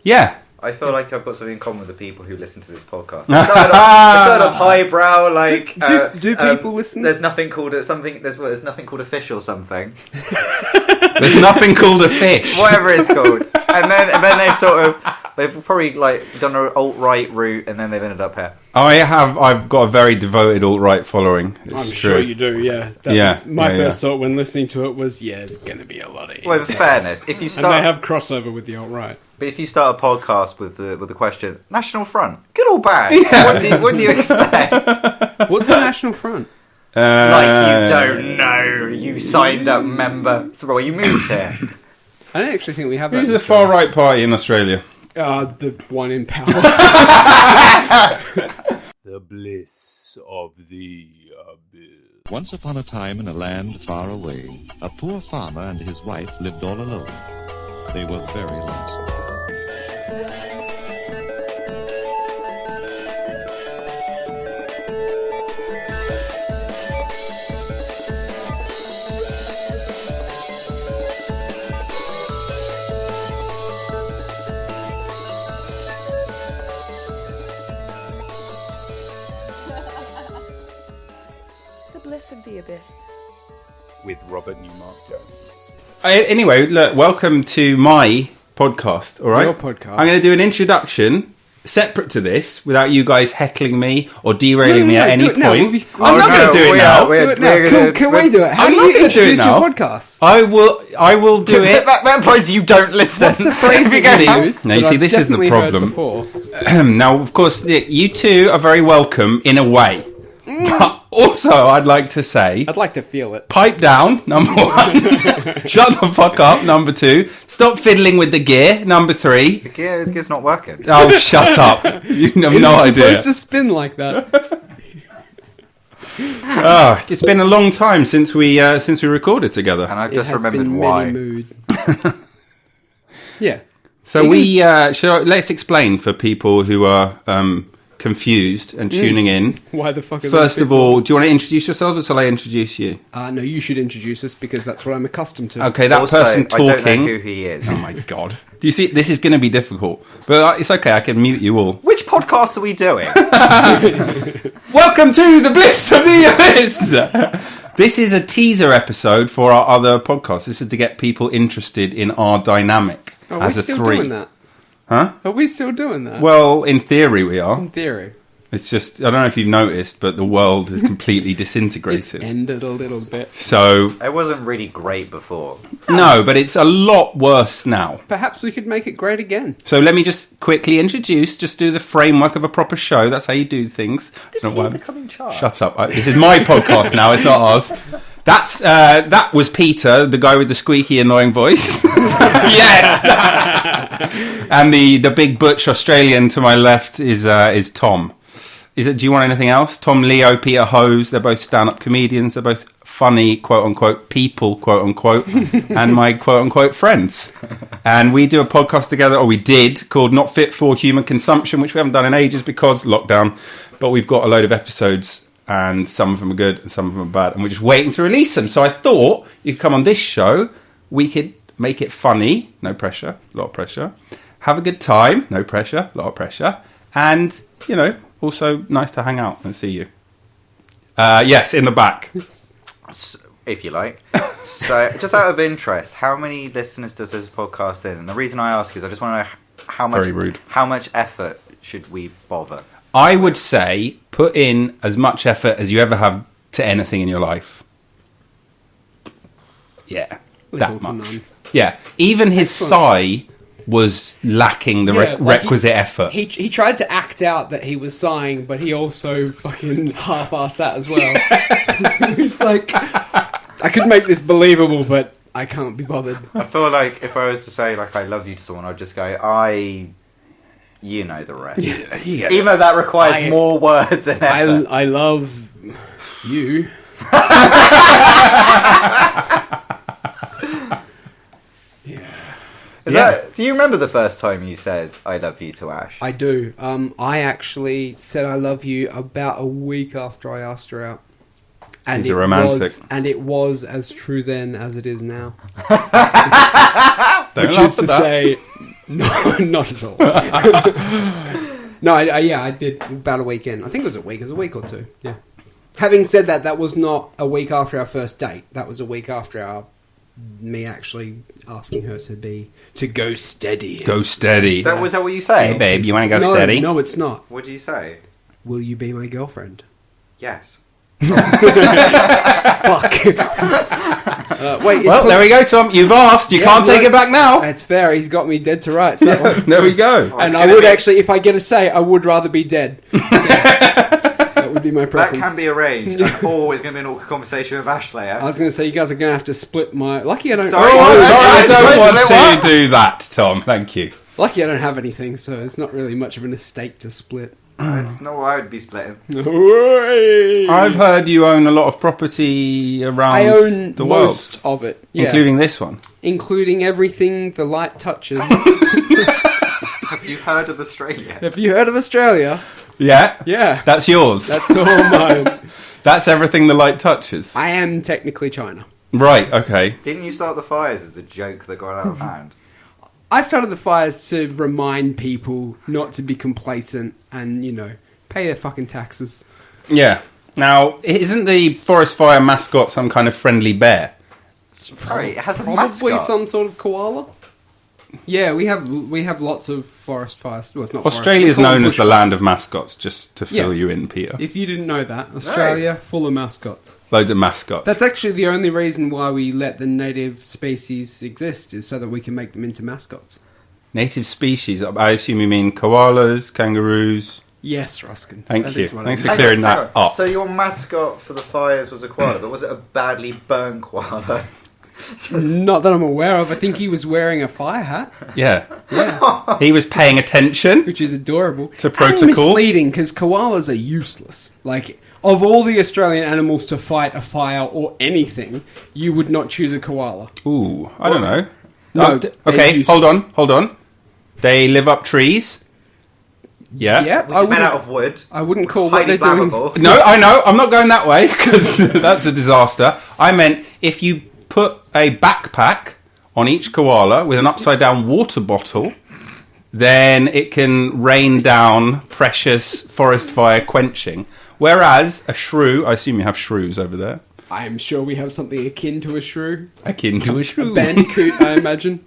Yeah. I feel like I've got something in common with the people who listen to this podcast. It's sort of highbrow, like. Do people listen? There's nothing called something. There's nothing called a fish or something. There's nothing called a fish. Whatever it's called, and then they've probably like done an alt-right route, and then they've ended up here. I've got a very devoted alt-right following. I'm sure you do. Yeah. My first thought when listening to it was, it's going to be a lot of. Well, in fairness, if you start, and they have crossover with the alt-right. But if you start a podcast with the question, National Front, good or bad? Yeah. What do you expect? What's the National Front? Like you don't know. You signed up member. Well, you moved here. I don't actually think we have that. Who's the far-right party in Australia? The one in power. The bliss of the abyss. Once upon a time in a land far away, a poor farmer and his wife lived all alone. They were very lonesome. The bliss of the abyss. With Robert Newmark Jones. Anyway, look, welcome to my podcast, all right? Your podcast. I'm going to do an introduction separate to this without you guys heckling me or derailing me at any point. I'm not going to do it now. Do it now. Can we do it? How do you introduce your podcast? I will do it. That implies you don't listen. What's the phrase you use? Now, you see, this is the problem. Now, of course, you two are very welcome in a way. But also, I'd like to say... I'd like to feel it. Pipe down, number one. Shut the fuck up, number two. Stop fiddling with the gear, number three. The gear's not working. Oh, shut up. You have no idea. It's supposed to spin like that. It's been a long time since we recorded together. And I've just remembered why. Mood. Yeah. So let's explain for people who are... confused and tuning in. Why the fuck are First of all, do you want to introduce yourself or shall I introduce you? No, you should introduce us because that's what I'm accustomed to. Okay, that person talking... I don't know who he is. Oh my god. Do you see? This is going to be difficult. But it's okay, I can mute you all. Which podcast are we doing? Welcome to the bliss of the abyss! This is a teaser episode for our other podcast. This is to get people interested in our dynamic as a three. Doing that? Huh? Are we still doing that? Well, in theory we are. In theory. It's just, I don't know if you've noticed, but the world is completely disintegrated. It's ended a little bit. So... It wasn't really great before. No, but it's a lot worse now. Perhaps we could make it great again. So let me just quickly introduce, just do the framework of a proper show. That's how you do things. Did you become in charge? Shut up. This is my podcast now, it's not ours. That was Peter, the guy with the squeaky, annoying voice. Yes! And the big butch Australian to my left is Tom. Do you want anything else? Tom, Leo, Peter Hose, they're both stand-up comedians. They're both funny, quote-unquote, people, quote-unquote, and my quote-unquote friends. And we do a podcast together, or we did, called Not Fit for Human Consumption, which we haven't done in ages because lockdown. But we've got a load of episodes, and some of them are good and some of them are bad, and we're just waiting to release them. So I thought you could come on this show, we could make it funny, no pressure, a lot of pressure, have a good time, no pressure, a lot of pressure, and, also nice to hang out and see you. Yes, in the back. If you like. So, just out of interest, how many listeners does this podcast in? And the reason I ask is I just want to know how much effort should we bother? I would say put in as much effort as you ever have to anything in your life. Yeah, that much. None. Yeah, even his sigh was lacking the requisite effort. He tried to act out that he was sighing, but he also fucking half-assed that as well. He's like, I could make this believable, but I can't be bothered. I feel like if I was to say, I love you to someone, I'd just go, you know the rest. Yeah. Even though that requires more words and effort. I love you. Do you remember the first time you said I love you to Ash? I do. I actually said I love you about a week after I asked her out. And He's a romantic. It was as true then as it is now. Which is to say, No, not at all. No, I did about a weekend. I think it was a week. It was a week or two. Yeah. Having said that, that was not a week after our first date. That was a week after me actually asking her to go steady. Go steady. Was that what you say? Hey, babe, you want to go steady? No, it's not. What do you say? Will you be my girlfriend? Yes. Fuck. Wait. Well, there we go, Tom. You've asked. You can't take it back now. It's fair. He's got me dead to rights. That one. There we go. And I would actually, if I get a say, I would rather be dead. That would be my preference. That can be arranged. And always going to be an awkward conversation with Ashley. I was going to say, you guys are going to have to split my... Lucky I don't... Sorry. I don't want to do that, Tom. Thank you. Lucky I don't have anything, so it's not really much of an estate to split. It's not what I would be splitting. I've heard you own a lot of property around I own the world. most of it. Yeah. Including this one. Including everything the light touches. Have you heard of Australia? Have you heard of Australia? Yeah? Yeah. That's yours. That's all mine. That's everything the light touches. I am technically China. Right, okay. Didn't you start the fires as a joke that got out of hand? I started the fires to remind people not to be complacent and, pay their fucking taxes. Yeah. Now, isn't the forest fire mascot some kind of friendly bear? Sorry, it has a Probably mascot. some sort of koala. Yeah, we have lots of forest fires. Well, it's not Australia's forest, known as the bushfires. land of mascots, just to fill Yeah. you in, Peter. If you didn't know that, Australia, full of mascots. Loads of mascots. That's actually the only reason why we let the native species exist, is so that we can make them into mascots. Native species, I assume you mean koalas, kangaroos. Yes, Ruskin. Thank That you. is what I Thanks meant. for clearing that up. So your mascot for the fires was a koala, but was it a badly burned koala? Not that I'm aware of. I think he was wearing a fire hat, Yeah. He was paying attention which is adorable. to protocol. And misleading, because koalas are useless. Like, of all the Australian animals to fight a fire or anything, you would not choose a koala. Ooh, I don't know. No, Oh, they're okay, useless. hold on. They live up trees. Yeah. Yeah, Which is made out of wood. I wouldn't call what Highly they're doing. flammable. No, I know. I'm not going that way because that's a disaster. I meant if you put a backpack on each koala with an upside down water bottle, then it can rain down precious forest fire quenching. Whereas a shrew, I assume you have shrews over there. I'm sure we have something akin to a shrew. Akin to a shrew. Bandicoot, I imagine.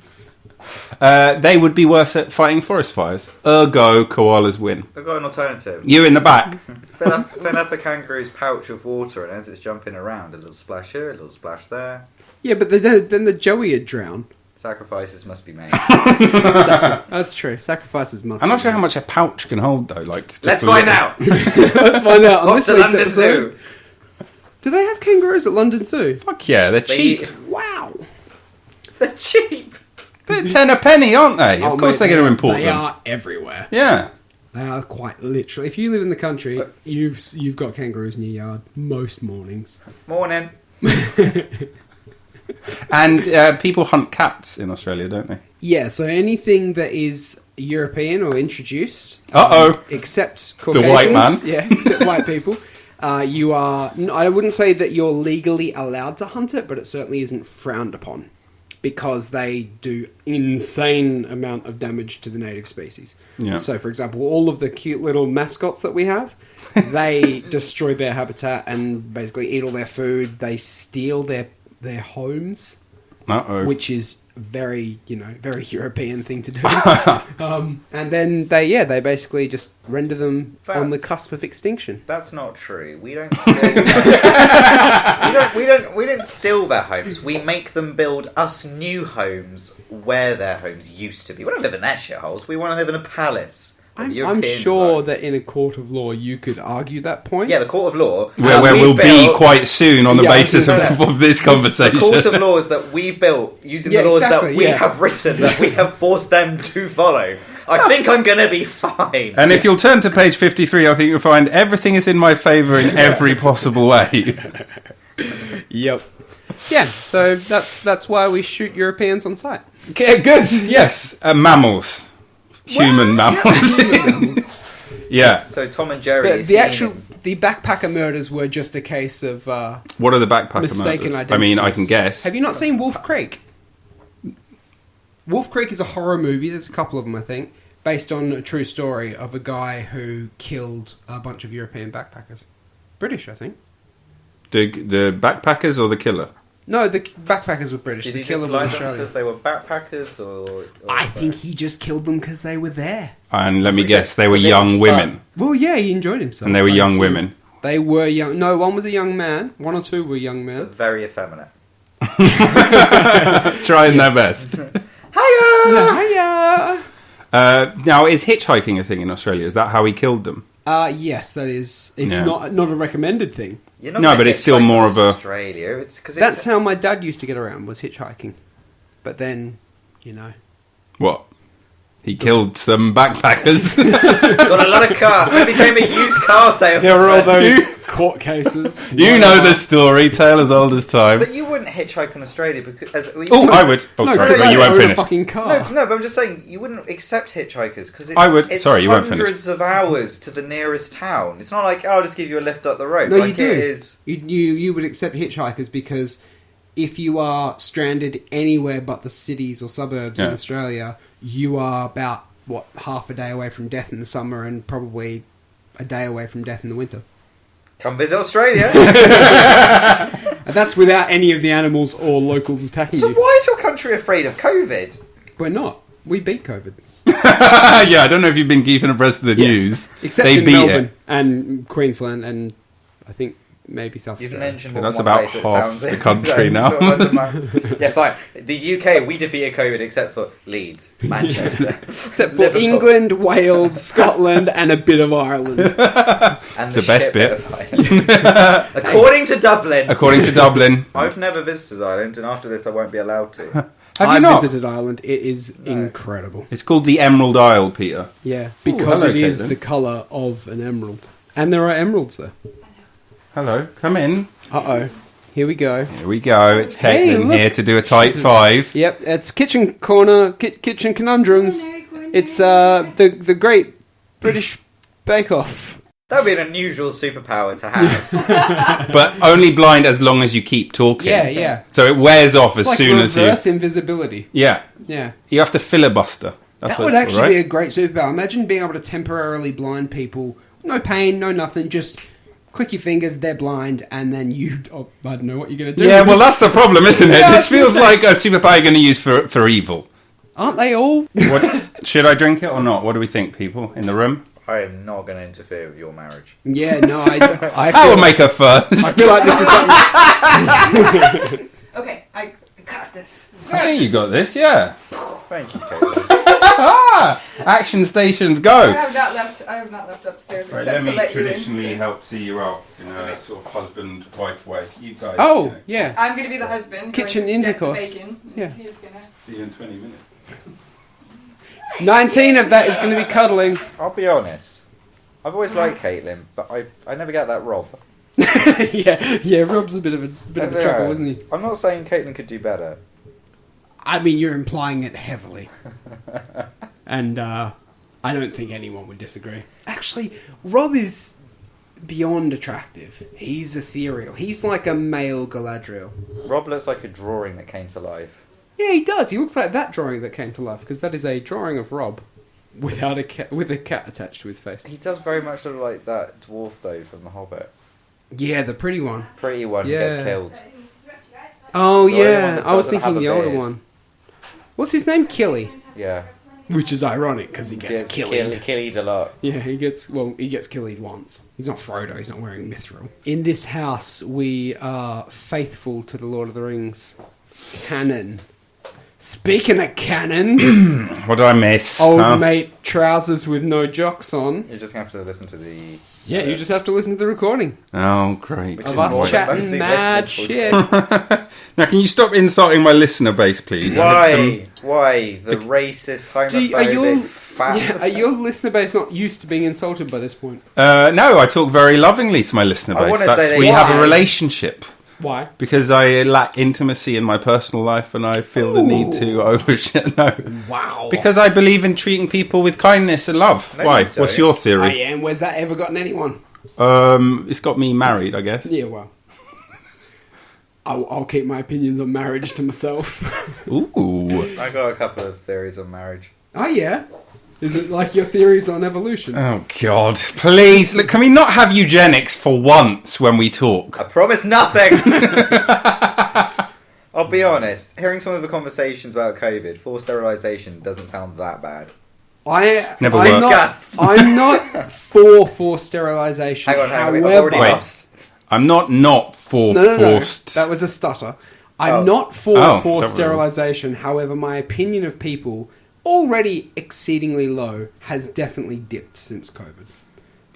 They would be worse at fighting forest fires. Ergo, koalas win. I've got an alternative. You in the back. Fill up the kangaroo's pouch with water, and as it's jumping around, a little splash here, a little splash there. Yeah, but then the Joey would drown. Sacrifices must be made. That's true. Sacrifices must I'm be not sure made. how much a pouch can hold, though. Like, just Let's a find little- out. Let's find out on What's this the week's London episode. Zoo? Do they have kangaroos at London Zoo? Fuck yeah, they're cheap. Wow. They're cheap. They're 10 a penny, aren't they? Of course they're going to import They them. are everywhere. Yeah. They are quite literally. If you live in the country, you've got kangaroos in your yard most mornings. Morning. And people hunt cats in Australia, don't they? Yeah, so anything that is European or introduced, Uh-oh. except The Caucasians, white man. yeah, except white people, you are. I wouldn't say that you're legally allowed to hunt it, but it certainly isn't frowned upon because they do insane amount of damage to the native species. Yeah. So, for example, all of the cute little mascots that we have, they destroy their habitat and basically eat all their food. They steal their homes. Uh-oh. Which is very European thing to do. And then they basically just render them on the cusp of extinction. That's not true. We don't we don't steal their homes. We make them build us new homes where their homes used to be. We don't live in their shitholes. We want to live in a palace. I'm sure that in a court of law you could argue that point. Yeah, the court of law. Where we we'll be built- quite soon on the Yeah, I was basis gonna of this The conversation. court of laws that we built using Yeah, the laws exactly, that we yeah. have written, that we have forced them to follow. I think I'm going to be fine. And if you'll turn to page 53, I think you'll find everything is in my favour in every possible way. Yep. Yeah, so that's why we shoot Europeans on sight. Okay, good, yes. Mammals. Human mammals. Yeah. So Tom and Jerry... The backpacker murders were just a case of What are the backpacker mistaken murders? identities. I mean, I can guess. Have you not seen Wolf Creek? Wolf Creek is a horror movie. There's a couple of them, I think, based on a true story of a guy who killed a bunch of European backpackers. British, I think. The backpackers or the killer? No, the backpackers were British. Did The he killer just was like them Australian. because they were backpackers, or I think he just killed them because they were there. And let me guess, they were Was it young fun? women. Well, yeah, he enjoyed himself. And they were I young assume. women. They were young. No, one was a young man. One or two were young but men. very effeminate. Trying their best. Hiya! Now, is hitchhiking a thing in Australia? Is that how he killed them? Yes, that is. It's Yeah. not a recommended thing. You're not No, gonna but it's still hitchhike more in of a- Australia. It's because That's how my dad used to get around, was hitchhiking. But then, you know. What? He killed some backpackers. got a lot of cars. They became a used car salesman. There were all those court cases. You know the story, tale as old as time. But you wouldn't hitchhike in Australia because. Oh, I would. Oh, No, sorry, because but I you won't own a finish. fucking car. No, but I'm just saying you wouldn't accept hitchhikers because I would. It's Sorry, you weren't finished. hundreds of hours to the nearest town. It's not like, oh, I'll just give you a lift up the road. No, like you do. It is. You would accept hitchhikers because if you are stranded anywhere but the cities or suburbs in Yeah. Australia, you are about, half a day away from death in the summer and probably a day away from death in the winter. Come visit Australia. And that's without any of the animals or locals attacking So you. why is your country afraid of COVID? We're not. We beat COVID. Yeah, I don't know if you've been keeping abreast of the news. Except They in beat Melbourne it. and Queensland and I think maybe South You've Australia. mentioned Yeah, more that's than one about place, it half sounds the like. country now. Yeah, fine. The UK, we defeated COVID except for Leeds, Manchester. Except for Liverpool. England, Wales, Scotland and a bit of Ireland. And The best shit bit. of Ireland. According to Dublin. According to Dublin. I've never visited Ireland, and after this I won't be allowed to. Have you I not? visited Ireland. It is incredible. It's called the Emerald Isle, Peter. Yeah, because hello, it is Caitlin. the colour of an emerald. And there are emeralds there. Hello, come in. Uh-oh. Here we go. Here we go. It's Hey, Caitlin look. here to do a type 5. Yep, it's Kitchen Corner, Kitchen Conundrums. It's the Great British Bake Off. That would be an unusual superpower to have. But only blind as long as you keep talking. Yeah. So it wears off It's as like soon as you... reverse invisibility. Yeah. Yeah. You have to filibuster. That's That would actually be a great superpower. Imagine being able to temporarily blind people. No pain, no nothing, just click your fingers, they're blind, and then you... Oh, I don't know what you're going to do. Yeah, well, that's the problem, isn't it? Yeah, I This was gonna feels say- like a superpower you're going to use for evil. Aren't they all? What, should I drink it or not? What do we think, people in the room? I am not going to interfere with your marriage. Yeah, no, I I will feel, make her first. I feel like this is something... Okay, I got this. Yeah, you got this, yeah. Thank you, Caitlin. Action stations, I go. have not left upstairs Right, except let to me let traditionally you in. help see you out in a sort of husband-wife way. You guys. Oh, you know, yeah. I'm going to be the husband. Kitchen going to get the intercourse. bacon. Yeah. He's going to... see you in 20 minutes. 19 of that is going to be cuddling. I'll be honest. I've always liked Caitlin, but I never get that Rob. yeah, Rob's a bit of a trouble, isn't he? I'm not saying Caitlin could do better. I mean, you're implying it heavily. And I don't think anyone would disagree. Actually, Rob is beyond attractive. He's ethereal. He's like a male Galadriel. Rob looks like a drawing that came to life. Yeah, he does. He looks like that drawing that came to life, because that is a drawing of Rob without with a cat attached to his face. He does very much look like that dwarf, though, from The Hobbit. Yeah, the pretty one. Pretty one who Yeah. gets killed. Oh, The only one yeah. that I was doesn't thinking have the a older beard. one. What's his name? Killy. Yeah. Which is ironic, because he gets killed. Killed a lot. Yeah, he gets killed once. He's not Frodo, he's not wearing mithril. In this house, we are faithful to the Lord of the Rings canon. Speaking of cannons, What did I miss? old Huh? mate trousers with no jocks on. You're just going to have to listen to the... Yeah, you just have to listen to the recording Oh, great. Which of is us more than chatting most mad listeners would shit. Now, can you stop insulting my listener base, please? I have some- Why? The racist, homophobic, fat... Yeah, are your listener base not used to being insulted by this point? No, I talk very lovingly to my listener I base. wanna say that- We have a Why? relationship. Why? Because I lack intimacy in my personal life and I feel the need to overshare. No. Wow. Because I believe in treating people with kindness and love. No, Why? you don't. What's your I theory? am. Where's that ever gotten anyone? It's got me married, I guess. Yeah, well. I'll keep my opinions on marriage to myself. Ooh. I got a couple of theories on marriage. Oh, yeah? Is it like your theories on evolution? Oh, God. Please, look, can we not have eugenics for once when we talk? I promise nothing! I'll be honest, hearing some of the conversations about COVID, forced sterilisation doesn't sound that bad. Never I'm worked. I'm not for forced sterilisation. Hang on, however, I've already lost. I'm not for No. forced... That was a stutter. I'm not for forced sorry. sterilisation. However, my opinion of people, already exceedingly low, has definitely dipped since COVID.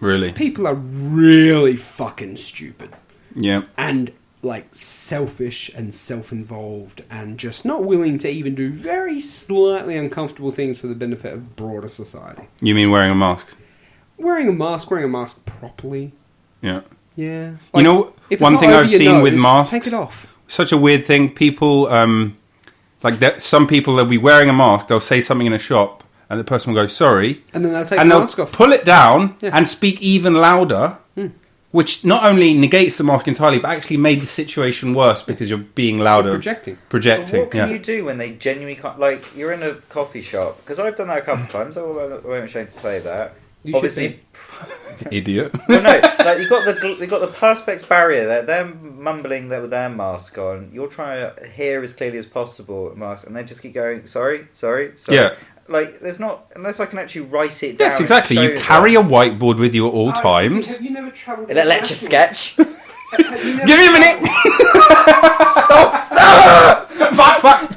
Really? People are really fucking stupid. Yeah. And, like, selfish and self-involved and just not willing to even do very slightly uncomfortable things for the benefit of broader society. You mean wearing a mask? Wearing a mask properly. Yeah. Yeah. You know, if it's one not thing over I've your seen with nose, masks... take it off. Such a weird thing. People, like that. Some people, they'll be wearing a mask, they'll say something in a shop, and the person will go, sorry. And then they'll take and the they'll mask off. pull it down Yeah. and speak even louder, which not only negates the mask entirely, but actually made the situation worse because you're being louder. Projecting. But what can you do when they genuinely can't... Like, you're in a coffee shop, because I've done that a couple of times, I won't be ashamed to say that. You Obviously... Idiot. Well, no, like you've got the perspex barrier there. They're mumbling there with their mask on. You're trying to hear as clearly as possible, mask, and they just keep going. Sorry. Yeah. Like there's not unless I can actually write it down. Yes, exactly. and You show carry a whiteboard with you at all times. Have you never travelled... An etch-a-sketch. Give me a minute. Fuck.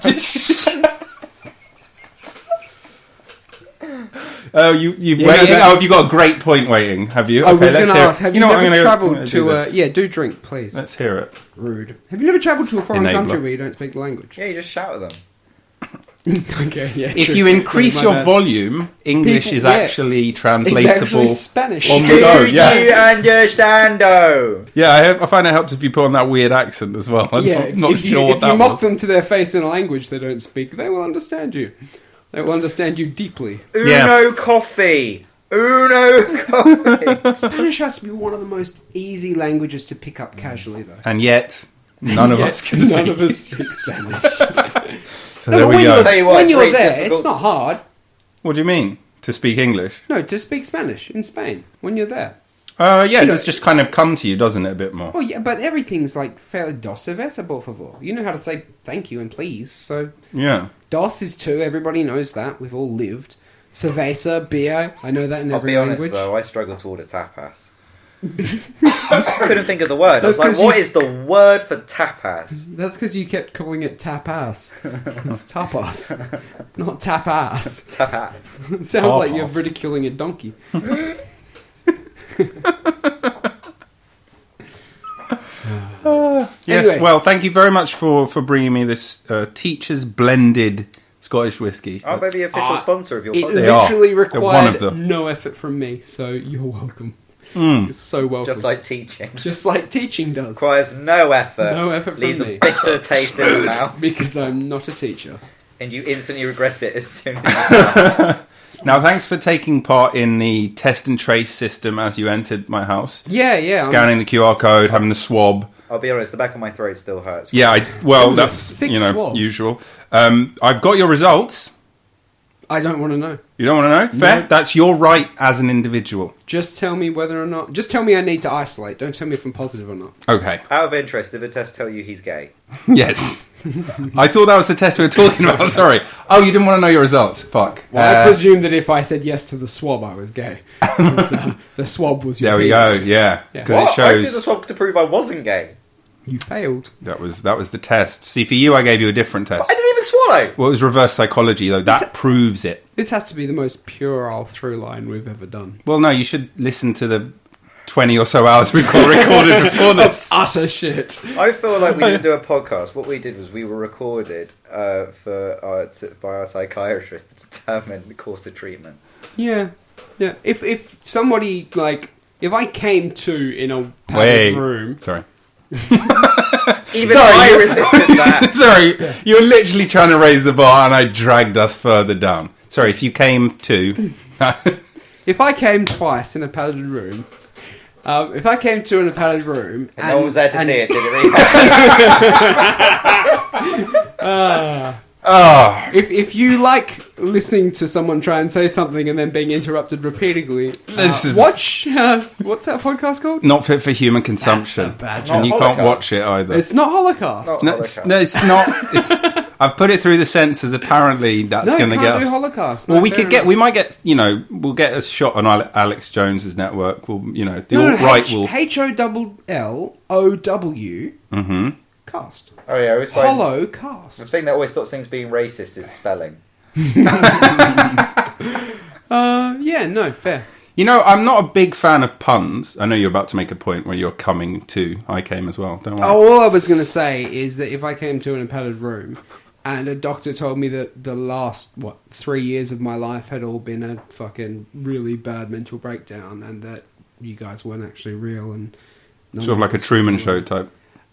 Oh, you've waiting. No, have you got a great point waiting? Have you? I was let's going to hear it. ask, have You you, know what, never I'm travelled gonna to do a... this. Yeah, do drink, please. Let's hear it. Rude. Have you never travelled to a foreign Enabler. country where you don't speak the language? Yeah, you just shout at them. Okay, yeah, If true. you increase My your bad. volume, English People- is yeah. actually It's translatable. actually Spanish. on the Do go. you Yeah, understando? yeah. I find it helps if you put on that weird accent as well. I'm not if sure you, what if that you mock was. them to their face in a language they don't speak, they will understand you. They will understand you deeply. Uno coffee. Spanish has to be one of the most easy languages to pick up casually, though. And yet, none of us can None speak. of us speak Spanish. So there we when go. You're, Tell you what, when it's you're really there, difficult. it's not hard. What do you mean? To speak English? No, to speak Spanish in Spain when you're there. Yeah, You it know- does just kind of come to you, doesn't it, a bit more? Oh yeah, but everything's like fairly dos cerveza, por favor. You know how to say thank you and please. So Yeah. dos is two. Everybody knows that. We've all lived. Cerveza, beer. I know that in I'll every be honest language. though, I struggle to order tapas. I couldn't think of the word. I was That's like, 'cause what you- is the word for tapas? That's because you kept calling it tapas. It's tapas, not tapas. Tapas. It sounds like you're Tapas. ridiculing a donkey. Yes, Anyway. well, thank you very much for bringing me this Teacher's Blended Scottish whiskey. Aren't they the official sponsor of your It podcast? They are. literally They're one required of them. no effort from me, so you're welcome. You're so welcome. Just like teaching. Just like teaching does. Requires no effort. No effort from Leaves me. a bitter taste in the mouth. Because I'm not a teacher. And you instantly regret it as soon as Now, thanks for taking part in the test and trace system as you entered my house. Yeah. Scanning the QR code, having the swab. I'll be honest, the back of my throat still hurts. Yeah, That well, was a that's, thick swab. usual. I've got your results. I don't want to know. You don't want to know? Fair. No. That's your right as an individual. Just tell me whether or not... Just tell me I need to isolate. Don't tell me if I'm positive or not. Okay. Out of interest, did the test tell you he's gay? Yes. I thought that was the test we were talking about. Sorry. Oh, you didn't want to know your results. Fuck. Well, I presume that if I said yes to the swab, I was gay. So the swab was your There we go. penis. Yeah. Yeah. Because it What? I did the shows swab to prove I wasn't gay. You failed. that was the test. See, for you, I gave you a different test. I didn't even swallow. Well, it was reverse psychology, though. That proves it. This has to be the most puerile through line we've ever done. Well, no, you should listen to the 20 or so hours we recorded before this. Utter shit. I feel like we didn't do a podcast. What we did was we were recorded by our psychiatrist to determine the course of treatment. Yeah. If somebody, like... If I came to in a padded Wait. room... Sorry. Even Sorry, I you- resisted that. Sorry, you were literally trying to raise the bar and I dragged us further down. Sorry, if you came to... If I came twice in a padded room, If I came to an padded room... no one was there to see it, did it really? If you like listening to someone try and say something and then being interrupted repeatedly, watch... what's that podcast called? Not Fit for Human Consumption. That's and you can't watch it either. It's not Holocaust. No, it's not. I've put it through the censors. Apparently, that's going to get us. No, Holocaust. Well, we might get, we'll get a shot on Alex Jones's network. We'll, the alt-right will... HOLLOW cast. Oh yeah, I always find Holocast. the thing that always stops things being racist is spelling. Yeah, no, fair. I'm not a big fan of puns. I know you're about to make a point where you're coming to. I came as well. Don't worry. All I was going to say is that if I came to an padded room and a doctor told me that the last 3 years of my life had all been a fucking really bad mental breakdown, and that you guys weren't actually real, and sort of like a Truman Show type.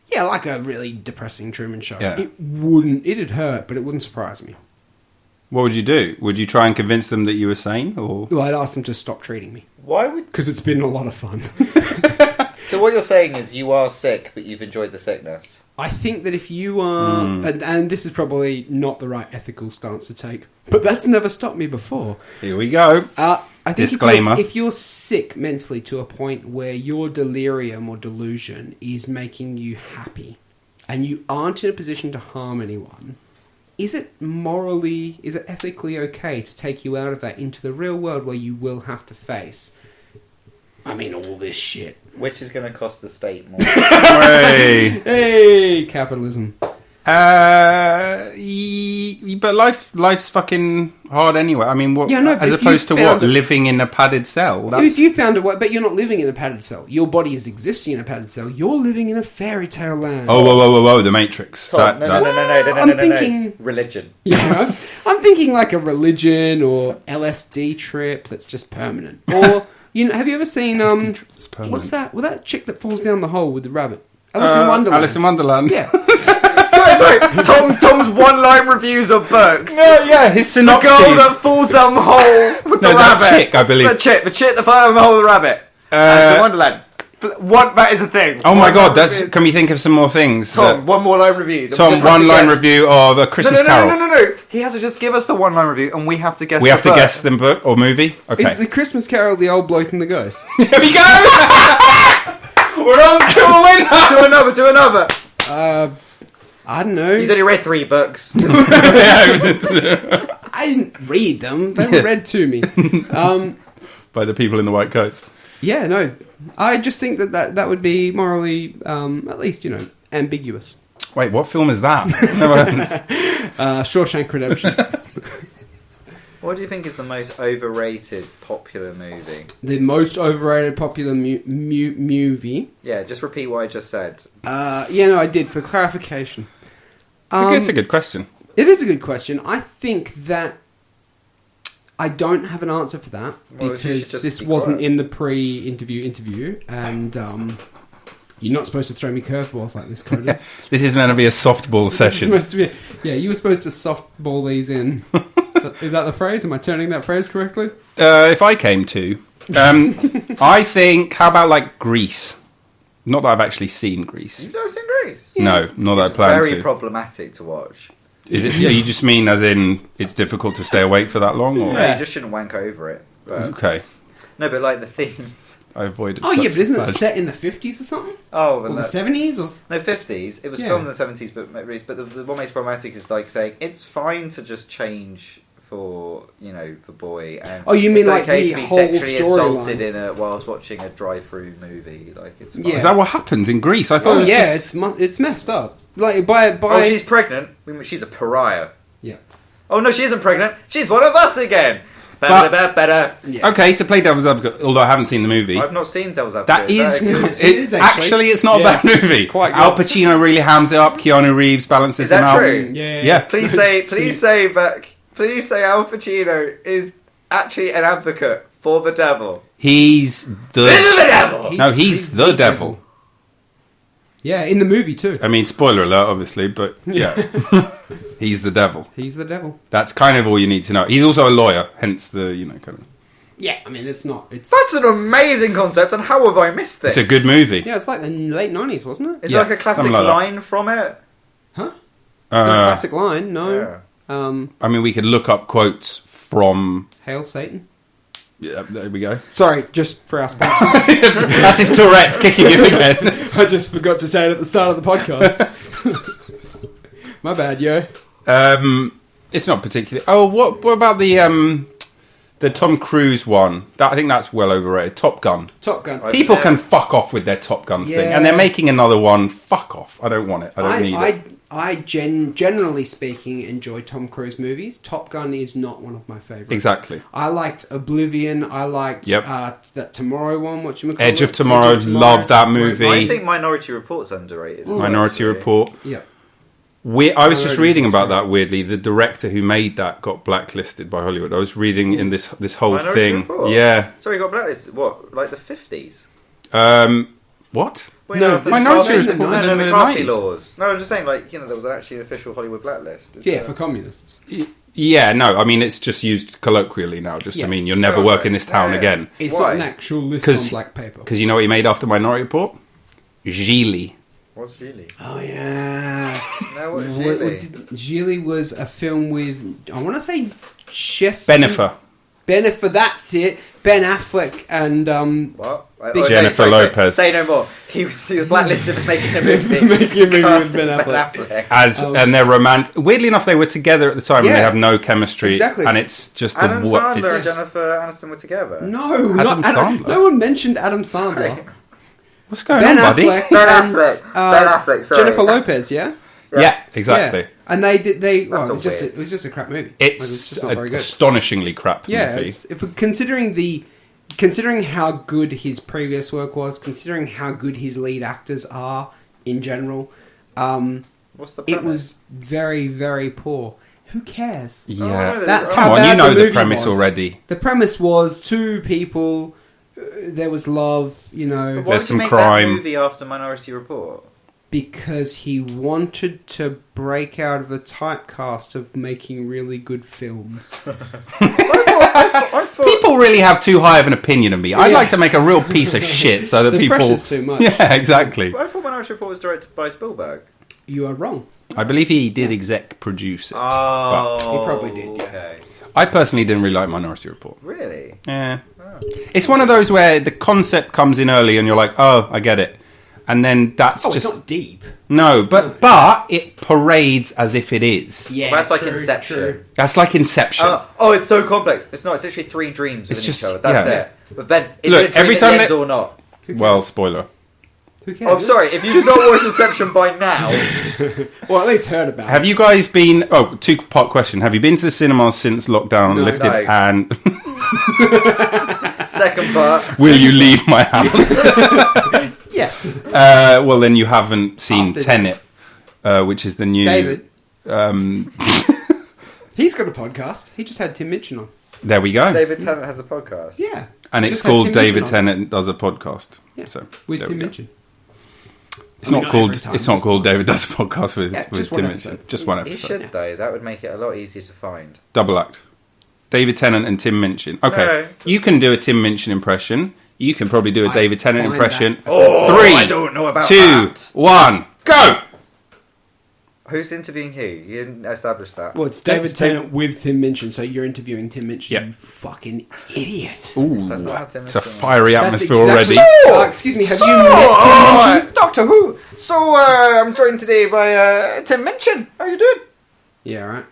Yeah, like a really depressing Truman Show. Yeah. It'd hurt, but it wouldn't surprise me. What would you do? Would you try and convince them that you were sane, or? Well, I'd ask them to stop treating me. Why would? Because it's been a lot of fun. So what you're saying is you are sick, but you've enjoyed the sickness. I think that if you are... And this is probably not the right ethical stance to take, but that's never stopped me before. Here we go. I think Disclaimer. if you're sick mentally to a point where your delirium or delusion is making you happy, and you aren't in a position to harm anyone, is it ethically okay to take you out of that into the real world where you will have to face, all this shit? Which is going to cost the state more. Hey, capitalism. But life's fucking hard anyway. As opposed to living in a padded cell. If you found a way, but you're not living in a padded cell. Your body is existing in a padded cell. You're living in a fairy tale land. Oh, whoa, the Matrix. No. I'm thinking religion. Yeah, I'm thinking like a religion or LSD trip that's just permanent. Or have you ever seen what's that? Well, that chick that falls down the hole with the rabbit. Alice in Wonderland. Alice in Wonderland. Yeah. Sorry. Tom's one-line reviews of books. No, yeah, his synopsis. The girl that falls down the hole with the rabbit. That chick, I believe. The chick that falls down the hole with the rabbit. Alice in Wonderland. That is a thing. Oh my god, can we think of some more things? Tom, one-line review. Tom, one-line review of A Christmas Carol. No. He has to just give us the one-line review and we have to guess guess the book or movie? Okay. Is The Christmas Carol The Old Bloke and the Ghosts? Here we go! We're on to a winner! Do another. I don't know. He's only read 3 books. I didn't read them. They were read to me. By the people in the white coats. Yeah, no. I just think that would be morally, at least, ambiguous. Wait, what film is that? Never heard. Shawshank Redemption. What do you think is the most overrated popular movie? The most overrated popular movie? Yeah, just repeat what I just said. I did, for clarification. It's a good question. It is a good question. I think that I don't have an answer for that because this wasn't in the pre-interview, and you're not supposed to throw me curveballs like this, Cody. This is meant to be a softball session. This is supposed to be. You were supposed to softball these in. Is that the phrase? Am I turning that phrase correctly? If I came to, I think. How about like Grease? Not that I've actually seen Grease. You've never seen Grease? Yeah. No, not that I plan to. Very problematic to watch. Is it? Yeah, you just mean as in it's difficult to stay awake for that long, or no, you just shouldn't wank over it. But... Okay. No, but like the things. I avoided. Oh yeah, but isn't it set in the 50s or something? Oh, or the 70s or no 50s. It was filmed in the 70s, but the what makes problematic is like saying it's fine to just change for boy. And you mean like okay the whole storyline? While I was watching a drive-through movie, like it's fine. Is that what happens in Greece? I thought. It's messed up. Like by. Oh, she's pregnant. She's a pariah. Yeah. Oh no, she isn't pregnant. She's one of us again. Better. Yeah. Okay, to play Devil's Advocate, although I haven't seen the movie. I've not seen Devil's Advocate. It's not a bad movie. It's quite good. Al Pacino really hams it up. Keanu Reeves balances him out. Is that true? Yeah. Please say Al Pacino is actually an advocate for the devil. He's the devil. He's the devil. Yeah, in the movie too. I mean, spoiler alert, obviously, but yeah. He's the devil. He's the devil. That's kind of all you need to know. He's also a lawyer, hence the, kind of... Yeah, I mean, it's not. It's That's an amazing concept, and how have I missed this? It's a good movie. yeah, it's like the late 90s, wasn't it? Is Yeah, there like a classic something like that. line from it? Huh? It's a classic line. No. Yeah. I mean, we could look up quotes from... Hail Satan. Yeah, there we go. Sorry, just for our sponsors. That's his Tourette's kicking in again. I just forgot to say it at the start of the podcast. My bad, yo. It's not particularly... Oh, what about the Tom Cruise one? I think that's well overrated. Top Gun. Top Gun. People can fuck off with their Top Gun thing. Yeah. And they're making another one. Fuck off. I don't want it. I don't need it. Generally speaking, enjoy Tom Cruise movies. Top Gun is not one of my favourites. Exactly. I liked Oblivion. I liked that Tomorrow one. Whatchamacallit? Edge of Tomorrow. Love that movie. I think Minority Report's underrated. Minority Report. Yeah. I was just reading about that, weirdly. The director who made that got blacklisted by Hollywood. I was reading in this whole Minority thing. Report? Yeah. Sorry, you got blacklisted. What? Like the 50s? What? Wait, No, the Minority Report No, in the the McCarthy 90s. laws. No, I'm just saying, like, there was actually an official Hollywood blacklist. Yeah, for communists. Yeah, no, I mean, it's just used colloquially now, just to mean you'll never work in this town again. It's Why? not an actual list on black paper. Because you know what he made after Minority Report? Gigli. What's Gigli? Oh, yeah. No, what's Gigli? Gigli was a film with, I want to say, Benifer, that's it. Ben Affleck and... What? Jennifer Lopez. Say no more. He was blacklisted for making a movie. Making a movie with Ben Affleck. And they're romantic. Weirdly enough, they were together at the time and they have no chemistry. Exactly. And it's just Adam Sandler and it's, Jennifer Aniston were together. No, Adam not Sandler. No one mentioned Adam Sandler. Sorry. What's going Ben on, buddy? Affleck Ben and, Affleck. Ben Affleck, sorry. Jennifer Lopez, yeah? Yeah, exactly. Yeah. And they did. It all was just weird. it was just a crap movie. It's just not very good. astonishingly crap Yeah, movie. considering how good his previous work was, considering how good his lead actors are in general, What's the premise? it was very, very poor. Who cares? Yeah. That's Come how on, bad you know the the movie premise was. already. The premise was two people. There was love, you know, Why There's did some you make crime. that movie after Minority Report? because he wanted to break out of the typecast of making really good films. I thought People really have too high of an opinion of me. I'd like to make a real piece of shit so that The people... pressure's too much. Yeah, exactly. I thought Minority Report was directed by Spielberg. You are wrong. I believe he did exec produce it. Oh, He probably did, yeah. Okay. I personally didn't really like Minority Report. Really? Yeah. It's one of those where the concept comes in early and you're like, oh, I get it. And then that's Oh, just... it's not deep. No, but it parades as if it is. Yeah, That's like true, Inception. true. That's like Inception. Oh, it's so complex. It's not. It's literally three dreams It's within just- each other. That's yeah. it. But then, is Look, it a dream every at time the they- end or not? Well, spoiler. Who cares? Oh, I'm sorry. If you've not watched Inception by now, Well, at least heard about Have you guys been... Oh, two-part question. Have you been to the cinemas since lockdown No. lifted? No. And second part. will you leave my house? it. Yes. Well, then you haven't seen After Tenet, which is the new... David. He's got a podcast. He just had Tim Minchin on. There we go. David Tennant has a podcast. Yeah. And He it's just had called Tim David Minchin on. Tennant Does a Podcast. Yeah. So, With there Tim we go. Minchin. It's I mean, not not called. every time, It's not just called one. David Does a Podcast with Yeah, with just Tim one Minchin. episode. Just one He episode. should though. That would make it a lot easier to find. Double act. David Tennant and Tim Minchin. Okay, No. you can do a Tim Minchin impression. You can probably do a David Tennant find impression. that Oh, 3, I don't know about 2, that. 1, go! Who's interviewing who? You didn't establish that. Well, it's David Tennant with Tim Minchin, so you're interviewing Tim Minchin. Yeah. You fucking idiot. Ooh, That's not how Tim it's a Minchin fiery That's atmosphere exactly- already. Excuse me, have you met Tim Minchin? Doctor Who. So I'm joined today by Tim Minchin. How you doing? Yeah, right.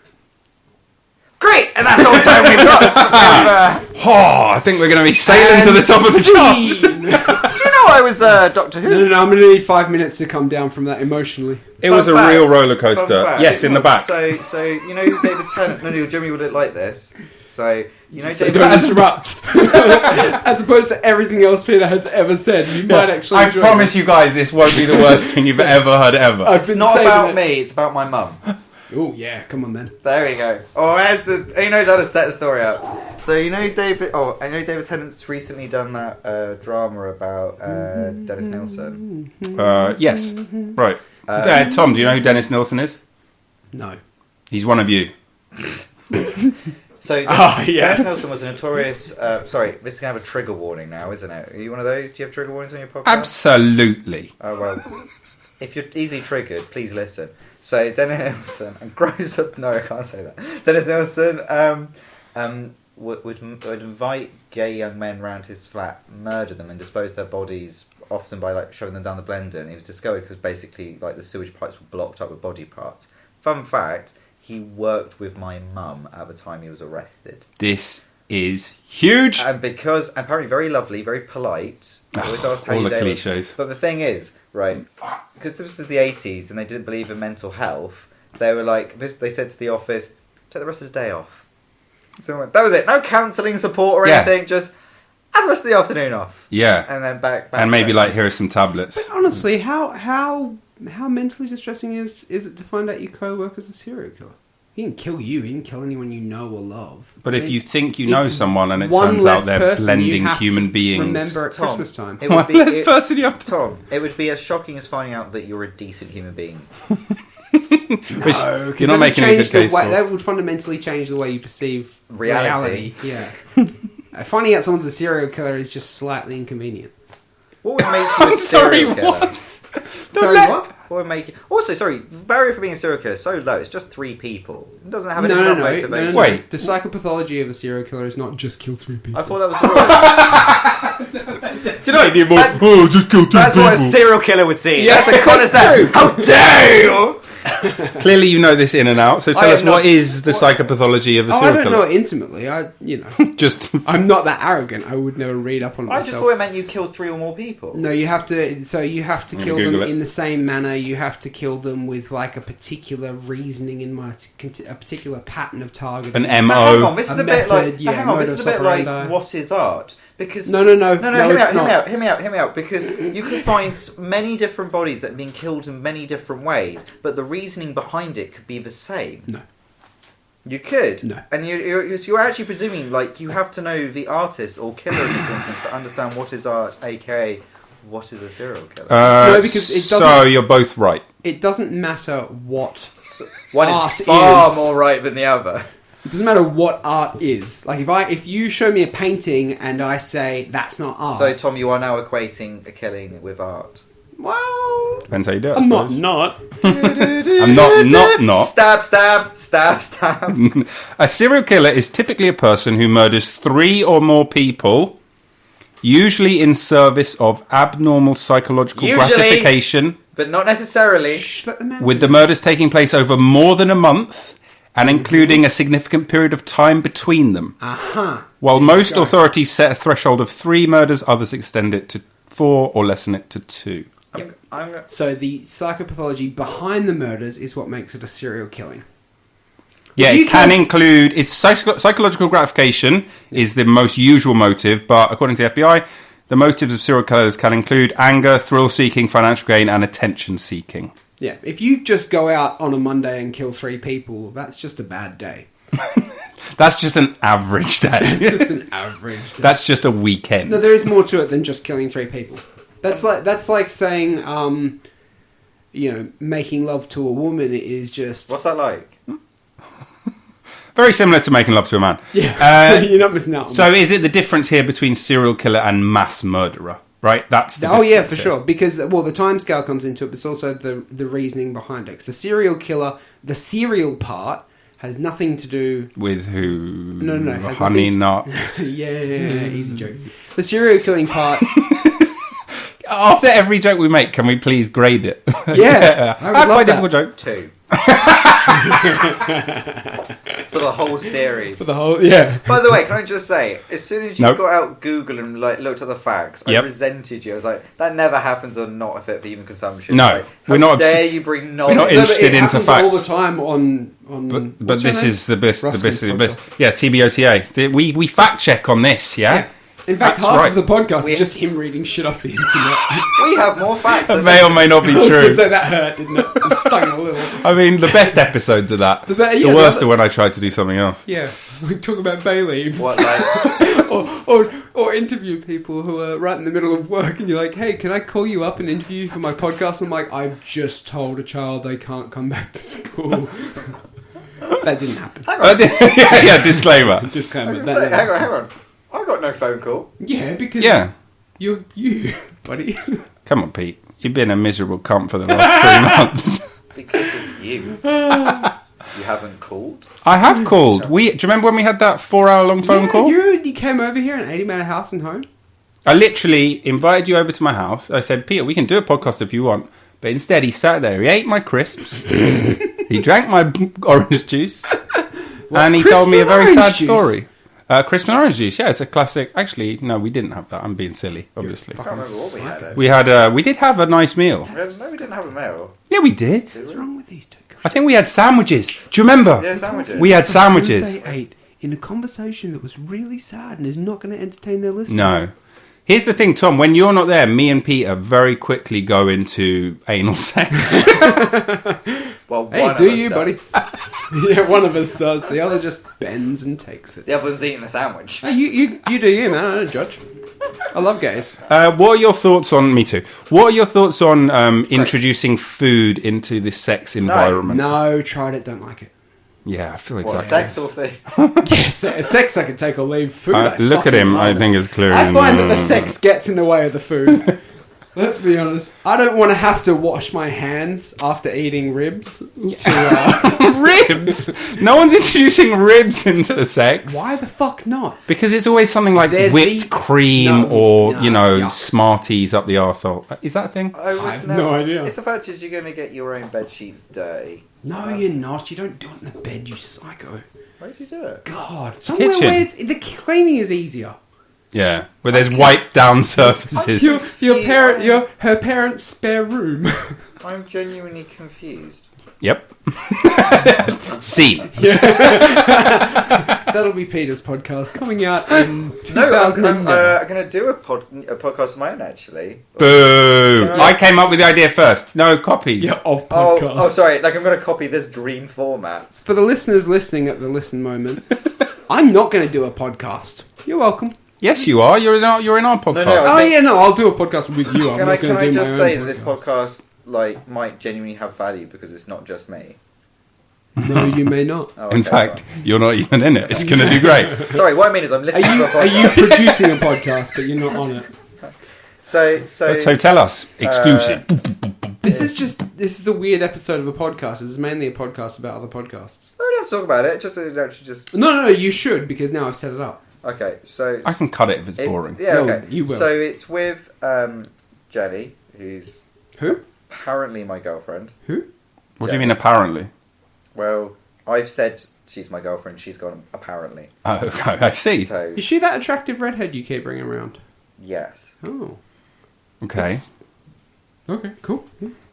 Great, and that's all the time we've got. Oh, I think we're going to be sailing to the top of the charts. Scene. Do you know I was Doctor Who? No, I'm going to need 5 minutes to come down from that emotionally. It was a Fun fact. real roller coaster. Fun fact. Yes, in the back. So you know David Tennant. No, Jimmy would look like this. So you know So David. don't interrupt. As opposed to everything else Peter has ever said, you might actually I enjoy promise this. you guys, this won't be the worst thing you've ever heard ever. I've It's been not saving about it. me. It's about my mum. Oh, yeah, come on then. There we go. Oh, he knows how to set the story up. So you know David. Oh, I know David Tennant's recently done that drama about Dennis Nilsson. Yes, right. Tom, do you know who Dennis Nilsson is? No. He's one of you. So yes. Dennis Nelson was a notorious. Sorry, this is gonna have a trigger warning now, isn't it? Are you one of those? Do you have trigger warnings on your podcast? Absolutely. Oh well, if you're easily triggered, please listen. So Dennis Nelson and grows up. No, I can't say that. Dennis Nelson would invite gay young men round his flat, murder them, and dispose their bodies, often by like shoving them down the blender. And he was discovered because basically like the sewage pipes were blocked up with body parts. Fun fact: he worked with my mum at the time he was arrested. This is huge. And because apparently very lovely, very polite. Always asked how all your the day cliches. was. But the thing is, right, because this was the 80s and they didn't believe in mental health, they were like, they said to the office, take the rest of the day off. So that was it. No counselling support or anything, just have the rest of the afternoon off. Yeah. And then back and maybe like, here are some tablets. But honestly, how mentally distressing is it to find out your co-worker's a serial killer? He didn't kill you. He didn't kill anyone you know or love. But if you think you know it's someone and it one turns out less they're person you blending have human to beings. remember at Tom, Christmas time. It would be, One less person you have to... Tom, it would be as shocking as finding out that you're a decent human being. Which No, you're not making a good case for. That would fundamentally change the way you perceive Reality. Yeah. Finding out someone's a serial killer is just slightly inconvenient. What would make you a serial killer? What? Sorry, what? What would make you... Also, sorry, the barrier for being a serial killer is so low. It's just 3 people. It doesn't have any motivation. No. Wait. The psychopathology of a serial killer is not just kill 3 people. I thought that was the rule. Do you know? Oh, just kill 2 That's what a serial killer would see. That's a connoisseur. How dare you! Clearly you know this in and out, so tell us what is the psychopathology of a I serial don't killer? know it intimately. Just... I'm not that arrogant. I would never read up on it I myself. just thought it meant you killed 3 or more people. No, you have to. So you have to kill them Google it. in the same manner. You have to kill them with like a particular reasoning in mind, a particular pattern of targeting. An But hang on, MO. this is A a bit method, like. yeah, Hang on, this is a bit modus like operandi. what is art? Because No, hear it's not. me out. Because you could find many different bodies that have been killed in many different ways, but the reasoning behind it could be the same. No. You could. No. And you're actually presuming, like, you have to know the artist or killer in this instance to understand what is art, aka what is a serial killer. No, because it doesn't- So you're both right. It doesn't matter what One art is far is. more right than the other. It doesn't matter what art is. Like if you show me a painting and I say that's not art. So, Tom, you are now equating a killing with art. Well, Depends how you do it. I I'm suppose. not. I'm not. Stab. A serial killer is typically a person who murders 3 or more people, usually in service of abnormal psychological gratification, But not necessarily. Shh, let the man with the finish. murders taking place over more than a month and including a significant period of time between them. While most authorities set a threshold of 3 murders, others extend it to 4 or lessen it to 2. So the psychopathology behind the murders is what makes it a serial killing. Yeah, You it can can- include... psychological gratification is the most usual motive, but according to the FBI, the motives of serial killers can include anger, thrill-seeking, financial gain, and attention-seeking. Yeah, if you just go out on a Monday and kill 3 people, that's just a bad day. That's just an average day. It's just an average day. That's just a weekend. No, there is more to it than just killing 3 people. That's like saying, making love to a woman is just... What's that like? Very similar to making love to a man. Yeah, you're not missing out on So that. is it the difference here between serial killer and mass murderer? Right? That's the Oh, yeah, for difference sure. here. Because, the timescale comes into it, but it's also the reasoning behind it. Because the serial killer, the serial part, has nothing to do... With who? No. It has Honey nothing nut. yeah, easy joke. The serial killing part... After every joke we make, can we please grade it? Yeah, I would love quite that. difficult joke. 2. For the whole series. For the whole... Yeah. By the way, can I just say, as soon as you Nope. got out Google and looked at the facts, I Yep. resented you. I was like, that never happens on Not a Fit for Human Consumption. No, Like, we're how not dare obs- you bring we're not knowledge? interested it into happens all the facts. time on But what's your this name? is the best. Ruskin's The best. podcast. Yeah, TBOTA. We fact check on this. Yeah. In fact, That's half right. of the podcast We- is just him reading shit off the internet. We have more facts. That than may or may not be I was going to true. say that hurt, didn't it? It stung a little. I mean, the best episodes of that. The The worst are when I tried to do something else. Yeah, we talk about bay leaves. What, like... or interview people who are right in the middle of work and you're like, hey, can I call you up and interview you for my podcast? I'm like, I've just told a child they can't come back to school. That didn't happen. Hang on. yeah, disclaimer. Disclaimer. Hang That, on. I got no phone call. yeah, because Yeah. you're you, buddy. Come on, Pete. You've been a miserable cunt for the last 3 months. Because of you. You haven't called? I have called. Do you remember when we had that 4-hour-long phone call? You came over here and ate him at a house and home. I literally invited you over to my house. I said, Peter, we can do a podcast if you want. But instead, he sat there. He ate my crisps. He drank my orange juice. And he told me a very sad story. Crisp and orange juice. Yeah, it's a classic. Actually, no, we didn't have that. I'm being silly, obviously. I can't remember what we had. We did have a nice meal. No, we didn't have a meal. Yeah, we did. What's wrong with these two guys? I think we had sandwiches. Do you remember? Yeah, sandwiches. We had Food sandwiches. they ate in a conversation that was really sad and is not going to entertain their listeners. No. Here's the thing, Tom. When you're not there, me and Peter very quickly go into anal sex. Well, Hey, one do of us you, does. buddy? Yeah, one of us does. The other just bends and takes it. The other one's eating a sandwich. Hey, you do you, man. I don't judge. I love gays. What are your thoughts on... Me too. What are your thoughts on introducing food into the sex environment? No, tried it, don't like it. Yeah, I feel What, exactly. sex or food? Yes, sex I could take or leave. Food, I Look at fucking him. love I it. think it's clear. I find that the sex gets in the way of the food. Let's be honest. I don't want to have to wash my hands after eating ribs. Ribs. No one's introducing ribs into the sex Why the fuck not? because it's always something like They're whipped the- cream No, or no, you know it's yuck. Smarties up the arsehole. Is that a thing? I have no idea. It's the fact that you're going to get your own bed sheets dirty. No, you're not. You don't do it in the bed, you psycho. Why did you do it? God, somewhere Kitchen. where the cleaning is easier. Yeah, where there's wiped down surfaces. Her parents' spare room. I'm genuinely confused. Yep. Scene. That'll be Peter's podcast coming out in No, 2009. I'm going to do a podcast of my own, actually. Boo! I came up with the idea first. No copies. Of podcasts. Oh, sorry. Like, I'm going to copy this dream format. For the listeners listening at the listen moment, I'm not going to do a podcast. You're welcome. Yes, you are. You're in our podcast. No, Oh yeah, no, I'll do a podcast with you. I'm Can not I going to do my just own say that this podcast. podcast might genuinely have value because it's not just me? No, you may not. Oh, In okay, fact, you're not even in it. It's going to do great. well. Sorry, what I mean is I'm Are listening to a you podcast. producing a podcast but you're not on it? So tell us. Exclusive. This is the weird episode of a podcast. This is mainly a podcast about other podcasts. No, we don't have to talk about it. Just No, you should because now I've set it up. okay. So I can cut it if it's boring. Yeah, No, okay. you will. So it's with Jenny, who's Who? apparently my girlfriend. What do you mean apparently? Well, I've said she's my girlfriend. She's gone apparently. Oh, okay. I see. So Is she that attractive redhead you keep bringing around? yes. Oh. Okay. Okay, cool.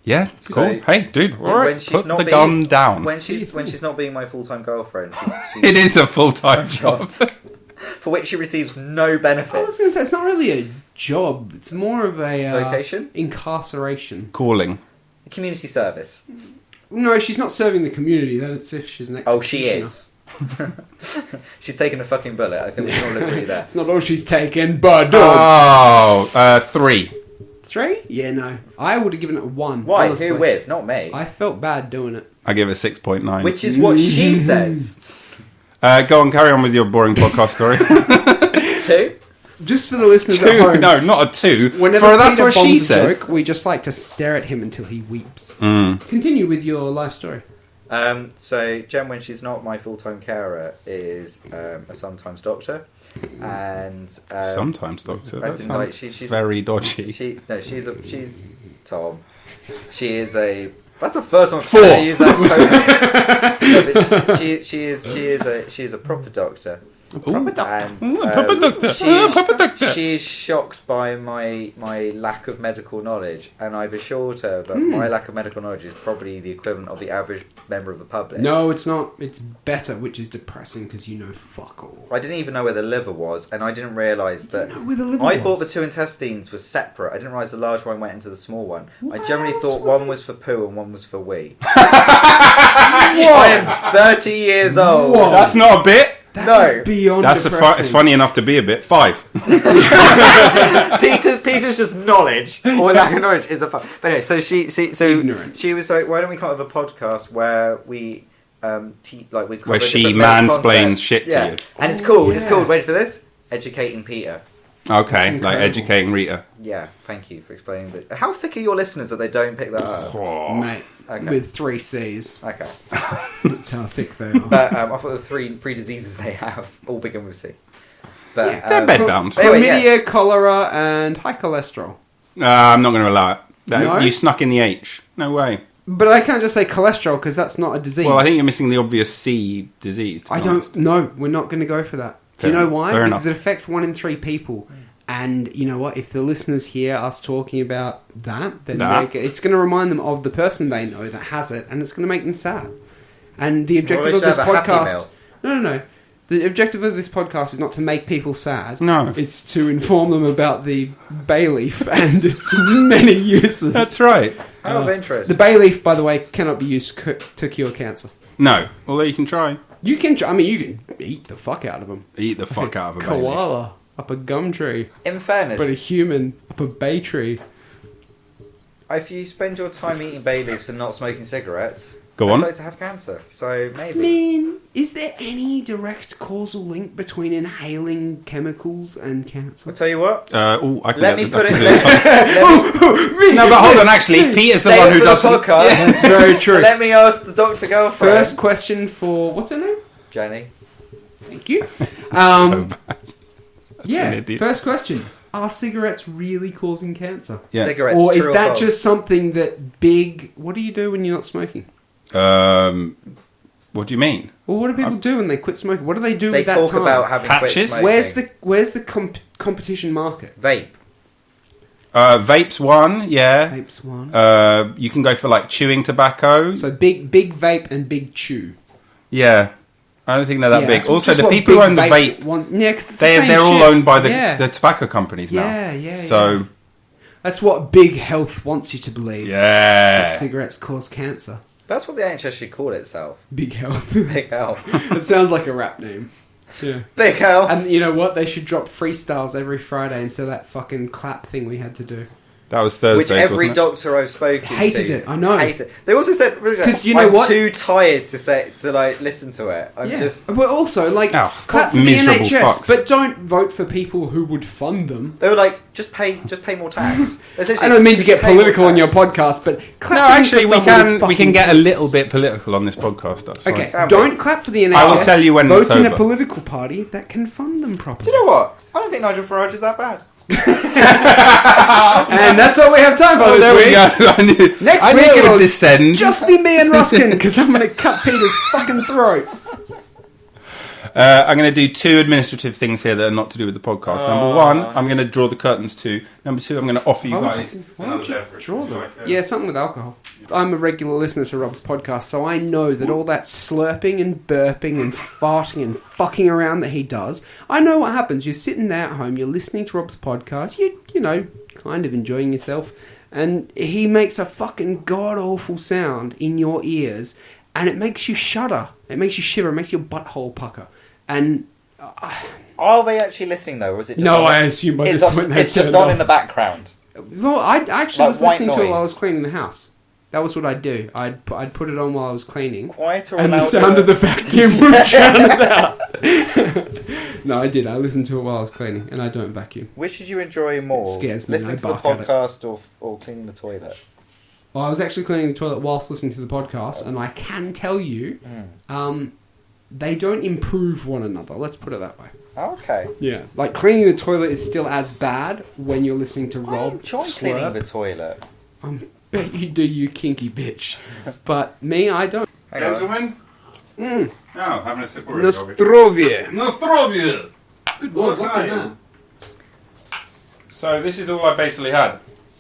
Yeah, So, cool. Hey, dude, all When right. she's Put not the being- gun down. When she's not being my full-time girlfriend, It is a full-time job. for which she receives no I was benefits. going to say, it's not really a job. It's more of a... Location? Incarceration. Calling. Community service. No, she's not serving the community. That's if she's an Oh, executioner. she is. She's taken a fucking bullet. I think we can all agree there. It's not all she's taken, but... Oh, 3. 3? Yeah, no. I would have given it a 1. Why? honestly. Who with? Not me. I felt bad doing it. I give it 6.9. Which is what she says. Go on, carry on with your boring podcast story. 2? Just for the listeners at 2? home. No, not a 2. Whenever That's Peter what she bombs a says. joke, we just like to stare at him until he weeps. Mm. Continue with your life story. So Jen, when she's not my full-time carer, is a sometimes doctor, and Sometimes, Doctor. That as in, like, sounds she's very dodgy. she's Tom. She is a. That's the first one. 4. I use that code. No, but she is a proper doctor. Proper doctor. And, Proper doctor. Proper doctor. She is shocked by my lack of medical knowledge, and I've assured her that my lack of medical knowledge is probably the equivalent of the average member of the public. No, it's not. It's better, which is depressing because you know fuck all. I didn't even know where the liver was, and I didn't realise that. know where the liver I thought was? the 2 intestines were separate. I didn't realise the large one went into the small one. I generally What? thought one was for poo and one was for wee. I am 30 years old. What? That's not a bit. That No. is beyond That's depressing. it's funny enough to be a bit. 5. Peter's just knowledge, or lack of knowledge is a fun. But anyway, so Ignorance. she was like, "Why don't we come up with a podcast where we like we Where covered she different mental mansplains concepts. shit to you. And it's called. It's yeah. called. Wait for this. Educating Peter. Okay, That's like incredible. educating Rita. Yeah, thank you for explaining that. How thick are your listeners that they don't pick that up? Oh. Mate, Okay. with 3 C's. Okay. That's how thick they are. But I thought the three diseases they have all begin with C. But They're bedbound. Anyway, Chlamydia, cholera, and high cholesterol. I'm not going to allow it. No? You snuck in the H. No way. But I can't just say cholesterol because that's not a disease. Well, I think you're missing the obvious C disease. to be I honest. don't know. We're not going to go for that. Do you Fair- know why? fair Because enough. it affects 1 in 3 people. And you know what? If the listeners hear us talking about that, then it's going to remind them of the person they know that has it, and it's going to make them sad. And the objective Well, of this they should have a Happy podcast... No. The objective of this podcast is not to make people sad. No. It's to inform them about the bay leaf and its many uses. That's right. Out of interest. The bay leaf, by the way, cannot be used to cure cancer. No. Although you can try. You can eat the fuck out of them. Eat the fuck out of a baby. Koala up a gum tree, In fairness, but a human up a bay tree. if you spend your time eating bay leaves and not smoking cigarettes, Go it's on. like to have cancer. So I maybe. mean, is there any direct causal link between inhaling chemicals and cancer? I'll tell you what. I can Let get me the- put it. No, Let me, but hold on. Actually, Peter's the Save one it who for the doesn't. podcast. That's very true. Let me ask the doctor girlfriend. First question for what's her name? Jenny. Thank you. So bad. Yeah. an idiot. First question: are cigarettes really causing cancer? Yeah. Cigarettes. Or is true that false? just something that big... What do you do when you're not smoking? What do you mean? Well, what do people do when they quit smoking? What do they do They with that talk time? about having Patches? quit smoking. Where's the competition market? Vape? Vapes one, yeah. Vapes one. You can go for like chewing tobacco. So big vape and big chew. Yeah, I don't think they're that Yeah, big. that's Also, just the what people who big own the vape, wants. Yeah, because it's the same they're all shit. owned by the Yeah. tobacco companies now. Yeah. So That's what big health wants you to believe. yeah, That cigarettes cause cancer. That's what the NHS should call itself. Big health. Big Health. It sounds like a rap name. Yeah. Big Health. And you know what? They should drop freestyles every Friday instead of that fucking clap thing we had to do. that was Thursdays, Which every wasn't it? doctor I've spoken Hated to it, I know. hated it. They also said 'Cause you know I'm what? too tired to like listen to it. I'm Yeah. just. But also, like, Oh, clap for the miserable NHS, fucks. but don't vote for people who would fund them. They were like, just pay more tax. I don't mean to get Just pay more political on your tax. podcast, but No, clapping actually, for we someone is can fucking get a pointless. little bit political on this podcast. That's fine. Okay, Can we? don't clap for the NHS. I will tell you when vote it's in a over. political party that can fund them properly. Do you know what? I don't think Nigel Farage is that bad. And that's all we have time for Oh, this there we week. go. I knew, Next I knew week it it'll would descend. Just be me and Ruskin, because I'm going to cut Peter's fucking throat. I'm going to do 2 administrative things here that are not to do with the podcast. Number 1, I'm going to draw the curtains to. Number 2, I'm going to offer you guys Why don't you another beverage. draw Would you them? like, Yeah, something with alcohol. I'm a regular listener to Rob's podcast, so I know that all that slurping and burping and farting and fucking around that he does, I know what happens. You're sitting there at home, you're listening to Rob's podcast, you know, kind of enjoying yourself, and he makes a fucking god-awful sound in your ears, and it makes you shudder. It makes you shiver. It makes your butthole pucker. And... Are they actually listening though, or is it? Just No, on I assume by it's this point they've it's just turned on off. in the background. Well, I actually Like was white listening to it while I noise. was cleaning the house. That was what I'd do. I'd put it on while I was cleaning. Quieter And the louder? sound of the vacuum would drown it out. No, I did. I listened to it while I was cleaning, and I don't vacuum. Which did you enjoy more? It scares me and Listening I to the bark at it. podcast or cleaning the toilet? Well, I was actually cleaning the toilet whilst listening to the podcast, and I can tell you, they don't improve one another. Let's put it that way. Oh, okay. Yeah. Like, cleaning the toilet is still as bad when you're listening to I Rob enjoy cleaning slurp. the toilet. I bet you do, you kinky bitch. But me, I don't. Hang on. Gentlemen? Mm. Oh, having a sip already. Nostrovia. Nostrovia! Good lord, what's in that? So this is all I basically had.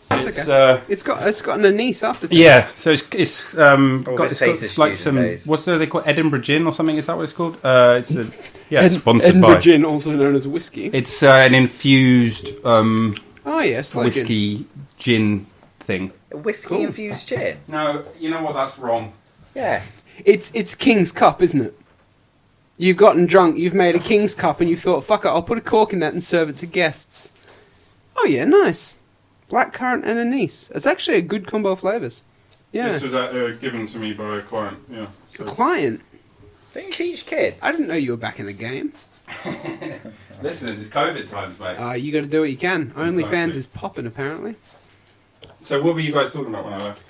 That's It's, okay. It's got an anise aftertaste. yeah, so it's this got tastes it's like as some days. what's they call Edinburgh gin or something? Is that what it's called? It's a it's sponsored Edinburgh by. gin, also known as whiskey. It's an infused Oh yes, like whiskey gin thing. Whiskey infused gin. No, you know what? That's wrong. Yeah. It's King's Cup, isn't it? You've gotten drunk, you've made a King's Cup, and you thought, fuck it, I'll put a cork in that and serve it to guests. Oh yeah, nice. Blackcurrant and anise. It's actually a good combo of flavours. Yeah. This was given to me by a client. Yeah. A client. Don't you teach kids? I didn't know you were back in the game. Listen, it's COVID times, mate. You got to do what you can. OnlyFans is popping, apparently. So what were you guys talking about when I left?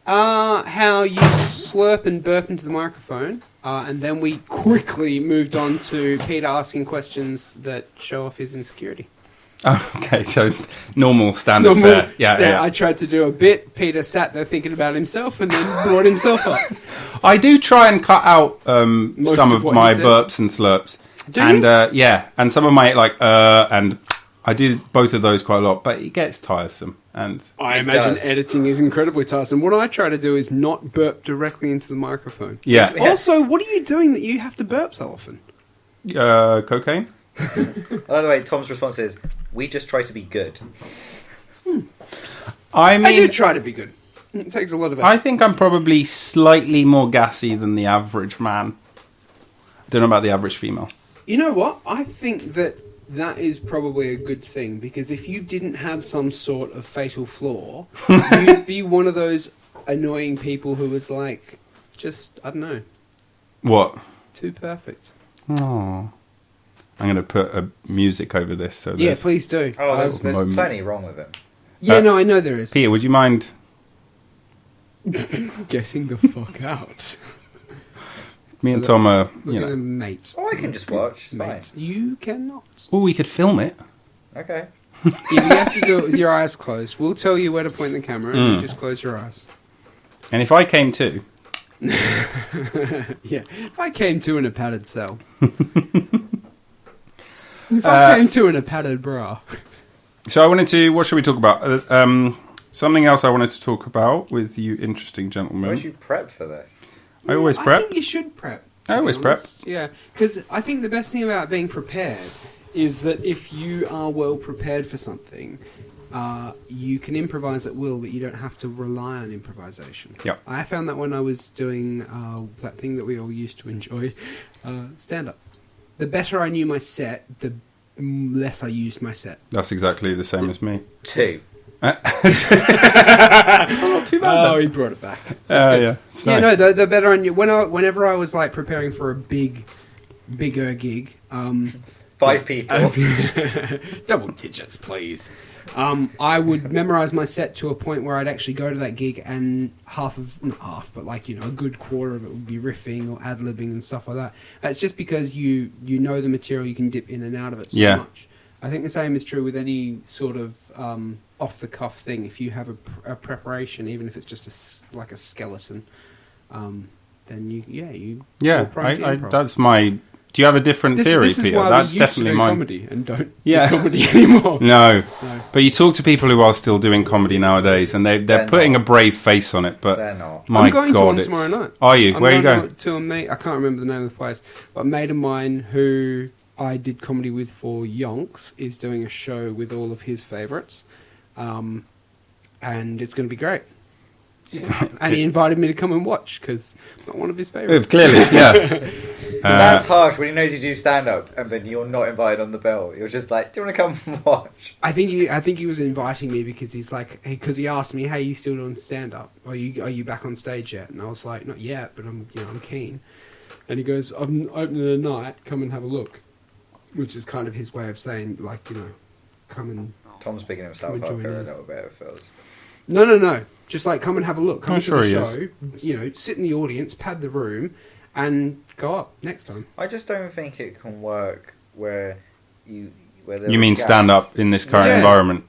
How you slurp and burp into the microphone, and then we quickly moved on to Peter asking questions that show off his insecurity. Oh, okay, so normal standard fare. Yeah. I tried to do a bit. Peter sat there thinking about himself and then brought himself up. I do try and cut out some of what my he says. burps and slurps. Do you? Yeah, and some of my and I do both of those quite a lot, but it gets tiresome. And I imagine does. editing is incredibly tiresome. What I try to do is not burp directly into the microphone. yeah, Also, what are you doing that you have to burp so often? cocaine. By the way, Tom's response is, "We just try to be good." I I do mean, try to be good. It takes a lot of effort. I think I'm probably slightly more gassy than the average man. Don't know about the average female. You know what? I think that is probably a good thing, because if you didn't have some sort of fatal flaw, you'd be one of those annoying people who was like, just, I don't know, What? too perfect. Oh, I'm going to put a music over this. So Yeah, there's- please do. Oh, there's moment. plenty wrong with him. Yeah, no, I know there is. Peter, would you mind? Getting the fuck out. Me So and that Tom are, We're you going to know. mate. Oh, I can just watch. It's fine. Mate, you cannot. Oh, we could film it. Okay. Yeah, you have to do it with your eyes closed. We'll tell you where to point the camera, and you just close your eyes. And if I came too, Yeah, if I came to in a padded cell. If I came to in a padded bra. so I wanted to. What should we talk about? Something else I wanted to talk about with you, interesting gentlemen. Where's you prepped for this? I always I prep. think you should prep. I always prep. Yeah, because I think the best thing about being prepared is that if you are well prepared for something, you can improvise at will, but you don't have to rely on improvisation. Yep. I found that when I was doing that thing that we all used to enjoy, stand-up. The better I knew my set, the less I used my set. That's exactly the same as me. 2. Not too Oh, he brought it back. That's good. yeah. It's Yeah, nice. no, the better I knew. Whenever I was like preparing for a bigger gig, 5 people. double digits, please. I would memorize my set to a point where I'd actually go to that gig and not half, but like, a good quarter of it would be riffing or ad-libbing and stuff like that. It's just because you know the material, you can dip in and out of it so Yeah. much. I think the same is true with any sort of off-the-cuff thing. If you have a preparation, even if it's just like a skeleton, then you Yeah, you're prone to improv. that's my. Do you have a different theory, This is Peter? why That's we used definitely to do mine. comedy and don't Yeah. do comedy anymore. No. No. But you talk to people who are still doing comedy nowadays, and they're They're putting not. a brave face on it. But They're not. my I'm going God, to one it's- tomorrow night. Are you? Where are you going? To a mate. I can't remember the name of the place, but a mate of mine who I did comedy with for Yonks is doing a show with all of his favourites, and it's going to be great. And he invited me to come and watch because I'm not one of his favourites. Clearly, yeah. That's harsh when he knows you do stand-up and then you're not invited on the bill. You're just like, do you want to come and watch? I think he was inviting me because he asked me, "Hey, you still doing stand-up? Are you back on stage yet?" And I was like, "Not yet, but I'm keen." And he goes, "I'm opening a night. Come and have a look," which is kind of his way of saying, like, come and. Tom's picking himself Would up join here a in. little bit, it feels. No. Just like come and have a look. Come I'm to sure the he show. Sit in the audience, pad the room, and go up next time. I just don't think it can work where there You are mean gaps. stand up in this current Yeah. environment?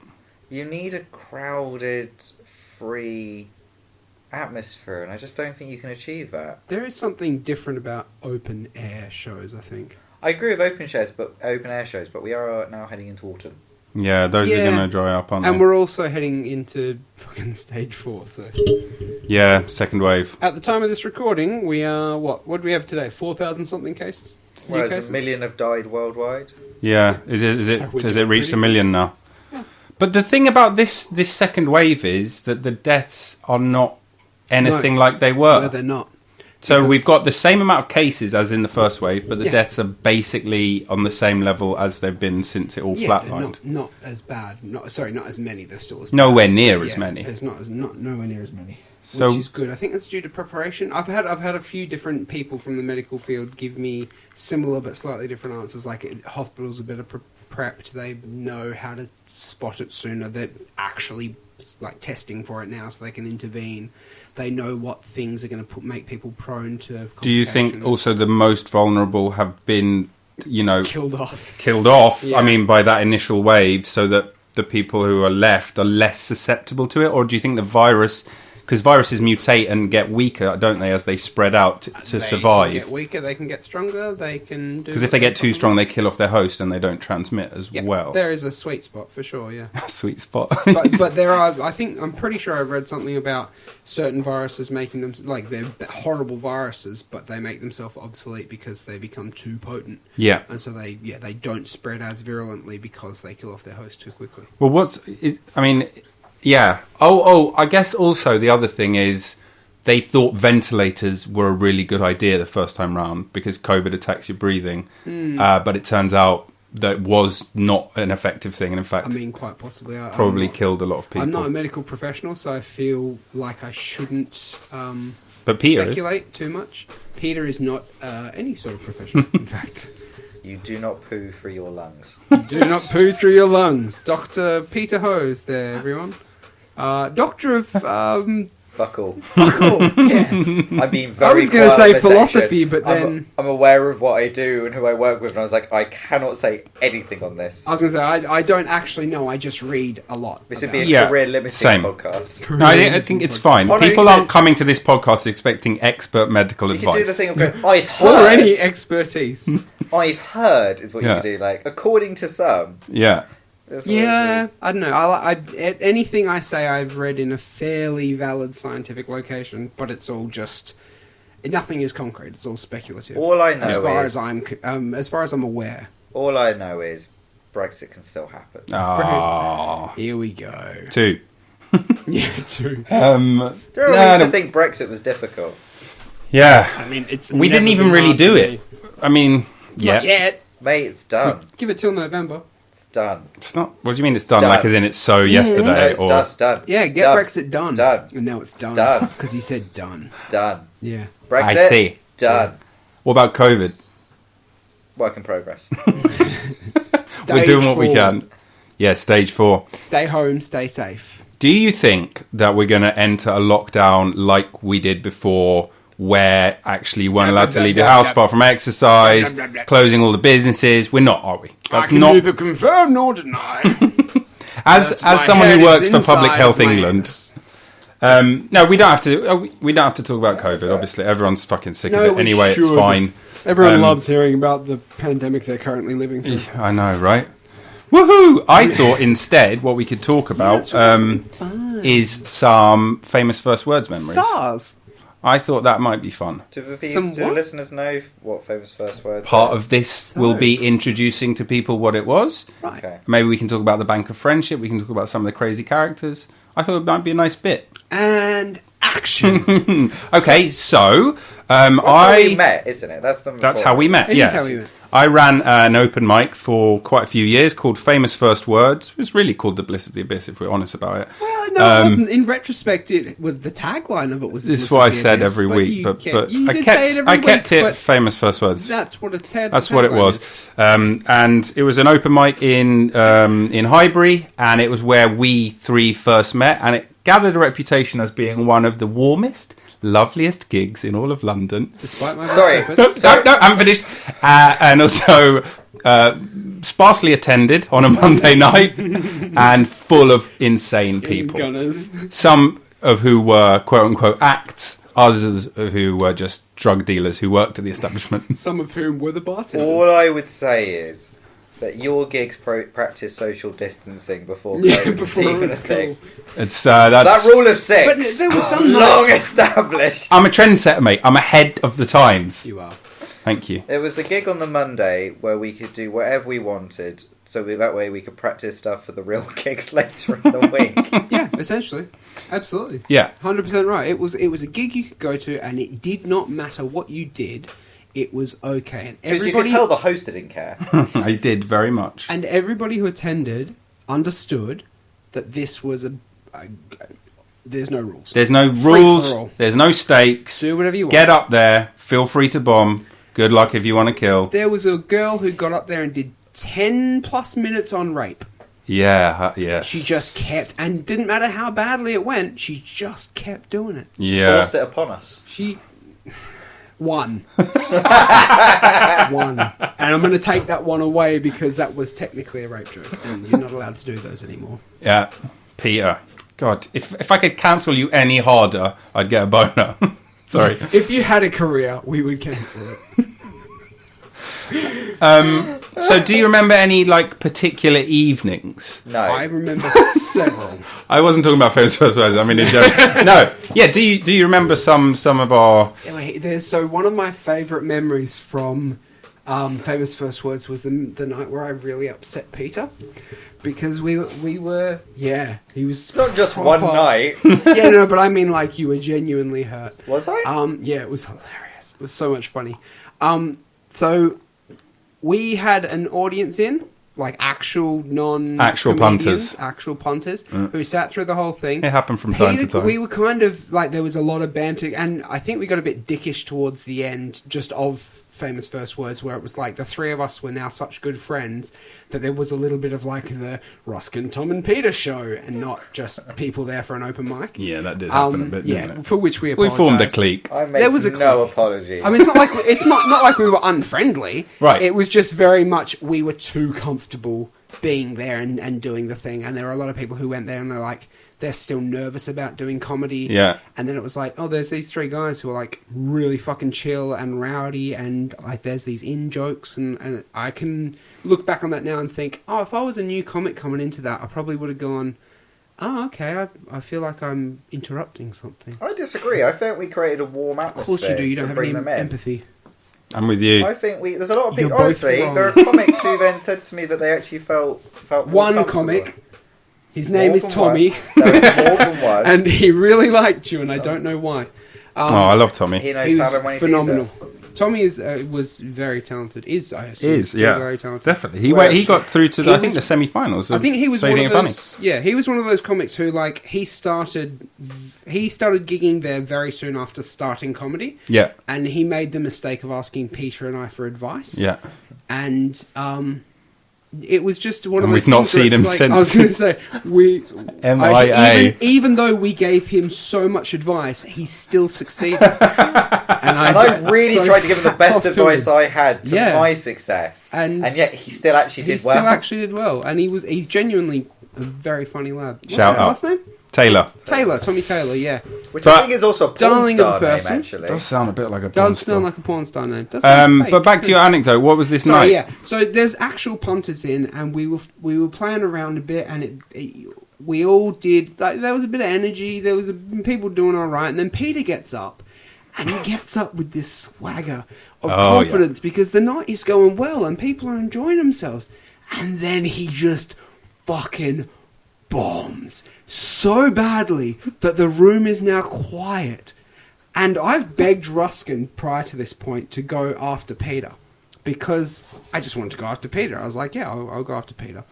You need a crowded, free atmosphere, and I just don't think you can achieve that. There is something different about open air shows, I think. I agree with open air shows, but we are now heading into autumn. Yeah, those are Yeah. going to dry up, aren't And they? we're also heading into fucking stage 4, so... Yeah, second wave. At the time of this recording, we are, what do we have today? 4,000 something cases? New Whereas cases? 1 million have died worldwide. Yeah, is So it we're has it doing reached pretty 1 million now? But the thing about this second wave is that the deaths are not anything like they were. No, they're not. So Because- we've got the same amount of cases as in the first wave, but the Yeah. deaths are basically on the same level as they've been since it all Yeah, they're flatlined. not as bad. Not as many. There's still as bad. Nowhere near as Yeah, many. There's not nowhere near as many. which is good. I think that's due to preparation. I've had a few different people from the medical field give me similar but slightly different answers. Like hospitals are better prepped. They know how to spot it sooner. They're actually like testing for it now, so they can intervene. They know what things are going to make people prone to complications. Do you think also the most vulnerable have been, killed off? Yeah. I mean, by that initial wave, so that the people who are left are less susceptible to it? Or do you think the virus, because viruses mutate and get weaker, don't they, as they spread out to survive? They can get weaker, they can get stronger, they can do... Because if they get too strong, they kill off their host and they don't transmit as well. There is a sweet spot, for sure, yeah. Sweet spot. but there are, I'm pretty sure I've read something about certain viruses making them, like, they're horrible viruses, but they make themselves obsolete because they become too potent. Yeah. And so they don't spread as virulently because they kill off their host too quickly. Well, yeah. Oh, I guess also the other thing is they thought ventilators were a really good idea the first time round because COVID attacks your breathing. But it turns out that was not an effective thing. And in fact, quite possibly. Probably killed a lot of people. I'm not a medical professional, so I feel like I shouldn't but Peter speculate too much. Peter is not any sort of professional, in fact. You do not poo through your lungs. You do not poo through your lungs. Dr. Peter Hose there, everyone. Doctor of... Buckle. Yeah. I mean, very I was going to say quiet philosophy, section. but then... I'm aware of what I do and who I work with, and I was like, I cannot say anything on this. I was going to say, I don't actually know, I just read a lot. This would be a career-limiting podcast. No, I think it's fine. People aren't coming to this podcast expecting expert medical advice. You could do the thing of going, I've heard... Or any expertise. I've heard is what you could do, like, according to some. Yeah. Yeah, I don't know. Anything I say I've read in a fairly valid scientific location, but it's all just... Nothing is concrete, it's all speculative. All I know as far as I'm aware. All I know is Brexit can still happen. Oh. Here we go. 2. Yeah, 2. There are reasons to think Brexit was difficult. Yeah. I mean, we didn't even really do it. I mean, Not yet. Mate, it's done. Give it till November. Done. It's not. What do you mean it's done? Like as in it's so yesterday? No, it's done. Yeah, it's get done. Brexit done. It's done. And now it's done. Done. Because he said done. Done. Yeah. Brexit. I see. Done. What about COVID? Work in progress. We're doing what we can. Yeah, stage 4. Stay home, stay safe. Do you think that we're going to enter a lockdown like we did before, where actually you weren't allowed to leave your house apart from exercise, closing all the businesses? We're not, are we? I can neither confirm nor deny. As someone who works for Public Health England, no, we don't have to. We don't have to talk about COVID. Obviously, everyone's fucking sick of it anyway. It's fine. Everyone loves hearing about the pandemic they're currently living through. I know, right? Woohoo! I thought instead what we could talk about is some famous first words memories. SARS. I thought that might be fun. Do the listeners know what famous first words? Part of this will be introducing to people what it was. Right. Okay. Maybe we can talk about the Bank of Friendship. We can talk about some of the crazy characters. I thought it might be a nice bit. And action. Okay, so That's how we met, isn't it? That's how we met. It Yeah. is how we met. I ran an open mic for quite a few years called Famous First Words. It was really called The Bliss of the Abyss, if we're honest about it. Well, no, it wasn't. In retrospect, it was the tagline of it was. This is what I said every week, but I kept it Famous First Words. That's what That's what it was. And it was an open mic in Highbury, and it was where we three first met, and it gathered a reputation as being one of the warmest, loveliest gigs in all of London. Despite my best efforts. No, I haven't finished. And also sparsely attended on a Monday night and full of insane people. Gunners. Some of who were quote-unquote acts, others of who were just drug dealers who worked at the establishment. Some of whom were the bartenders. All I would say is that your gigs practice social distancing before COVID. Yeah, before it was cool. It's that rule of 6 But there was some long established. I'm a trendsetter, mate. I'm ahead of the times. You are. Thank you. It was a gig on the Monday where we could do whatever we wanted, so that way we could practice stuff for the real gigs later in the week. Yeah, essentially. Absolutely. Yeah. 100% right. It was a gig you could go to, and it did not matter what you did. It was okay. And Because you could tell the host didn't care. I did very much. And everybody who attended understood that this was There's no rules. There's no Free for rules. all. There's no stakes. Do whatever you want. Get up there. Feel free to bomb. Good luck if you want to kill. There was a girl who got up there and did 10 plus minutes on rape. Yeah, yes. She just kept, and didn't matter how badly it went, she just kept doing it. Yeah. Forced it upon us. She won. One. And I'm going to take that one away because that was technically a rape joke, and you're not allowed to do those anymore. Yeah. Peter. God, if I could cancel you any harder, I'd get a boner. Sorry. If you had a career, we would cancel it. So do you remember any, like, particular evenings? No. I remember several. I wasn't talking about famous first words. I mean, in general. No. Yeah, do you remember some of our... So one of my favourite memories from Famous First Words was the night where I really upset Peter. Because we were... Yeah, he was... It's not just proper- one night. Yeah, no, but I mean, like, you were genuinely hurt. Was I? Yeah, it was hilarious. It was so much funny. So we had an audience in, like actual Actual punters. actual punters, who sat through the whole thing. It happened from time to time. We were kind of like, there was a lot of banter, and I think we got a bit dickish towards the end, just of Famous First Words, where it was like the three of us were now such good friends that there was a little bit of like the Ruskin, Tom and Peter show, and not just people there for an open mic. Yeah, that did happen a bit, didn't it? For which we We apologise. formed a clique. I made There was a no clique. apology. I mean, it's not like we were unfriendly. Right. It was just very much we were too comfortable being there and doing the thing. And there were a lot of people who went there and they're like, they're still nervous about doing comedy. Yeah. And then it was like, oh, there's these three guys who are like really fucking chill and rowdy, and like there's these in jokes, and I can look back on that now and think, oh, if I was a new comic coming into that, I probably would have gone, oh, okay, I feel like I'm interrupting something. I disagree. I think we created a warm atmosphere. Of course you do. You don't to have bring any them in. empathy. I'm with you. I think there's a lot of You're people. both Honestly, wrong. there are comics who then said to me that they actually felt more One comfortable. comic. His name is More than Tommy, one. There was more than one. and he really liked you, and I don't know why. I love Tommy. He knows He was Fallon when he sees phenomenal. it. Tommy was very talented. I assume, Is, still yeah. very talented. Definitely. He Well, got through to, he I think, was- the semi-finals. I think he was So one You of Think those. Yeah, he was one of those comics who, like, he started gigging there very soon after starting comedy, Yeah. and he made the mistake of asking Peter and I for advice. Yeah. And it was just one of And those we've not things where seen it's him like, since. I was going to say, MIA. even though we gave him so much advice, he still succeeded. and I really so tried to give him the hats off best to advice him. I had to Yeah. my success, And yet he still actually He did still well. actually did well, and he's genuinely a very funny lad. What's Shout his out. last name? Taylor. Taylor, Tommy Taylor, yeah. Which But- I think is also a porn Darling of a star person. name, actually. Does sound a bit like a porn Does star. sound like a porn star name. Does sound fake, But back to too. your anecdote. What was this Sorry, night? yeah. So there's actual punters in, and we were playing around a bit, and we all did. Like, there was a bit of energy. There was people doing all right, and then Peter gets up, and he gets up with this swagger of Oh, confidence because the night is going well and people are enjoying themselves, and then he just fucking bombs so badly that the room is now quiet. And I've begged Ruskin prior to this point to go after Peter because I just wanted to go after Peter. I was like, yeah, I'll go after Peter.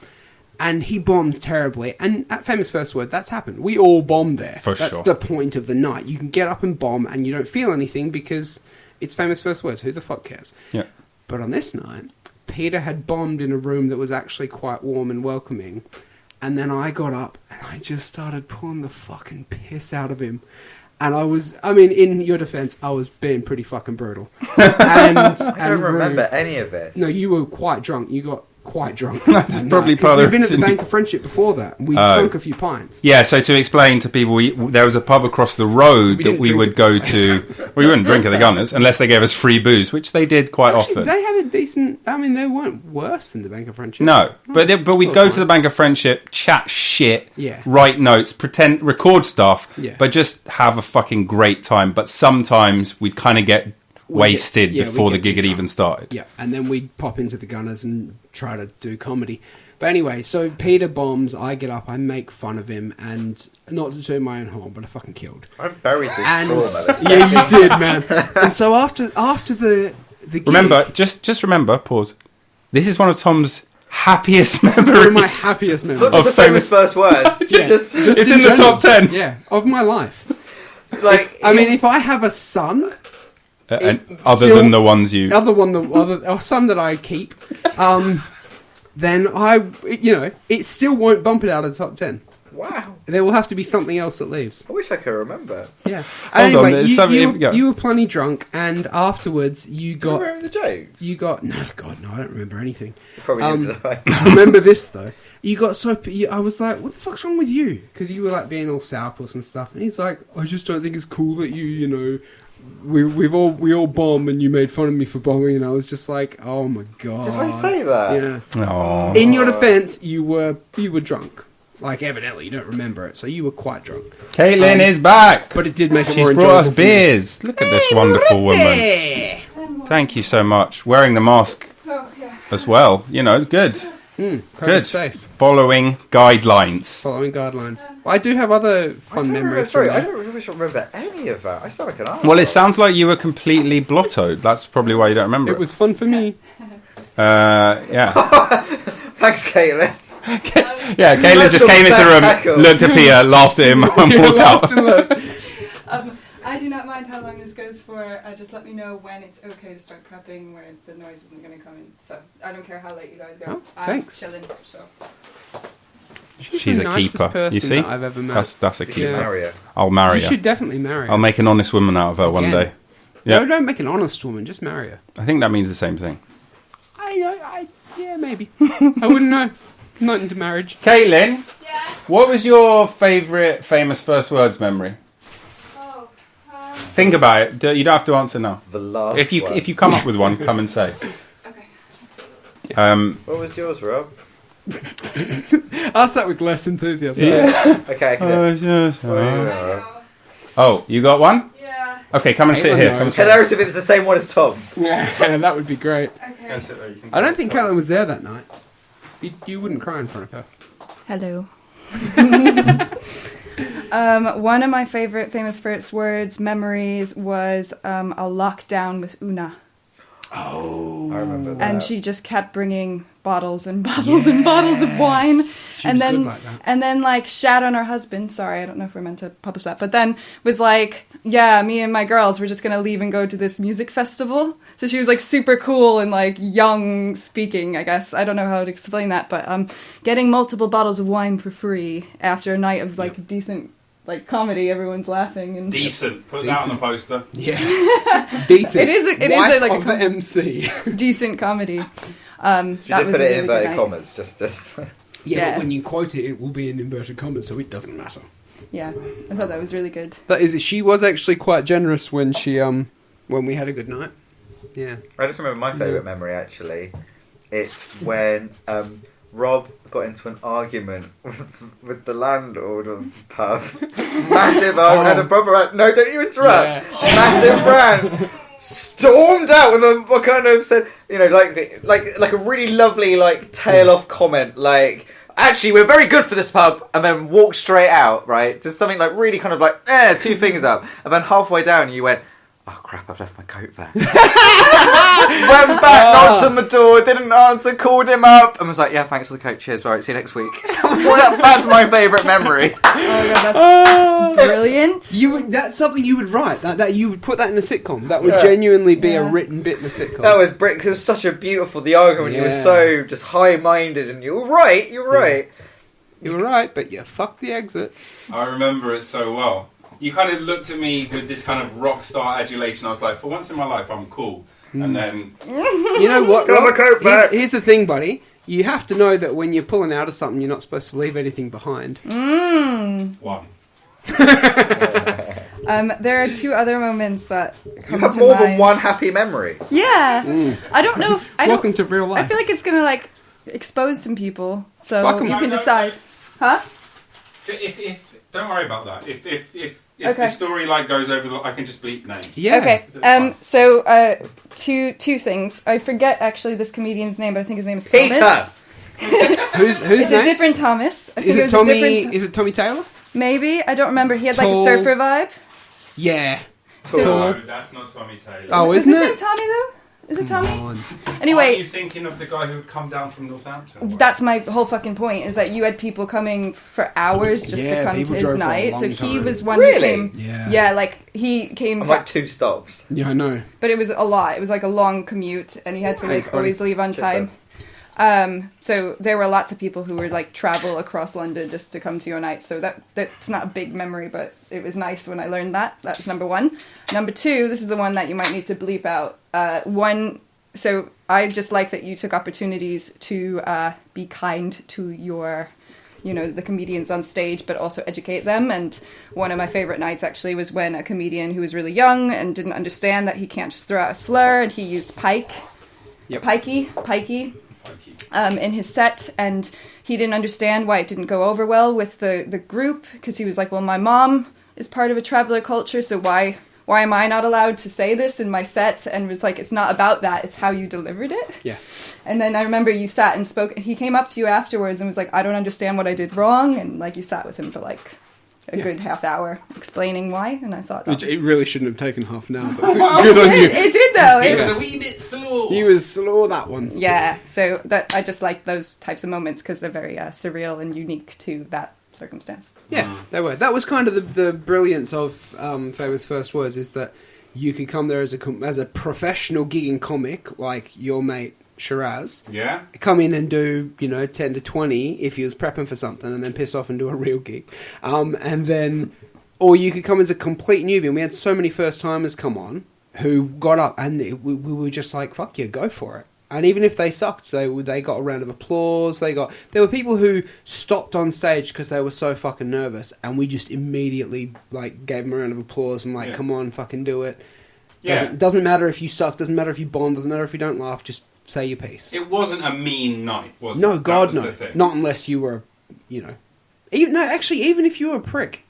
And he bombs terribly. And at Famous First Word, that's happened. We all bomb there. That's sure. the point of the night. You can get up and bomb and you don't feel anything because it's Famous First Words. Who the fuck cares? Yeah. But on this night, Peter had bombed in a room that was actually quite warm and welcoming. And then I got up and I just started pulling the fucking piss out of him. And in your defense, I was being pretty fucking brutal. And I don't remember any of this. No, you were quite drunk. You got quite drunk. That's probably part of We've been at the it. Bank of Friendship before that. We sunk a few pints. Yeah, so to explain to people, there was a pub across the road We that didn't we drink would at go this to. We wouldn't drink at the Gunners unless they gave us free booze, which they did quite Actually, often. they had a decent... I mean, they weren't worse than the Bank of Friendship. No, but we'd Still go fine. to the Bank of Friendship, chat shit, Yeah. write notes, pretend, record stuff, Yeah. but just have a fucking great time. But sometimes we'd kind of get wasted we'd before the get gig too had drunk. even started. Yeah, and then we'd pop into the Gunners and try to do comedy. But anyway, so Peter bombs, I get up, I make fun of him, and not to toot my own horn, but I fucking killed. I buried this And trauma. yeah, you did, man. And so after the gig, Remember, just remember, pause. This is one of Tom's happiest This is memories. one of my happiest Not memories. just Of the famous famous- first words. Yes. Just It's in the general. top 10. Yeah, of my life. like I mean, if I have a son, And other Still- than the ones you... a son that I keep, then it still won't bump it out of the top 10. wow. There will have to be something else that leaves. I wish I could remember. Yeah. Hold on, Anyway, there's you, something- you were plenty drunk, and afterwards Do you remember the jokes? no, God, no, I don't remember anything. Probably didn't. I remember this though. You got so I was like, "What the fuck's wrong with you?" Because you were like being all sourpuss and stuff, and he's like, "I just don't think it's cool that we all bomb and you made fun of me for bombing." And I was just like, "Oh my god!" Did I say that? Yeah. Aw. In your defense, you were drunk. Like evidently you don't remember it, so you were quite drunk. Caitlin is back. But it did make it She's more brought enjoyable. us beers. Look at this wonderful woman. Thank you so much. Wearing the mask Oh, yeah. as well. Good. Good. Safe. Following guidelines. Following guidelines. I do have other fun memories. Sorry, from I that. don't really remember any of that. I sound like an arsehole. Well, it sounds like you were completely blottoed. That's probably why you don't remember it. It was fun for me. Yeah. Thanks, Caitlin. Yeah, Caitlin just came into the room, looked at Pia, laughed at him, and walked out. I do not mind how long this goes for. Just let me know when it's okay to start prepping, where the noise isn't going to come in. So I don't care how late you guys go. Oh, I'm thanks. chilling. So She's the a nicest keeper. person You see? that I've ever met. That's a Did you keeper. marry her? I'll marry You her. should definitely marry her. I'll make an honest woman out of her one Again. day. Yeah. No, don't make an honest woman. Just marry her. I think that means the same thing. Yeah, maybe. I wouldn't know. Not into marriage. Caitlin, yeah. what was your favourite famous first words memory? Oh. Think about it. You don't have to answer now. The last If one. you come up with one, come and say. Okay. What was yours, Rob? Ask that with less enthusiasm. Yeah. Okay, I can do it. What are you doing, Rob? Oh, you got one? Yeah. Okay, come and sit Caitlin here. knows. Come and sit. Hilarious if it was the same one as Tom. Yeah, that would be great. Okay. I don't think Caitlin was there that night. You wouldn't cry in front of her. Hello. One of my favorite famous first words memories was a lockdown with Una. Oh. I remember that. And she just kept bringing bottles and bottles and bottles of wine. She and was then good like that. and then like shat on her husband. Sorry, I don't know if we're meant to publish that. But then was like, yeah, me and my girls were just gonna leave and go to this music festival. So she was like super cool and like young speaking, I guess. I don't know how to explain that, but getting multiple bottles of wine for free after a night of like decent like comedy, everyone's laughing and Decent. Put that on the poster. Yeah. Decent. It is a- Wife like a of the MC. decent comedy. She That did was put a it in really good inverted night. commas, just Yeah, Yeah. but when you quote it, it will be in inverted commas, so it doesn't matter. Yeah, I thought that was really good. That is, she was actually quite generous when she when we had a good night. Yeah. I just remember my favourite memory, actually. It's when Rob got into an argument with the landlord of the pub. Massive argument, had a proper rant. No, don't you interrupt. Yeah. Massive rant. Stormed out with a kind of said, like a really lovely tail off comment, like, actually we're very good for this pub, and then walked straight out, right? Just something like really kind of two fingers up, and then halfway down you went, oh crap, I've left my coat there. Went back, knocked on the door, didn't answer, called him up, and was like, yeah, thanks for the coat, cheers, right, see you next week. That's my favourite memory. Oh my god, that's brilliant. That's something you would write. That you would put that in a sitcom. That would Yeah. genuinely be a Yeah. written bit in a sitcom. That was brilliant, 'cause it was such a beautiful, the argument, you were Yeah. so just high-minded, and you were right, You were right, but you fucked the exit. I remember it so well. You kind of looked at me with this kind of rock star adulation. I was like, for once in my life, I'm cool. And then... You know what, Got my Rob? coat back. Here's the thing, buddy. You have to know that when you're pulling out of something, you're not supposed to leave anything behind. One. There are two other moments that You come have to more mind. than one happy memory. Yeah, I don't know if Welcome to real I life. feel like it's gonna like expose some people, so Fuck 'em. you No, can no, decide. Huh? If don't worry about that. If Okay. the story goes over, I can just bleep names. Yeah. Okay. Fine. So two things. I forget actually this comedian's name, but I think his name is Peter! Thomas. Who's It's a name? different Thomas. I think Is it it was Tommy? a different. Is it Tommy Taylor? Maybe I don't remember. He had like a Tall. surfer vibe. Yeah. Cool. No, that's not Tommy Taylor. Oh, Was isn't his name it? Tommy though? Is it Tommy? on. Are Anyway, you thinking of the guy who would come down from Northampton? that's my whole fucking point, is that you had people coming for hours just Yeah, to come to people his drove for a night. long So he time. was one Really? who came. Yeah. Like he came. I'm like 2 stops. Yeah, I know. But it was a lot. It was like a long commute, and he had to Thanks, like buddy. always leave on Cheers, time. So there were lots of people who would like travel across London just to come to your night. So that's not a big memory, but it was nice when I learned that. That's number one. Number two, this is the one that you might need to bleep out. So I just like that you took opportunities to be kind to your, the comedians on stage, but also educate them. And one of my favorite nights actually was when a comedian who was really young and didn't understand that he can't just throw out a slur, and he used pikey, in his set, and he didn't understand why it didn't go over well with the group, because he was like, well, my mom is part of a traveler culture, so why am I not allowed to say this in my set? And it's like, it's not about that, it's how you delivered it. Yeah. And then I remember you sat and spoke, he came up to you afterwards and was like, I don't understand what I did wrong, and like you sat with him for like a good half hour explaining why, and I thought that Which was... it really shouldn't have taken half an hour, but Well, good on you. it did though. He It- was a wee bit slow. He was slow, that one. Yeah, so that I just like those types of moments because they're very surreal and unique to that circumstance. Yeah, they were. That was kind of the brilliance of Famous First Words, is that you could come there as a professional gigging comic, like your mate Shiraz. Yeah. Come in and do, 10 to 20 if he was prepping for something, and then piss off and do a real gig. And then, or you could come as a complete newbie, and we had so many first-timers come on who got up, and we were just like, fuck yeah, go for it. And even if they sucked, they got a round of applause. There were people who stopped on stage because they were so fucking nervous, and we just immediately like gave them a round of applause and like, come on, fucking do it. Yeah. Doesn't matter if you suck, doesn't matter if you bomb, doesn't matter if you don't laugh, just say your piece. It wasn't a mean night, was it? No, That God, was no. the thing. Not unless you were, even if you were a prick.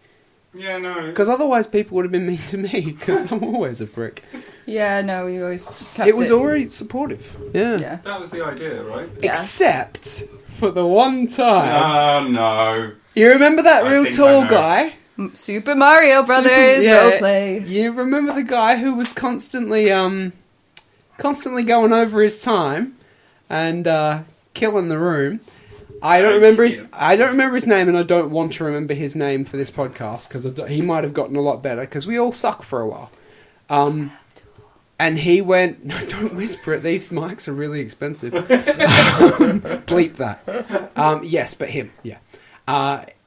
Yeah, no. Because otherwise people would have been mean to me, because I'm always a prick. Yeah, no, you always kept It was already supportive. Yeah. Yeah. That was the idea, right? Yeah. Except for the one time. Oh, no. You remember that I real think tall I know. guy? Super Mario Brothers roleplay. You remember the guy who was constantly going over his time and killing the room? I don't remember his name, and I don't want to remember his name for this podcast because he might have gotten a lot better because we all suck for a while. And he went, no, don't whisper it. These mics are really expensive. Bleep that. Yes, but him. Yeah.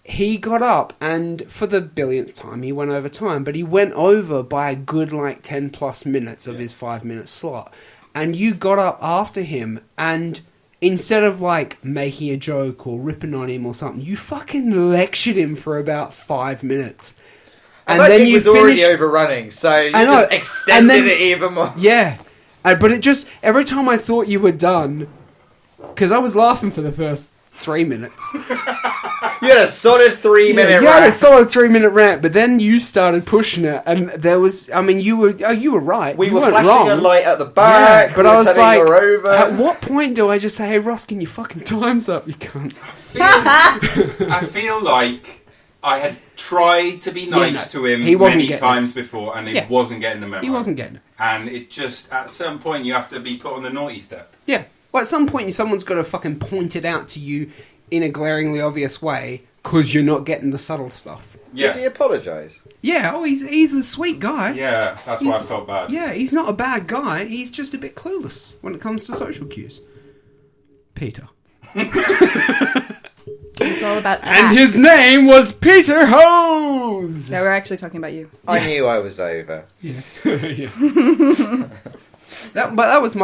He got up, and for the billionth time, he went over time, but he went over by a good 10 plus minutes of his 5-minute slot. And you got up after him, and instead of making a joke or ripping on him or something, you fucking lectured him for about 5 minutes. And then you was already overrunning, so you just extended it even more. Yeah. But it just, every time I thought you were done, because I was laughing for the first 3 minutes. You had a solid 3-minute rant. You had a solid 3-minute rant, but then you started pushing it, and there was, you were right. We you were weren't flashing wrong. a light at the back, Yeah, but I was telling like, you were over. at what point do I just say, hey, Ross, can you fucking time's up, you cunt? I feel like I had tried to be nice to him many times before, and he wasn't getting the memo. He wasn't getting it. And it just, at some point, you have to be put on the naughty step. Yeah. Well, at some point, someone's got to fucking point it out to you in a glaringly obvious way, because you're not getting the subtle stuff. Yeah. Did he apologise? Yeah, he's a sweet guy. Yeah, that's why I felt bad. Yeah, he's not a bad guy. He's just a bit clueless when it comes to social cues. Peter. It's all about tact. And his name was Peter Hose! Yeah, we're actually talking about you. I knew I was over. Yeah. But that was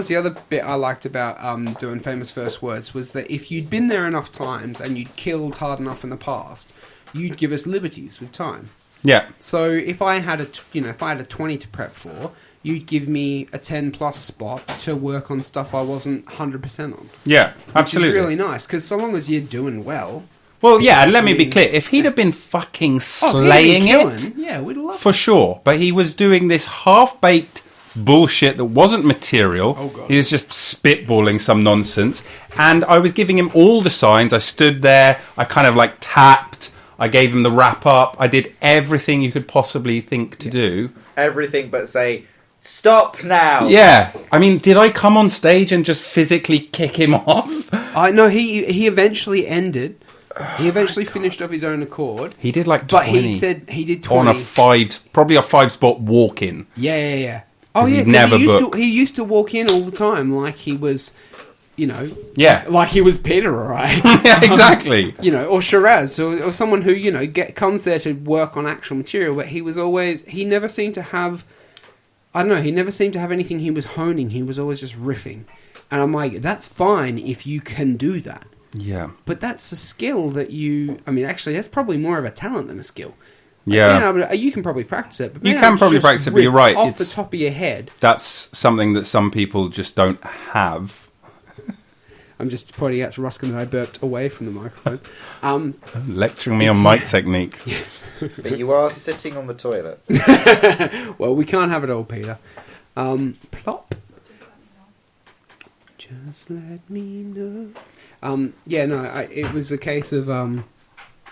the other bit I liked about doing Famous First Words, was that if you'd been there enough times and you'd killed hard enough in the past, you'd give us liberties with time. Yeah. So if I had a 20 to prep for, you'd give me a 10 plus spot to work on stuff I wasn't 100% on. Yeah, absolutely. Which is really nice, because so long as you're doing well... Well, yeah, and let me be clear. If he'd have been fucking slaying it, yeah, we'd love for sure. But he was doing this half-baked bullshit that wasn't material. Oh, God. He was just spitballing some nonsense. And I was giving him all the signs. I stood there. I kind of tapped. I gave him the wrap-up. I did everything you could possibly think to do. Everything but say, Stop now. Yeah. I mean, did I come on stage and just physically kick him off? I know he eventually ended. He eventually finished of his own accord. He did like 20. But he said he did 20. On probably a 5-spot walk-in. Yeah. Oh, 'Cause yeah, he'd never book. he used to walk in all the time like he was, Yeah. like he was Peter, all right? Yeah, exactly. Or Shiraz, or someone who, comes there to work on actual material, but he never seemed to have, he never seemed to have anything he was honing. He was always just riffing. And I'm like, that's fine if you can do that. Yeah. But that's a skill that actually, that's probably more of a talent than a skill. Yeah. You can probably practice it. But You can probably practice it, but you're right. Off the top of your head. That's something that some people just don't have. I'm just pointing out to Ruskin that I burped away from the microphone. Lecturing me on mic technique. But you are sitting on the toilet. Well, we can't have it all, Peter. Plop. Just let me know. It was a case of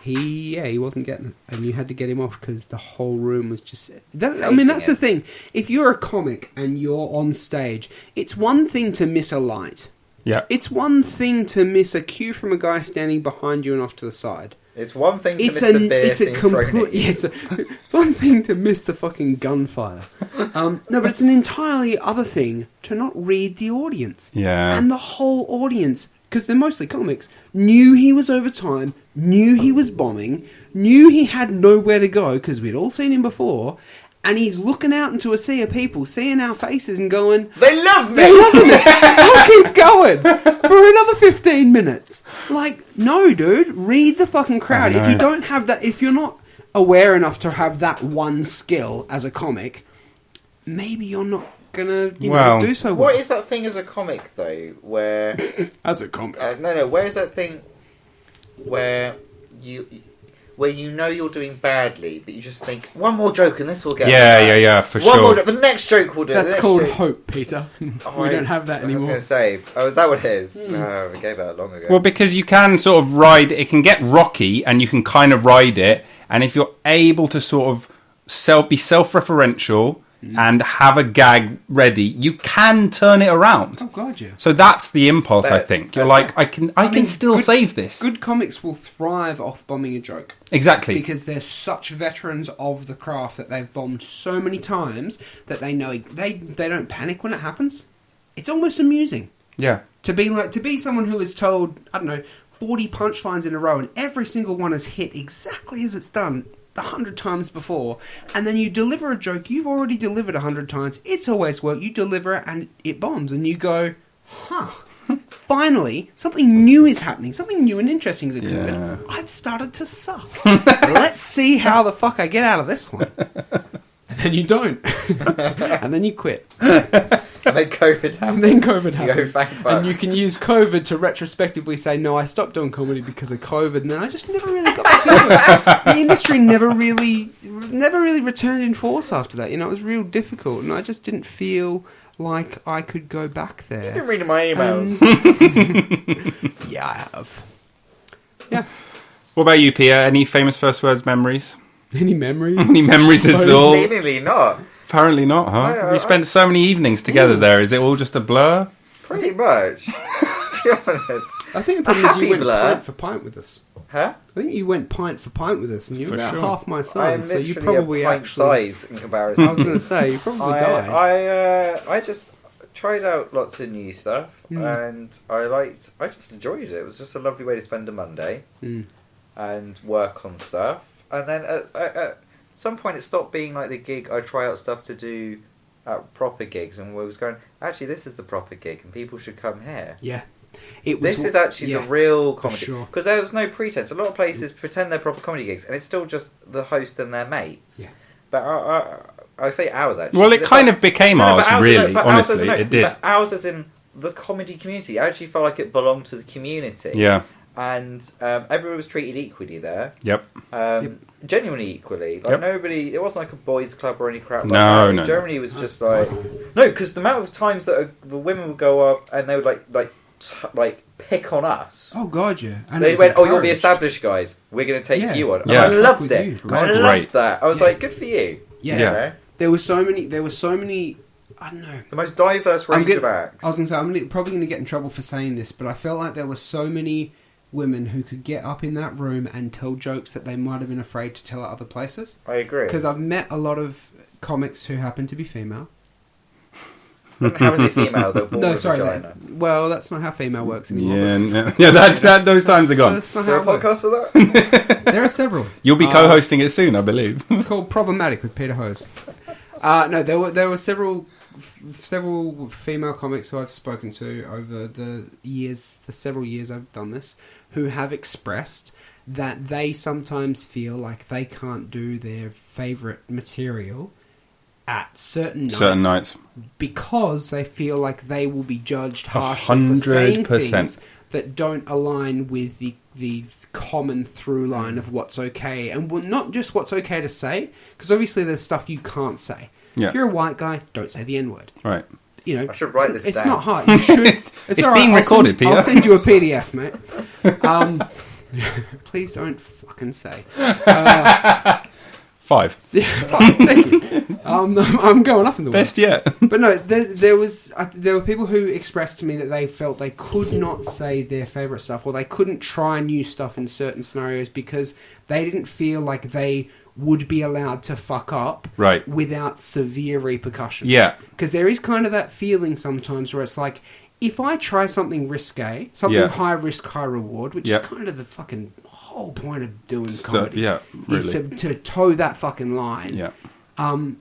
he wasn't getting it, and you had to get him off because the whole room was just. That's the thing. If you're a comic and you're on stage, it's one thing to miss a light. Yeah. It's one thing to miss a cue from a guy standing behind you and off to the side. It's one thing to miss the beer being thrown at you. It's one thing to miss the fucking gunfire. No, but it's an entirely other thing to not read the audience. Yeah. And the whole audience, because they're mostly comics, knew he was over time, knew he was bombing, knew he had nowhere to go, because we'd all seen him before, and he's looking out into a sea of people, seeing our faces and going, They love me! They're loving it! I'll keep going for another 15 minutes. Like, no, dude, read the fucking crowd. If you don't have that, if you're not aware enough to have that one skill as a comic, maybe you're not gonna, do so well. What is that thing as a comic, though, where... As a comic? where is that thing where you know you're doing badly, but you just think, one more joke and this will get Yeah, for one sure. more joke, the next joke will do it. That's called hope, Peter. Oh, we don't have that anymore. I was going to say, is that what it is? No, we gave that long ago. Well, because you can sort of ride, it can get rocky and you can kind of ride it, and if you're able to sort of be self-referential and have a gag ready, you can turn it around. Oh, God, yeah. So that's the impulse, I think. You're like, I can still save this. Good comics will thrive off bombing a joke. Exactly. Because they're such veterans of the craft that they've bombed so many times that they know they don't panic when it happens. It's almost amusing. Yeah. To be someone who is told, 40 punchlines in a row and every single one is hit exactly as it's done 100 times before, and then you deliver a joke you've already delivered 100 times. It's always worked. You deliver it and it bombs, and you go, finally, something new is happening. Something new and interesting is occurred. Yeah. I've started to suck. Let's see how the fuck I get out of this one. And then you don't. And then you quit. And then COVID happens. And then COVID happens. You go back and you can use COVID to retrospectively say, no, I stopped doing comedy because of COVID, and then I just never really got back into it. The industry never really returned in force after that. It was real difficult, and I just didn't feel like I could go back there. You've been reading my emails. Yeah, I have. Yeah. What about you, Pia? Any famous first words memories? Any memories? Any memories at all? Seemingly not. Apparently not, huh? No, We spent so many evenings together there. Is it all just a blur? Pretty much. To be honest. I think the problem is you happy went blur. pint for pint with us. Huh? I think you went pint for pint with us, and you're For about sure. half my I am size, so you literally probably a pint actually... size in comparison. I was going to say, you probably died. I just tried out lots of new stuff, and I just enjoyed it. It was just a lovely way to spend a Monday and work on stuff. And then at some point it stopped being like the gig I try out stuff to do at proper gigs, and we was going, actually this is the proper gig and people should come here. Yeah. This is actually the real comedy. sure. Because there was no pretense. A lot of places pretend they're proper comedy gigs and it's still just the host and their mates. Yeah. But I say ours actually. Well, it kind of became ours, really, honestly. It did. But ours as in the comedy community. I actually felt like it belonged to the community. Yeah. And everyone was treated equally there. Yep. Genuinely equally. Like nobody, it wasn't like a boys' club or any crap like No, that. no. Germany was just like... No, because the amount of times that the women would go up and they would like pick on us. Oh, God, yeah. And They went, you're the established guys. We're going to take you on. And Yeah. I loved With it. you. I Great. loved that. I was like, good for you. Yeah. You know? There were so many I don't know. The most diverse range of acts. I was going to say, I'm probably going to get in trouble for saying this, but I felt like there were so many women who could get up in that room and tell jokes that they might have been afraid to tell at other places. I agree. Because I've met a lot of comics who happen to be female. How is it female? No, sorry. Well, that's not how female works anymore. Those times are gone. Is there a podcast for that? There are several. You'll be co-hosting it soon, I believe. It's called Problematic with Peter Hose. No, there were several female comics who I've spoken to over the several years I've done this, who have expressed that they sometimes feel like they can't do their favourite material at certain nights because they feel like they will be judged harshly for saying things that don't align with the common through line of what's okay, and not just what's okay to say, because obviously there's stuff you can't say. Yeah. If you're a white guy, don't say the N-word. Right. You know, I should write this it's down. not hard. You should. It's being recorded, Peter. I'll send you a PDF, mate. Please don't fucking say. 5. Thank you. I'm going up in the Best yet. But no, there were people who expressed to me that they felt they could not say their favourite stuff, or they couldn't try new stuff in certain scenarios because they didn't feel like they would be allowed to fuck up without severe repercussions. Yeah. Because there is kind of that feeling sometimes where it's like, if I try something risque, something high risk, high reward, which is kind of the fucking whole point of doing comedy, is to toe that fucking line. Yeah. And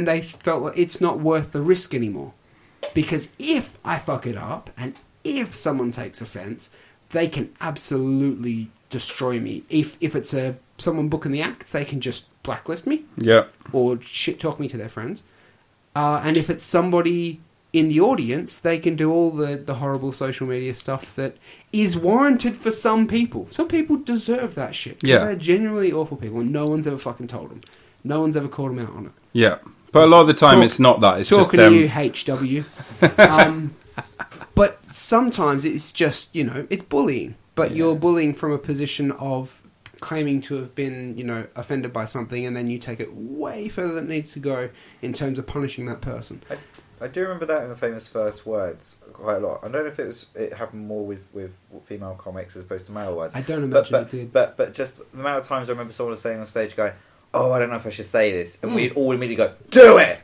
they felt like it's not worth the risk anymore. Because if I fuck it up, and if someone takes offence, they can absolutely destroy me. If it's someone booking the acts, they can just blacklist me. Yeah. Or shit talk me to their friends. And if it's somebody in the audience, they can do all the horrible social media stuff that is warranted for some people. Some people deserve that shit. Because they're genuinely awful people, and no one's ever fucking told them. No one's ever called them out on it. Yeah. But a lot of the time it's not that. It's just them. Talking to you, HW. But sometimes it's just, it's bullying. But you're bullying from a position of claiming to have been, offended by something, and then you take it way further than it needs to go in terms of punishing that person. I do remember that in the famous first words quite a lot. I don't know if it happened more with female comics as opposed to male words. I don't imagine it did. But just the amount of times I remember someone saying on stage, going, "Oh, I don't know if I should say this," and we'd all immediately go, "Do it,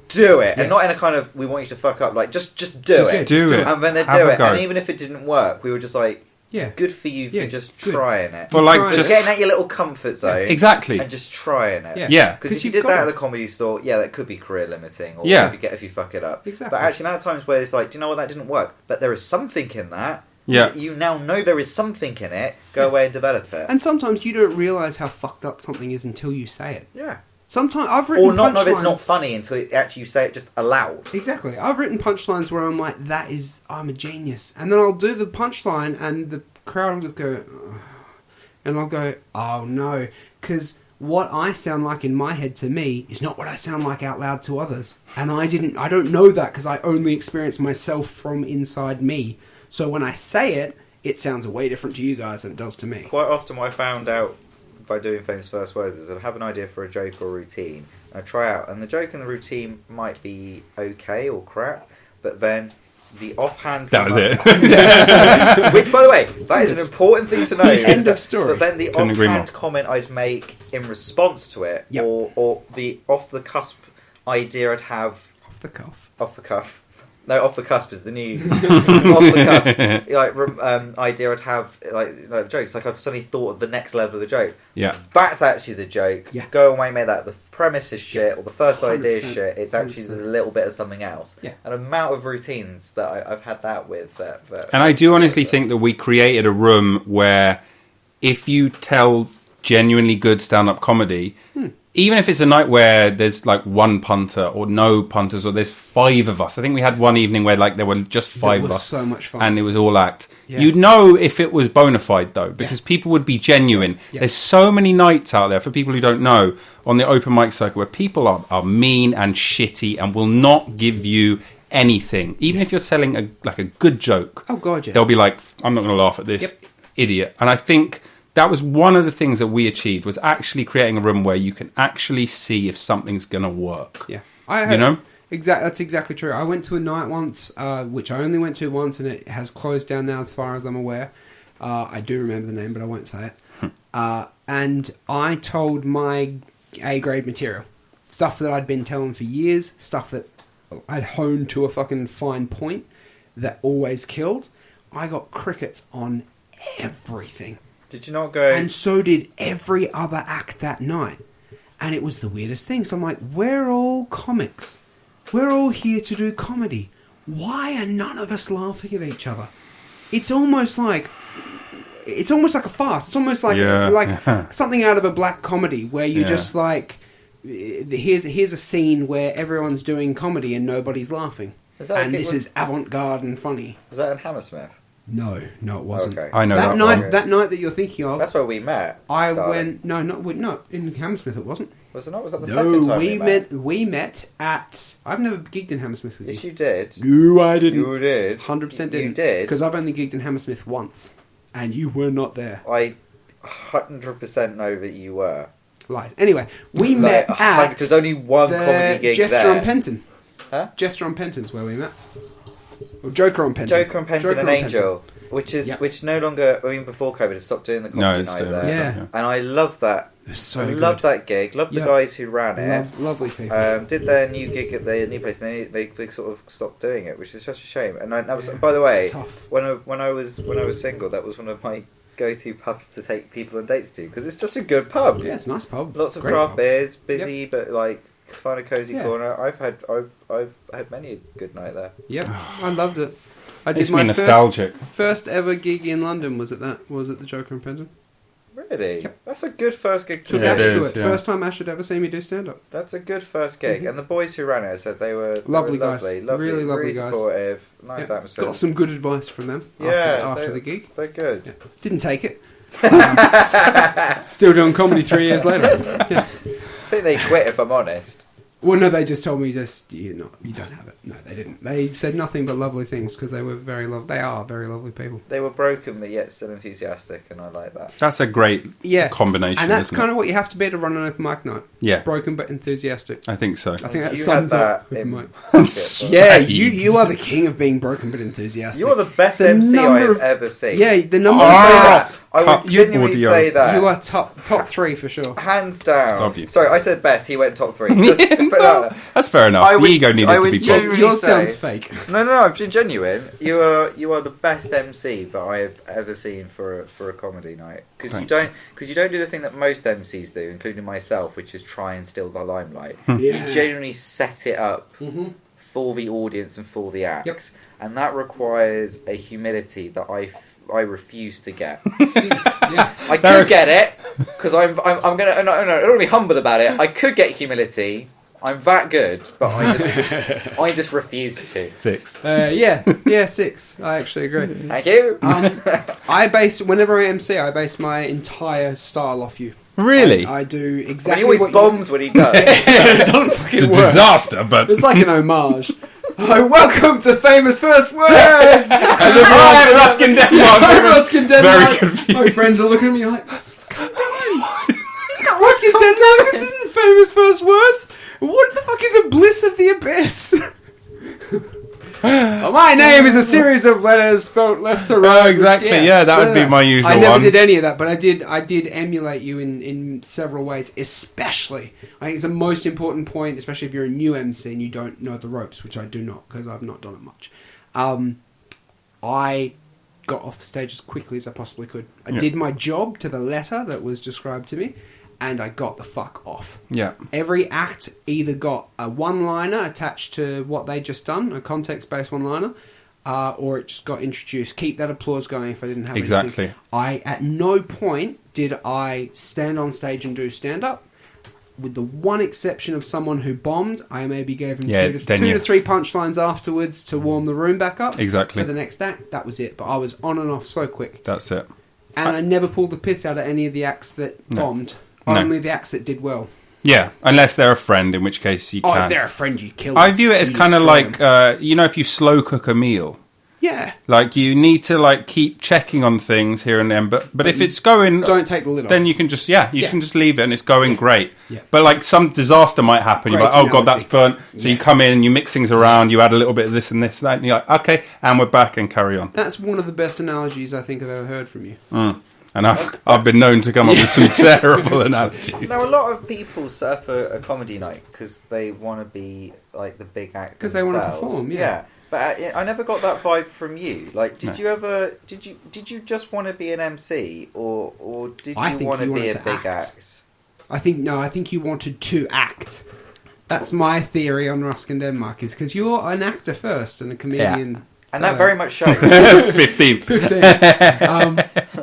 do it," and not in a kind of we want you to fuck up, like just do it, do it, and then they do it, and even if it didn't work, we were just like, good for you for just trying it. For like just getting out your little comfort zone. Exactly. And just trying it. Yeah. Because if you did that at the comedy store, that could be career limiting. Or if you fuck it up. Exactly. But actually, amount of times where it's like, do you know what, that didn't work. But there is something in that. Yeah. You now know there is something in it. Go away and develop it. And sometimes you don't realise how fucked up something is until you say it. Yeah. Sometimes I've written or not know punchlines. It's not funny until you say it just aloud. Exactly. I've written punchlines where I'm like, I'm a genius. And then I'll do the punchline and the crowd will just go, ugh. And I'll go, oh no. Because what I sound like in my head to me is not what I sound like out loud to others. And I don't know that because I only experience myself from inside me. So when I say it, it sounds way different to you guys than it does to me. Quite often what I found out by doing famous first words is I'd have an idea for a joke or a routine, and I'd try out, and the joke and the routine might be okay or crap, but then the offhand... That was it. Which, by the way, that is an important thing to know. End of story. But then the offhand comment I'd make in response to it, or the off-the-cusp idea I'd have... Off the cuff. Off the cuff. No, off the cusp is the new off the cuff idea I'd have like jokes. Like I've suddenly thought of the next level of the joke. Yeah, that's actually the joke. Yeah. Go away, make that the premise is shit or the first idea is 100%, shit. It's actually 100%. a little bit of something else. Yeah, an amount of routines that I've had that with. And I do honestly think that we created a room where if you tell genuinely good stand-up comedy. Even if it's a night where there's like one punter or no punters or there's 5 of us. I think we had one evening where like there were just 5 of us. So much fun. And it was all act. Yeah. You'd know if it was bona fide though, because people would be genuine. Yeah. There's so many nights out there, for people who don't know, on the open mic circuit where people are mean and shitty and will not give you anything. Even if you're selling a good joke. Oh God, yeah. They'll be like, I'm not going to laugh at this idiot. And I think... that was one of the things that we achieved, was actually creating a room where you can actually see if something's going to work. Yeah. That's exactly true. I went to a night once, which I only went to once, and it has closed down now as far as I'm aware. I do remember the name, but I won't say it. And I told my A-grade material. Stuff that I'd been telling for years, stuff that I'd honed to a fucking fine point that always killed. I got crickets on everything. Did you not go... And so did every other act that night. And it was the weirdest thing. So I'm like, we're all comics. We're all here to do comedy. Why are none of us laughing at each other? It's almost like a farce. It's almost like something out of a black comedy where you just like, here's a scene where everyone's doing comedy and nobody's laughing. This is avant-garde and funny. Was that in Hammersmith? No, it wasn't. Okay. I know that night. That night that you're thinking of. That's where we met. I went. No, not in Hammersmith. It wasn't. Was it not? Was that the second time we met at. I've never gigged in Hammersmith with you. Yes, you did. No, I didn't. You did. 100% didn't. You did. Because I've only gigged in Hammersmith once, and you were not there. I 100% know that you were. Lies. Anyway, we met at. There's only one comedy gig Jester there. on Penton. Huh? Jester on Penton's where we met. Or Joker on Penton. Joker on Penton and Angel. Which no longer, I mean, before COVID, it stopped doing the comedy night there. Yeah. And I love that. So I love that gig. Love the guys who ran it. Lovely people. Did their new gig at their new place, and they sort of stopped doing it, which is such a shame. And that was, by the way, when I was single, that was one of my go-to pubs to take people on dates to, because it's just a good pub. Yeah, it's a nice pub. Lots of Great craft pub. beers, busy, but like find a cozy corner. I've had many a good night there. Yep, I loved it. I It's been nostalgic. First ever gig in London was at the Joker and Penton. Really? Yep. That's a good first gig. Took Ash to it. First time Ash had ever seen me do stand up. That's a good first gig, and the boys who ran it said they were lovely guys, really lovely guys, supportive, nice atmosphere. Got some good advice from them. After the gig, they're good. Yeah. Didn't take it. Still doing comedy 3 years later. Yeah. I think they quit, if I'm honest. Well, no, they just told me you don't have it. No, they didn't. They said nothing but lovely things because they were They are very lovely people. They were broken but yet still enthusiastic, and I like that. That's a great combination, and that's kind of what you have to be to run an open mic night. Yeah, broken but enthusiastic. I think so. I think that sums up open mic. Yeah, you are the king of being broken but enthusiastic. You are the best MC I've ever seen. Yeah, the number of bands. I would genuinely say that. You are top 3 for sure. Hands down. Love you. Sorry, I said best. He went top 3. Just put that. That's fair enough. The ego needed to be put. Yours sounds fake. No, I'm being genuine. You are the best MC that I have ever seen for a comedy night. Because you don't do the thing that most MCs do, including myself, which is try and steal the limelight. You genuinely set it up for the audience and for the acts, and that requires a humility that I refuse to get. I could get it because I'm gonna no, I don't want to be humble about it. I could get humility. I'm that good, but I just refuse to. 6. 6. I actually agree. Thank you. Whenever I MC, I base my entire style off you. Really? I do exactly. He always bombs when he does. It doesn't fucking it's a work. disaster, but It's like an homage. Welcome to Famous First Words! I'm Ruskin Denmark. I'm Ruskin Denmark. Very confused. My friends are looking at me like, what's going on? It's not Ruskin Denmark. This isn't Famous First Words. What the fuck is a Bliss of the Abyss? My name is a series of letters spelt left to right. Oh, exactly. Yeah, that would be my usual I never one. did any of that, but I did emulate you in several ways, especially. I think it's the most important point, especially if you're a new MC and you don't know the ropes, which I do not, because I've not done it much. I got off the stage as quickly as I possibly could. I did my job to the letter that was described to me, and I got the fuck off. Yeah. Every act either got a one-liner attached to what they just done, a context-based one-liner, or it just got introduced. Keep that applause going if I didn't have anything. At no point did I stand on stage and do stand-up. With the one exception of someone who bombed, I maybe gave him two to three punchlines afterwards to warm the room back up. Exactly. For the next act. That was it. But I was on and off so quick. That's it. And I never pulled the piss out of any of the acts that bombed. Only the acts that did well. Yeah, unless they're a friend, in which case you can. If they're a friend, you kill I them. view it as kind of like, if you slow cook a meal, Yeah. Like, you need to, like, keep checking on things here and then. But if it's going... Don't take the lid off. Then you can just, can just leave it and it's going great. Yeah. But, like, some disaster might happen. You're Great like, oh, God, that's analogy. burnt. So you come in and you mix things around. You add a little bit of this and this and that. And you're like, okay, and we're back and carry on. That's one of the best analogies I think I've ever heard from you. And I've been known to come up with some terrible analogies. Now, a lot of people set up a comedy night because they want to be like the big actor. Because they want to perform, yeah. But I never got that vibe from you. Like, did you just want to be an MC, or did you want to be a big act? I think you wanted to act. That's my theory on Ruskin Denmark, is because you're an actor first and a comedian. And that very much shows. 15th.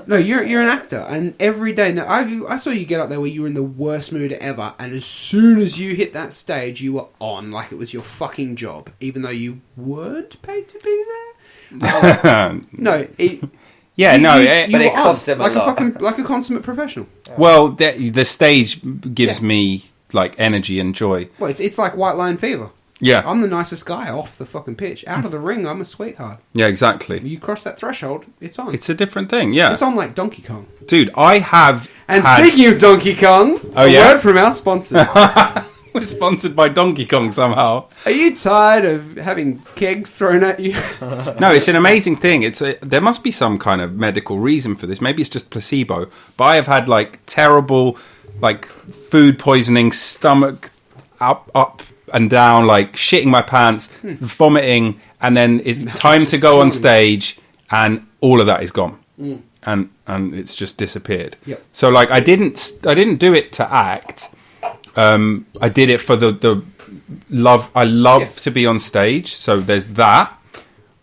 No, you're an actor, and every day. Now, I saw you get up there where you were in the worst mood ever, and as soon as you hit that stage, you were on like it was your fucking job, even though you weren't paid to be there. No, but it cost him a lot. like a consummate professional. Well, the stage gives me like energy and joy. Well, it's like White Line Fever. Yeah, I'm the nicest guy off the fucking pitch. Out of the ring, I'm a sweetheart. Yeah, exactly. You cross that threshold, it's on. It's a different thing. Yeah, It's on like Donkey Kong. dude. I have. And speaking of Donkey Kong, a word from our sponsors. We're sponsored by Donkey Kong somehow. Are you tired of having kegs thrown at you? No, it's an amazing thing. There must be some kind of medical reason for this. Maybe it's just placebo. But I have had like terrible, like food poisoning, stomach up and down, like shitting my pants, vomiting, and then it's time to go on stage, and all of that is gone, and it's just disappeared. Yep. So like I didn't do it to act. I did it for the love. I love to be on stage, so there's that.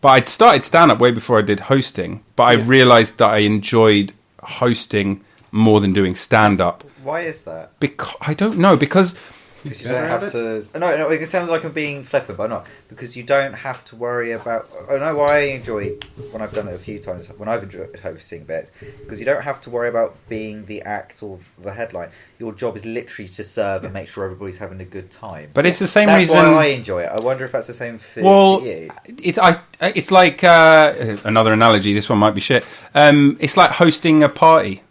But I'd started stand-up way before I did hosting, but I realised that I enjoyed hosting more than doing stand-up. Why is that? Because I don't know, because You don't have to. No, it sounds like I'm being flippant, but I'm not. Because you don't have to worry about. I know why I enjoy when I've done it a few times. When I've enjoyed hosting bits, because you don't have to worry about being the act or the headline. Your job is literally to serve and make sure everybody's having a good time. But it's the same that's reason. That's why I enjoy it. I wonder if that's the same for you. It's like another analogy. This one might be shit. It's like hosting a party.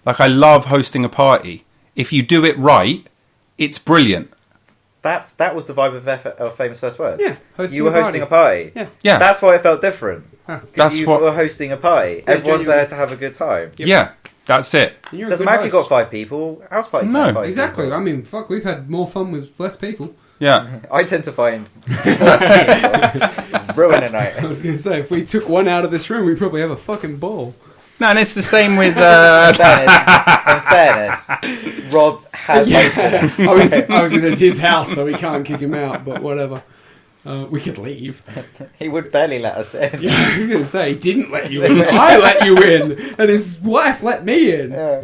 Like I love hosting a party. If you do it right, it's brilliant. That was the vibe of Famous First Words. Yeah, you were hosting a party. Yeah. That's why it felt different. That's you what were hosting a party. Yeah, Everyone's there to have a good time. Yep. Yeah, that's it. Doesn't matter if you've got 5 people. House party. No, 5 Exactly. people. I mean, fuck, we've had more fun with less people. Yeah. I tend to find ruin a night. I was going to say, if we took one out of this room, we'd probably have a fucking ball. No, and it's the same with. In fairness, Rob has hosted us. I was going to say it's his house, so we can't kick him out, but whatever. We could leave. He would barely let us in. Yeah, I was going to say, he didn't let you in. I let you in, and his wife let me in. Yeah.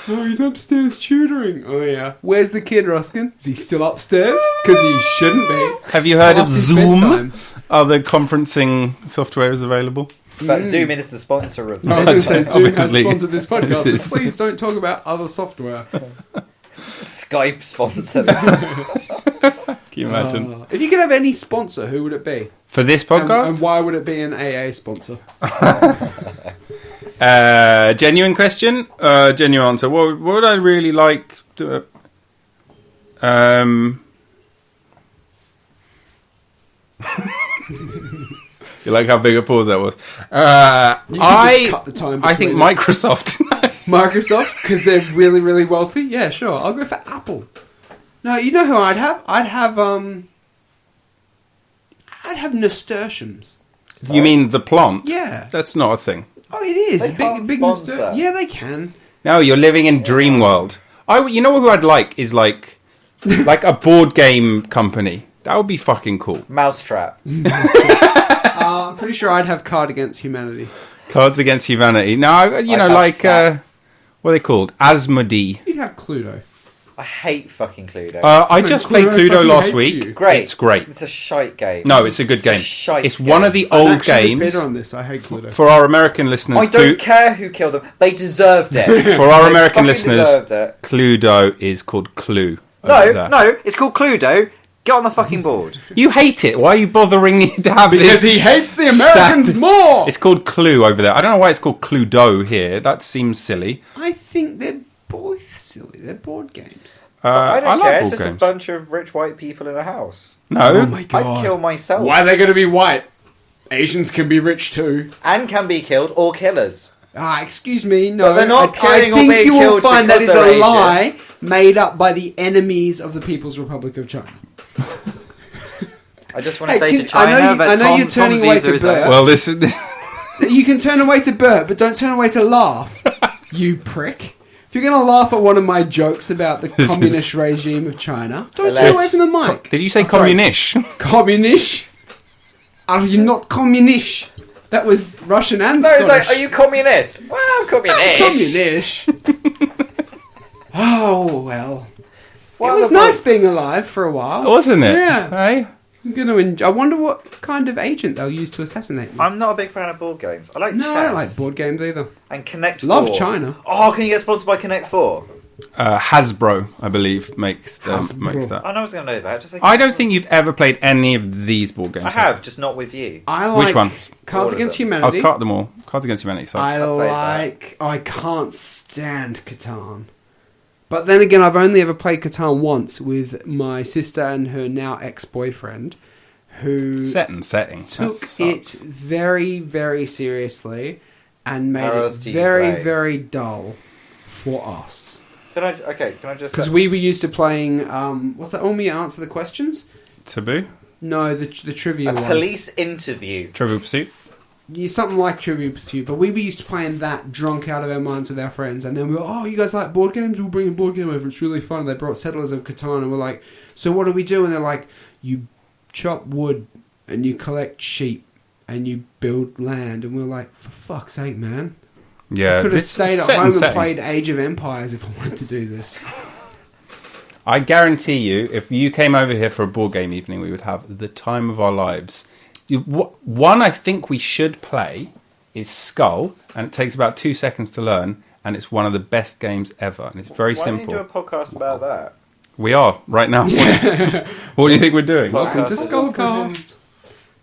Oh, he's upstairs tutoring. Oh, yeah. Where's the kid, Ruskin? Is he still upstairs? Because he shouldn't be. Have you heard of Past his Zoom? bedtime. Other conferencing software is available. But Zoom is the sponsor of I was going to say, Zoom has Obviously. sponsored this podcast, This so please don't talk about other software. Skype sponsor. Can you imagine? If you could have any sponsor, who would it be? For this podcast? And why would it be an AA sponsor? Genuine question, genuine answer. What would I really like to... You like how big a pause that was? You could just cut the time I think between it. Microsoft. Microsoft, because they're really, really wealthy? Yeah, sure. I'll go for Apple. No, you know who I'd have? I'd have nasturtiums. You mean the plant? Yeah. That's not a thing. Oh, it is. They can't big sponsor. nasturtium. Yeah, they can. No, you're living in dream world. You know who I'd like is like a board game company. That would be fucking cool. Mousetrap. I'm pretty sure I'd have Card Against Humanity. Cards Against Humanity. No, have like Snap. what are they called? Asmodee. You'd have Cluedo. I hate fucking Cluedo. I just played Cluedo Cluedo fucking last hates week. you. Great. It's great. It's a shite game. No, it's a good game. shite It's game. one of the I'm old actually games. bitter on this. I hate Cluedo. For our American listeners, I don't care who killed them. They deserved it. for our They American fucking listeners, deserved it. Cluedo is called Clue. No, it's called Cluedo. Get on the fucking board. You hate it. Why are you bothering to have Because this? he hates the Americans more! It's called Clue over there. I don't know why it's called Cluedo here. That seems silly. I think they're both silly. They're board games. I don't like care. It's board just games. a bunch of rich white people in a house. No. Oh my I'd god. kill myself. Why are they going to be white? Asians can be rich too. And can be killed or killers. Excuse me, no. But they're not killing I or think being you will killed find that is because a they're lie made up by the enemies of the People's Republic of China. I just want Hey, to say can- to China I know that you're turning Tom's away visa to is Bert. over. Well, this is... You can turn away to Bert, but don't turn away to laugh. You prick. If you're going to laugh at one of my jokes about the communist regime of China, don't turn away from the mic. Did you say sorry. communish? Communist? Are you not communist? That was Russian and No, Scottish. it's like, are you communist? Well, I'm communist. Communist. Oh, well. What It was other nice being alive for a while. Wasn't it? Yeah. Hey? I'm gonna I wonder what kind of agent they'll use to assassinate me. I'm not a big fan of board games. I like No, chess. I don't like board games either. And Connect Love 4. China. Oh, can you get sponsored by Connect 4? Hasbro, I believe, makes Hasbro. that. I know I was going to know that. Just like, I don't think you've ever played any of these board games. I have, just not with you. I like Which one? Cards All Against of them. I'll Humanity. cut them all. Cards Against Humanity. So. I played like. I can't stand Catan. But then again, I've only ever played Catan once with my sister and her now ex-boyfriend, who setting. took it very, very seriously and made How it else do you very, play? very dull for us. Can I just... Because we were used to playing, what's that, Only Answer the Questions? Taboo? No, the trivia A one. police interview. Trivial Pursuit? Yeah, something like Trivial Pursuit, but we were used to playing that drunk out of our minds with our friends, and then we were, oh, you guys like board games? We'll bring a board game over, it's really fun. They brought Settlers of Catan, and we're like, so what do we do? And they're like, you chop wood, and you collect sheep, and you build land, and we're like, for fuck's sake, man. Yeah. I could have this stayed at set home and and setting. played Age of Empires if I wanted to do this. I guarantee you, if you came over here for a board game evening, we would have the time of our lives. One I think we should play is Skull, and it takes about 2 seconds to learn, and it's one of the best games ever, and it's very Why simple. don't you do a podcast about that? We are, right now. What do you think we're doing? Welcome to Podcast. Skullcast.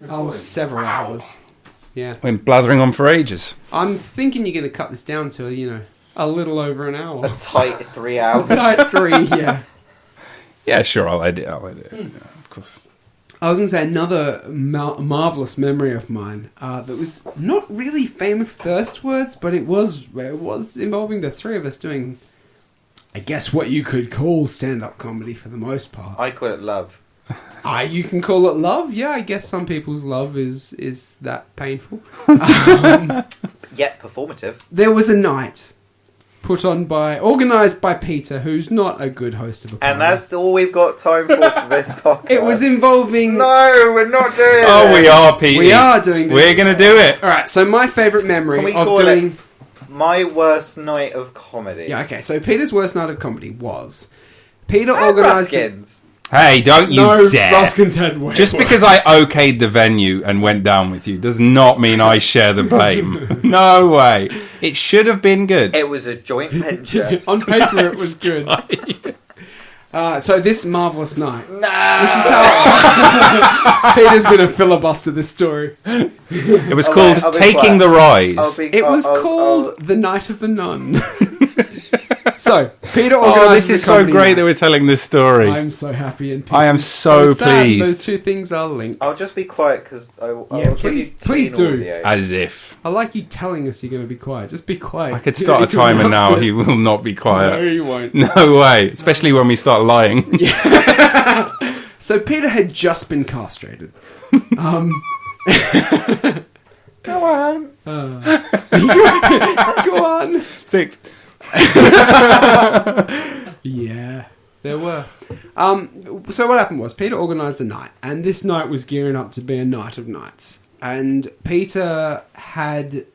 Oh, several hours. Yeah. We've been blathering on for ages. I'm thinking you're going to cut this down to, a little over an hour. A tight 3 hours. Type 3, yeah. Yeah, sure, I'll edit it. Yeah, of course. I was going to say another marvellous memory of mine that was not really famous first words, but it was involving the three of us doing, I guess, what you could call stand-up comedy for the most part. I call it love. You can call it love, yeah. I guess some people's love is that painful. Yet performative. There was a night organised by Peter, who's not a good host of a party. And that's all we've got time for this podcast. It was involving... No, we're not doing it. Oh, we are, Pete. We are doing this. We're going to do it. Alright, so my favourite Can memory we of call doing... it my worst night of comedy? Yeah, okay, so Peter's worst night of comedy was... Peter And organised... Ruskins. Hey, don't you No, dare. Ruskins had way Just worse. because I okayed the venue and went down with you does not mean I share the blame. No way. It should have been good. It was a joint venture. On paper, it was good. So this marvellous night... No. This is how... Peter's going to filibuster this story. It was I'll called be Taking quiet. the Rise. It was called The Night of the Nun. So, Peter organised Oh, this is so great that we're telling this story. I'm so happy and I am so sad pleased. those two things are linked. I'll just be quiet because Yeah, please do. As if. I like you telling us you're going to be quiet. Just be quiet. I could start a You don't timer now. announce it. He will not be No, quiet. you won't. No way. Especially when we start lying. So Peter had just been castrated. Go on. Go on. 6. Yeah, there were. So what happened was Peter organised a night, and this night was gearing up to be a night of nights. And Peter had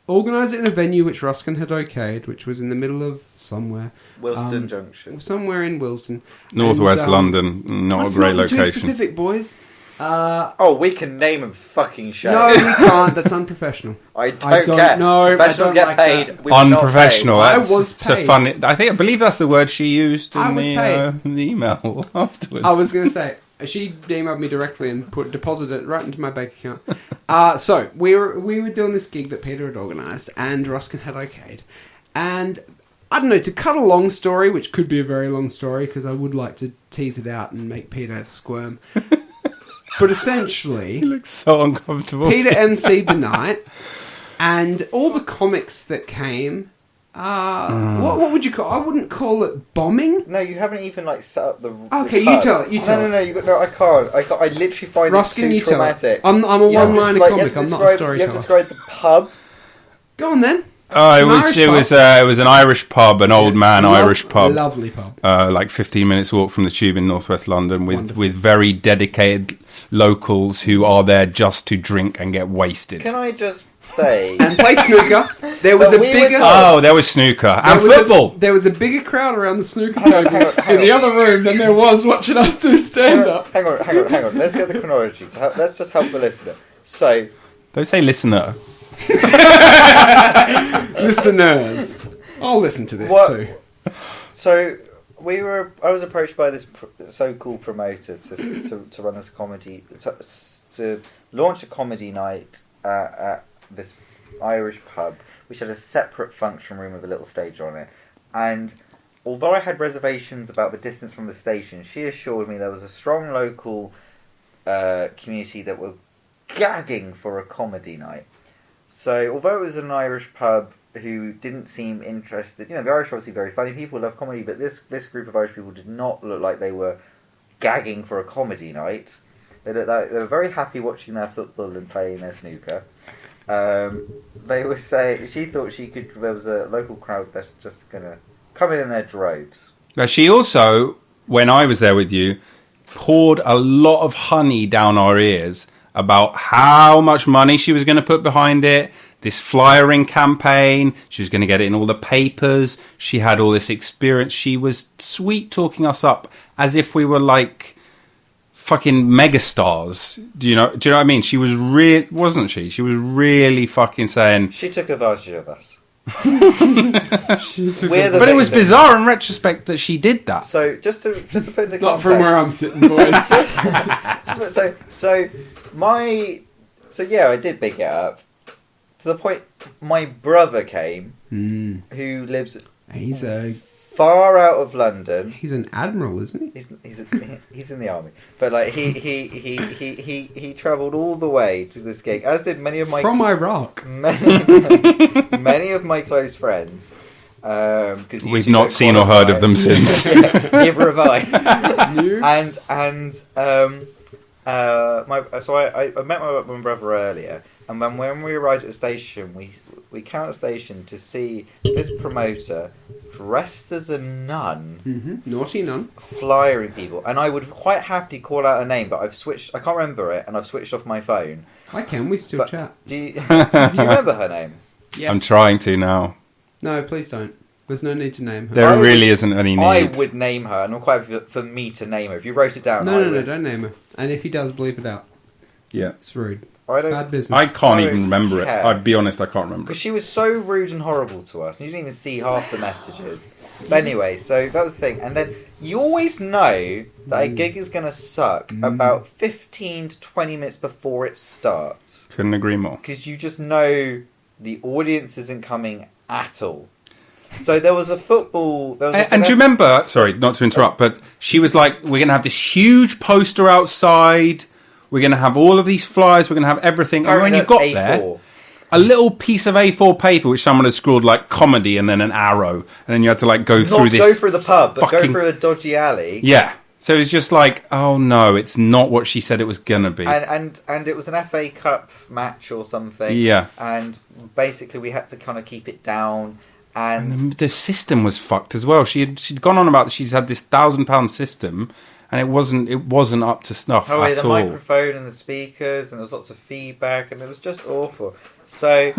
organised it in a venue which Ruskin had okayed, which was in the middle of somewhere. Wilston Junction. Somewhere in Wilston. Northwest And, London. Not let's a great not be location. too specific, boys. Oh, we can name a fucking show. No, we can't. That's unprofessional. I don't I don't care. know, I Professionals don't get like paid. that. We were not Unprofessional. paid. I That's- was it's a paid. funny. I believe that's the word she used I in was the, paid. in the email afterwards. I was going to say, She emailed me directly and deposited it right into my bank account. So we were doing this gig that Peter had organised and Ruskin had okayed. And I don't know, to cut a long story, which could be a very long story because I would like to tease it out and make Peter squirm. But essentially... You look so uncomfortable. Peter emceed the night and all the comics that came... what would you call? I wouldn't call it bombing. No, you haven't even like set up the. Okay, the you tell it. You tell No. I can't. I literally find Ruskin, it you too tell traumatic. it. I'm a one-liner comic. I'm not a You have storyteller. to describe the pub. Go on then. It was an Irish pub, an old man Irish pub. Lovely pub. Like 15 minutes walk from the Tube in northwest London with very dedicated locals who are there just to drink and get wasted. Can I just say and play snooker? There was there was snooker and football. There was a bigger crowd around the snooker table in the other room than there was watching us do stand up. Hang on. Let's get the chronology. Let's just help the listener. So, don't say listener. Listeners, I'll listen to this too. So I was approached by this so-called promoter to run this comedy to launch a comedy night at this Irish pub, which had a separate function room with a little stage on it. And although I had reservations about the distance from the station, she assured me there was a strong local community that were gagging for a comedy night. So although it was an Irish pub who didn't seem interested, the Irish are obviously very funny people, love comedy, but this group of Irish people did not look like they were gagging for a comedy night. They were very happy watching their football and playing their snooker. They were saying she thought there was a local crowd that's just going to come in their droves. Now she also, when I was there with you, poured a lot of honey down our ears about how much money she was going to put behind it, this flyering campaign, she was going to get it in all the papers, she had all this experience, she was sweet talking us up as if we were like fucking megastars. Do you know what I mean? She was wasn't she? She was really fucking saying... She took advantage of us. But it was bizarre in retrospect that she did that. So just to put into context, not from where I'm sitting, boys. I did big it up to the point. My brother came, who lives far out of London. He's an admiral, isn't he? He's in the army, but like he travelled all the way to this gig, as did many of my from Iraq. Many of my close friends. We've not seen or heard of them since. Neither have I. I met my brother earlier, and when we arrived at the station, we came out of the station to see this promoter dressed as a nun, naughty nun, flyering people, and I would quite happily call out her name, but I can't remember it, and I've switched off my phone. I can. We still chat. Do you remember her name? Yes. I'm trying to now. No, please don't. There's no need to name her. There really isn't any need. I would name her, and I'm quite happy for me to name her. If you wrote it down, No, don't name her. And if he does, bleep it out. Yeah. It's rude. Bad business. I can't even remember it. I'll be honest, I can't remember it. Because she was so rude and horrible to us, and you didn't even see half the messages. But anyway, so that was the thing. And then you always know that a gig is going to suck about 15 to 20 minutes before it starts. Couldn't agree more. Because you just know the audience isn't coming at all. So there was a football... And do you remember... Sorry, not to interrupt, but she was like, we're going to have this huge poster outside. We're going to have all of these flyers. We're going to have everything. And when you got A4. There, a little piece of A4 paper which someone had scrawled like comedy and then an arrow. And then you had to like go through this... Not go through the pub, but go through a dodgy alley. Yeah. So it was just like, oh no, it's not what she said it was going to be. And it was an FA Cup match or something. Yeah. And basically we had to kind of keep it down. And the system was fucked as well. She'd gone on about she's had this £1,000 system, and it wasn't up to snuff at all. The microphone and the speakers, and there was lots of feedback, and it was just awful. So,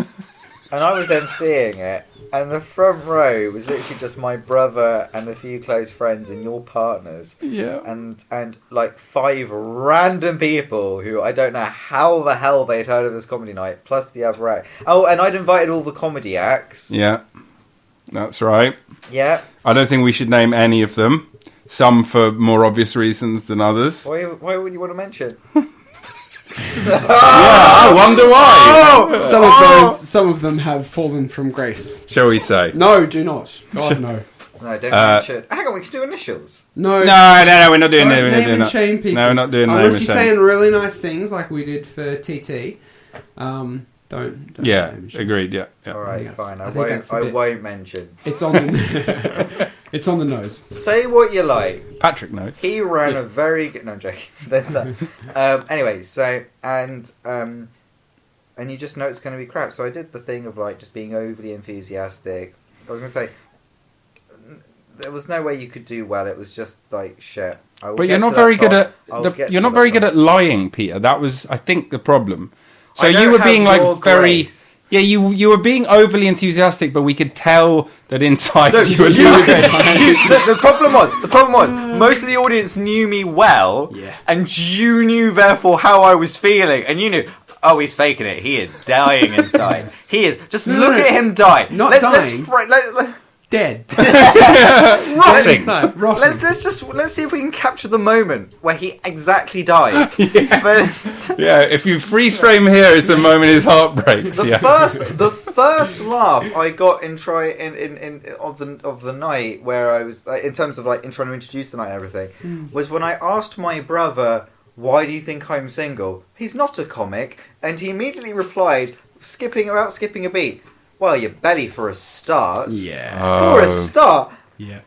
and I was emceeing it, and the front row was literally just my brother and a few close friends and your partners. Yeah. And like 5 random people who I don't know how the hell they'd heard of this comedy night, plus the other act. Oh, and I'd invited all the comedy acts. Yeah. That's right. Yeah. I don't think we should name any of them. Some for more obvious reasons than others. Why wouldn't you want to mention? I wonder why. Some of them have fallen from grace. Shall we say? No, do not. God, no. No, don't mention. Hang on, we can do initials. No, No, we're not doing don't that. name and shame people. No, we're not doing name Unless and you're shame. saying really nice things like we did for TT. Don't Yeah, name and shame. agreed. Yeah. All right, think fine. I I think that's a won't. I bit- won't mention. It's on the it's on the nose. Say what you like. Patrick knows. He ran a very good. No, I'm joking. That's anyway. So and you just know it's going to be crap. So I did the thing of like just being overly enthusiastic. I was going to say there was no way you could do well. It was just like shit. But you're not very good at lying, Peter. That was, I think, the problem. So you were being like very. Grace. Yeah, you were being overly enthusiastic, but we could tell that inside Look, you were doing it. the problem was most of the audience knew me well, and you knew therefore how I was feeling, and you knew. Oh, he's faking it. He is dying inside. He is. Just look at him die. Not dying. Dead. Rotting. Rotting. Let's see if we can capture the moment where he exactly died. But Yeah, if you freeze frame here, it's the moment his heart breaks. the first laugh I got of the night where I was in terms of like in trying to introduce the night and everything was when I asked my brother, "Why do you think I'm single?" He's not a comic, and he immediately replied, skipping a beat. Well, your belly for a start. Yeah. For a start. Yeah.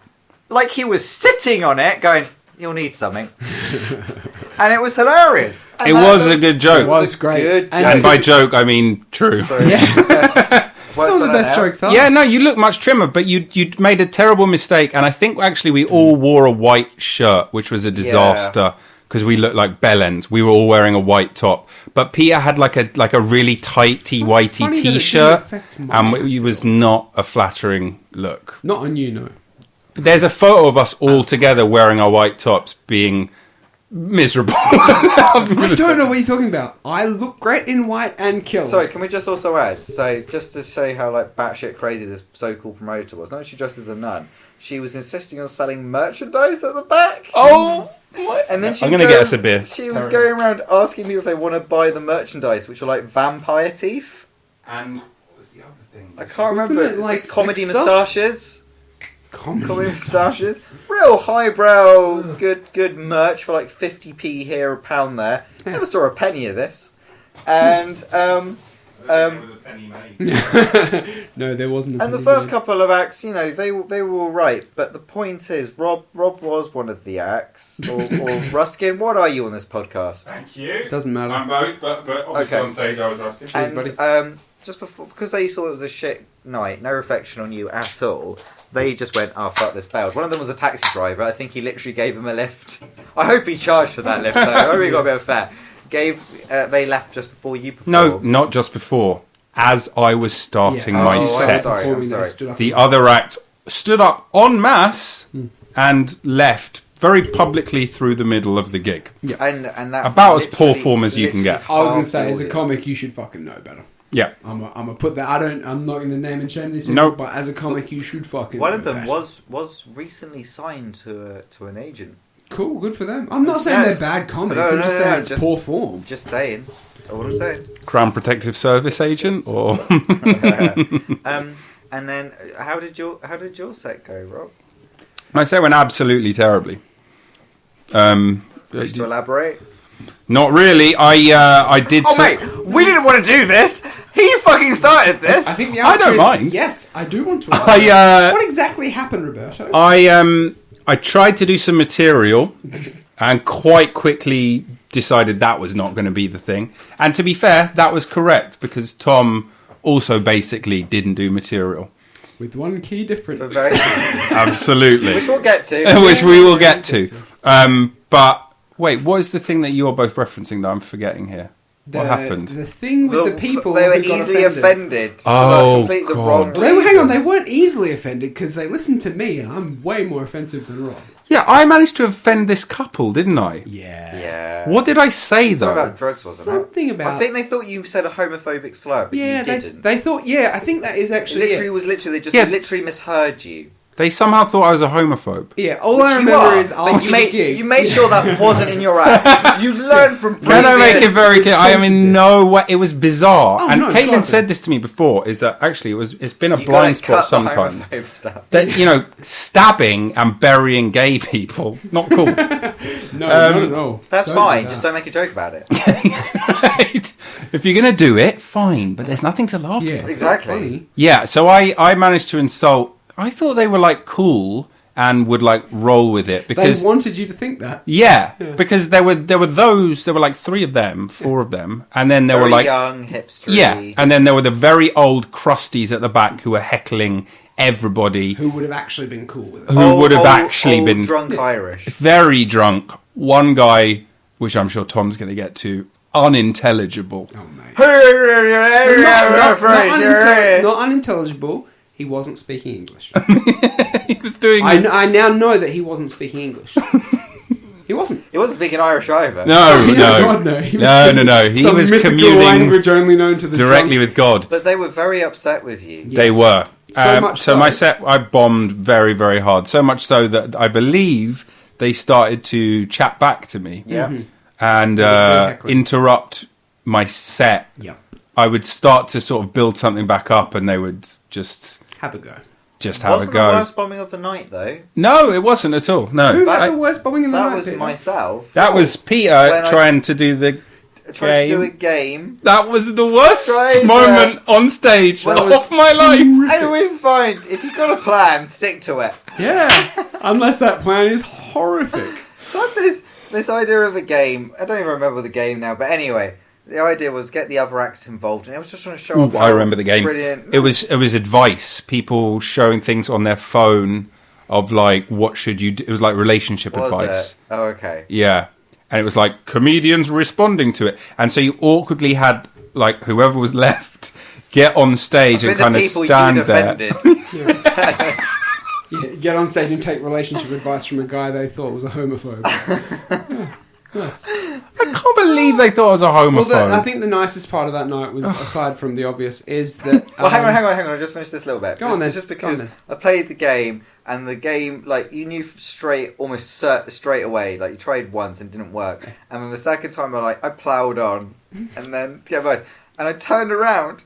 Like he was sitting on it going, you'll need something. And it was hilarious. And It was a good joke. It was great. Good And by joke, I mean true. Yeah. Some of the best jokes are. Yeah, no, you look much trimmer, but you made a terrible mistake. And I think actually we all wore a white shirt, which was a disaster. Because we looked like bellends. We were all wearing a white top. But Peter had like a really tighty, whitey Funny that it didn't t-shirt. affect my It was not a flattering look. Not on you, no. There's a photo of us all together wearing our white tops being miserable. I don't know what you're talking about. I look great in white and kills. Sorry, can we just also add, so just to show how like batshit crazy this so-called promoter was, not she dressed as a nun, she was insisting on selling merchandise at the back. Oh! What? And then I'm going to get us a beer. She was going around asking people if they want to buy the merchandise, which were like vampire teeth. And what was the other thing? I can't Wasn't remember. it like It's comedy sex stuff? moustaches. Comedy Comedy moustaches. Real highbrow, good merch for like 50p here, a pound there. Never saw a penny of this. And No, there wasn't. and the first couple of acts, you know, they were all right. But the point is, Rob was one of the acts, or Ruskin. What are you on this podcast? Thank you. Doesn't matter. I'm both, but obviously Okay. on stage I was Ruskin. Cheers, buddy. And just before, because they saw it was a shit night, no reflection on you at all. They just went, oh fuck, this failed. One of them was a taxi driver. I think he literally gave him a lift. I hope he charged for that lift though. I hope he got a bit of fare. They left just before you performed. No, not just before. As I was starting my I'm set. sorry. The other act stood up en masse and left very publicly through the middle of the gig. And that About as poor form as you can get. I was going to say, as a comic, you should fucking know better. Yeah. I'm gonna put that. I'm not going to name and shame these people. Nope. But as a comic, you should fucking. One know of them better. was recently signed to an agent. Cool, good for them. I'm not saying No. they're bad comics. No, I'm no, just no, saying no, it's just- poor form. Just saying. That's all I'm saying. Crown Protective Service agent or And then how did your set go, Rob? my set went absolutely terribly. Wish to elaborate? Not really. I did. Oh mate, we didn't want to do this. He fucking started this. I think the I answer don't is mind. yes. I do want to. I what exactly happened, Roberto? I tried to do some material and quite quickly decided that was not going to be the thing. And to be fair, that was correct because Tom also basically didn't do material. With one key difference. Absolutely. Which we'll get to. Which we will get to. But wait, what is the thing that you're both referencing that I'm forgetting here? What happened? The thing with the people they were who got easily offended. Oh, Complete the God. wrong Well, hang on, reason. they weren't easily offended because they listened to me and I'm way more offensive than Rob. Yeah, I managed to offend this couple, didn't I? Yeah. Yeah. What did I say, Something though? about drugs, wasn't Something it? about... I think they thought you said a homophobic slur, but yeah, you didn't. they thought... Yeah, I think that is It actually literally it. was literally, they just Yeah. literally misheard you. They somehow thought I was a homophobe. Yeah, all I remember is after the gig. You made sure that wasn't in your act. You learned from Can I make it very clear? I am in Sensitive. no way. It was bizarre. Oh, and no, Caitlin God, said this to me before, is that actually it's been a You blind gotta spot cut the sometimes. homophobe stuff. That, stabbing and burying gay people, not cool. No, not at all. That's Don't fine. do Just that. don't make a joke about it. Right? If you're going to do it, fine. But there's nothing to laugh Yeah, at. it's Exactly. funny. Yeah, so I managed to insult... I thought they were, cool and would, roll with it. Because They wanted you to think that. Yeah, because there were three of them, four of them, and then there Very were young, hipster. yeah, and then there were the very old crusties at the back who were heckling everybody, Who would have actually been cool with it. who would have actually old been drunk Irish. very drunk. One guy, which I'm sure Tom's going to get to, unintelligible. Oh, mate. Not Not unintelligible. He wasn't speaking English. He was doing. I now know that he wasn't speaking English. He wasn't. He wasn't speaking Irish either. No. God, no. He was No. speaking He some was mythical communing language only known to the directly drunk. with God. But they were very upset with you. Yeah. They Yes. were. So much so. my set, I bombed very, very hard. So much so that I believe they started to chat back to me Yeah. and really heckling. interrupt my set. Yep. I would start to sort of build something back up, and they would just Have a go. have Wasn't a go. the worst bombing of the night, though. No, it wasn't at all. No, Who had I- the worst bombing in the That night? was Peter? myself. that was Peter When I- trying to do the I tried to do a game. game. That was the worst Right, moment on stage Well, it of was- my life. I always find if you've got a plan, stick to it. Yeah. Unless that plan is horrific. So I had this idea of a game. I don't even remember the game now, but anyway, the idea was get the other acts involved, and it was just trying to show off. Ooh, I remember the game. Brilliant. It was advice. People showing things on their phone of what should you do? It was like relationship Was advice. it? Oh, okay. Yeah. And it was like comedians responding to it. And so you awkwardly had whoever was left get on stage and With the kind of people stand you'd there. offended. Yeah, get on stage and take relationship advice from a guy they thought was a homophobe. Yeah, nice. I can't believe they thought I was a homophobe. Well, I think the nicest part of that night was, aside from the obvious, is that... Well, hang on. I just finished this little bit. Go on then. Just Go on because then. I played the game, and the game, you knew almost straight away. You tried once and it didn't work, and then the second time I ploughed on, and then to get advice, and I turned around,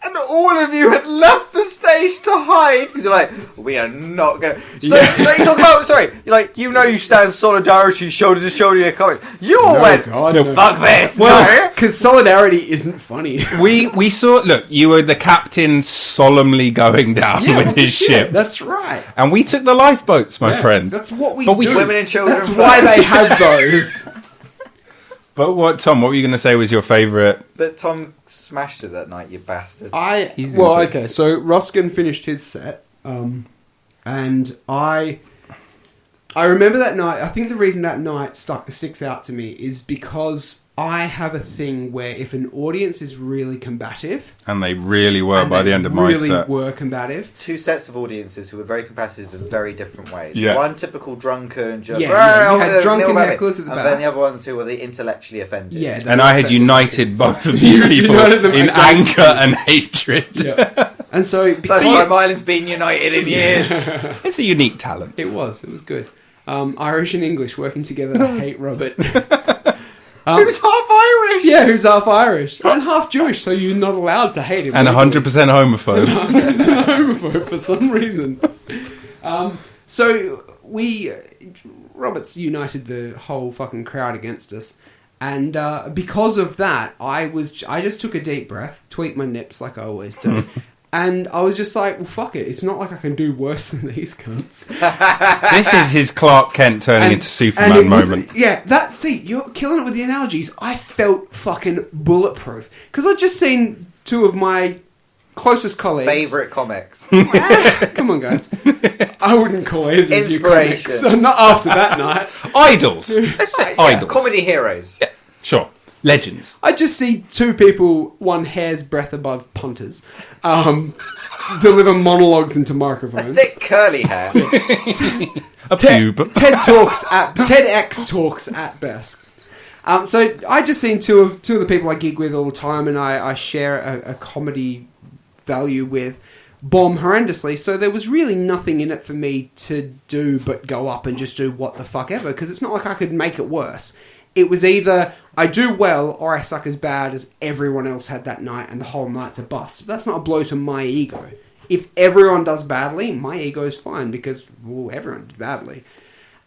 and all of you had left the stage to hide because you're like, we are not going to. So you talk about you stand solidarity shoulder to shoulder in your comments. You all went, God, no. fuck this. Well, Because solidarity isn't funny. we saw. Look, you were the captain solemnly going down with his ship, That's right. and we took the lifeboats, my Yeah, friend. That's what we But we- do. Women and children. That's why they have those. But Tom? What were you going to say was your favourite? But Tom smashed it that night, you bastard. He's into it. Okay, so Ruskin finished his set, and I remember that night. I think the reason that night sticks out to me is because I have a thing where if an audience is really combative, And they really were and by they the end of my really set. were combative. Two sets of audiences who were very competitive in very different ways. Yeah. One typical drunken, just Yeah, you had drunken hecklers at the and back. then the other ones who were the intellectually offended. Yeah, And I had united both of these people United them in against anger and hatred. Yeah. And so First because time Ireland's been united in years. It's a unique talent. it was good. Irish and English working together to hate Robert. Who's half Irish? Yeah, who's half Irish and half Jewish, so you're not allowed to hate him. And legally. 100% homophobe. 100% homophobe for some reason. So Robert's united the whole fucking crowd against us, and because of that, I just took a deep breath, tweaked my nips like I always do. And I was just like, well, fuck it. It's not like I can do worse than these cunts. This is his Clark Kent turning into Superman moment. Yeah, you're killing it with the analogies. I felt fucking bulletproof. Because I'd just seen two of my closest colleagues. Favourite comics. Come on, guys. I wouldn't call either of you comics. Inspiration. So not after that night. Idols. Let's say idols. Comedy heroes. Yeah, sure. Legends. I just see two people, one hair's breadth above punters, deliver monologues into microphones. Thick curly hair. A pube. TEDx talks at best. So I just seen two of the people I gig with all the time, and I share a comedy value with. bomb horrendously. So there was really nothing in it for me to do but go up and just do what the fuck ever, because it's not like I could make it worse. It was either I do well or I suck as bad as everyone else had that night and the whole night's a bust. That's not a blow to my ego. If everyone does badly, my ego is fine because, well, everyone did badly.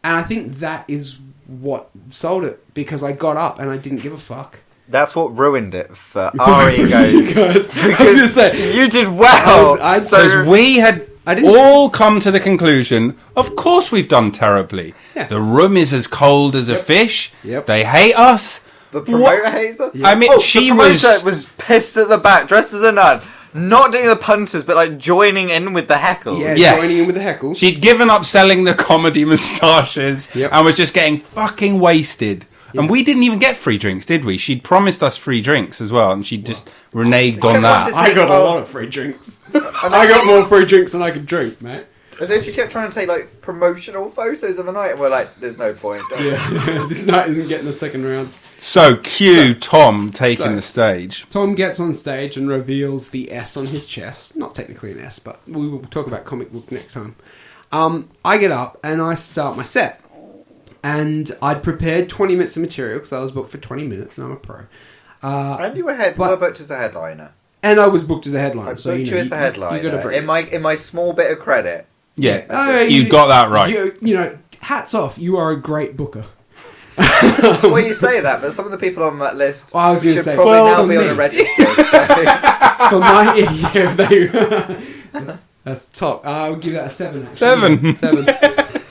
And I think that is what sold it, because I got up and I didn't give a fuck. That's what ruined it for our egos. I was going to say, you did well. Because we had all come to the conclusion, of course we've done terribly. Yeah. The room is as cold as a fish. Yep. They hate us. The promoter hates us? I mean, she the promoter was pissed at the back, dressed as a nun. Not doing the punters, but like joining in with the heckles. Yeah, Yes. joining in with the heckles. She'd given up selling the comedy moustaches Yep. and was just getting fucking wasted. And we didn't even get free drinks, did we? She'd promised us free drinks as well, and she just reneged on that. I got a lot of free drinks. I got more free drinks than I could drink, mate. And then she kept trying to take like promotional photos of the night, and we're like, "There's no point." Yeah, this night isn't getting a second round. So, cue Tom taking the stage. Tom gets on stage and reveals the S on his chest. Not technically an S, but we will talk about comic book next time. I get up and I start my set. And I'd prepared 20 minutes of material because I was booked for 20 minutes and I'm a pro. And you were booked as a headliner. And I was booked as a headliner. I So booked you as the headliner. You got to bring in my small bit of credit. Yeah, you got that right. You know, hats off. You are a great booker. Well, you say that, but some of the people on that list I was going to should say, probably well, now be on a me. register. So. For my yeah, they that's top. I'll give that a 7. Actually. 7.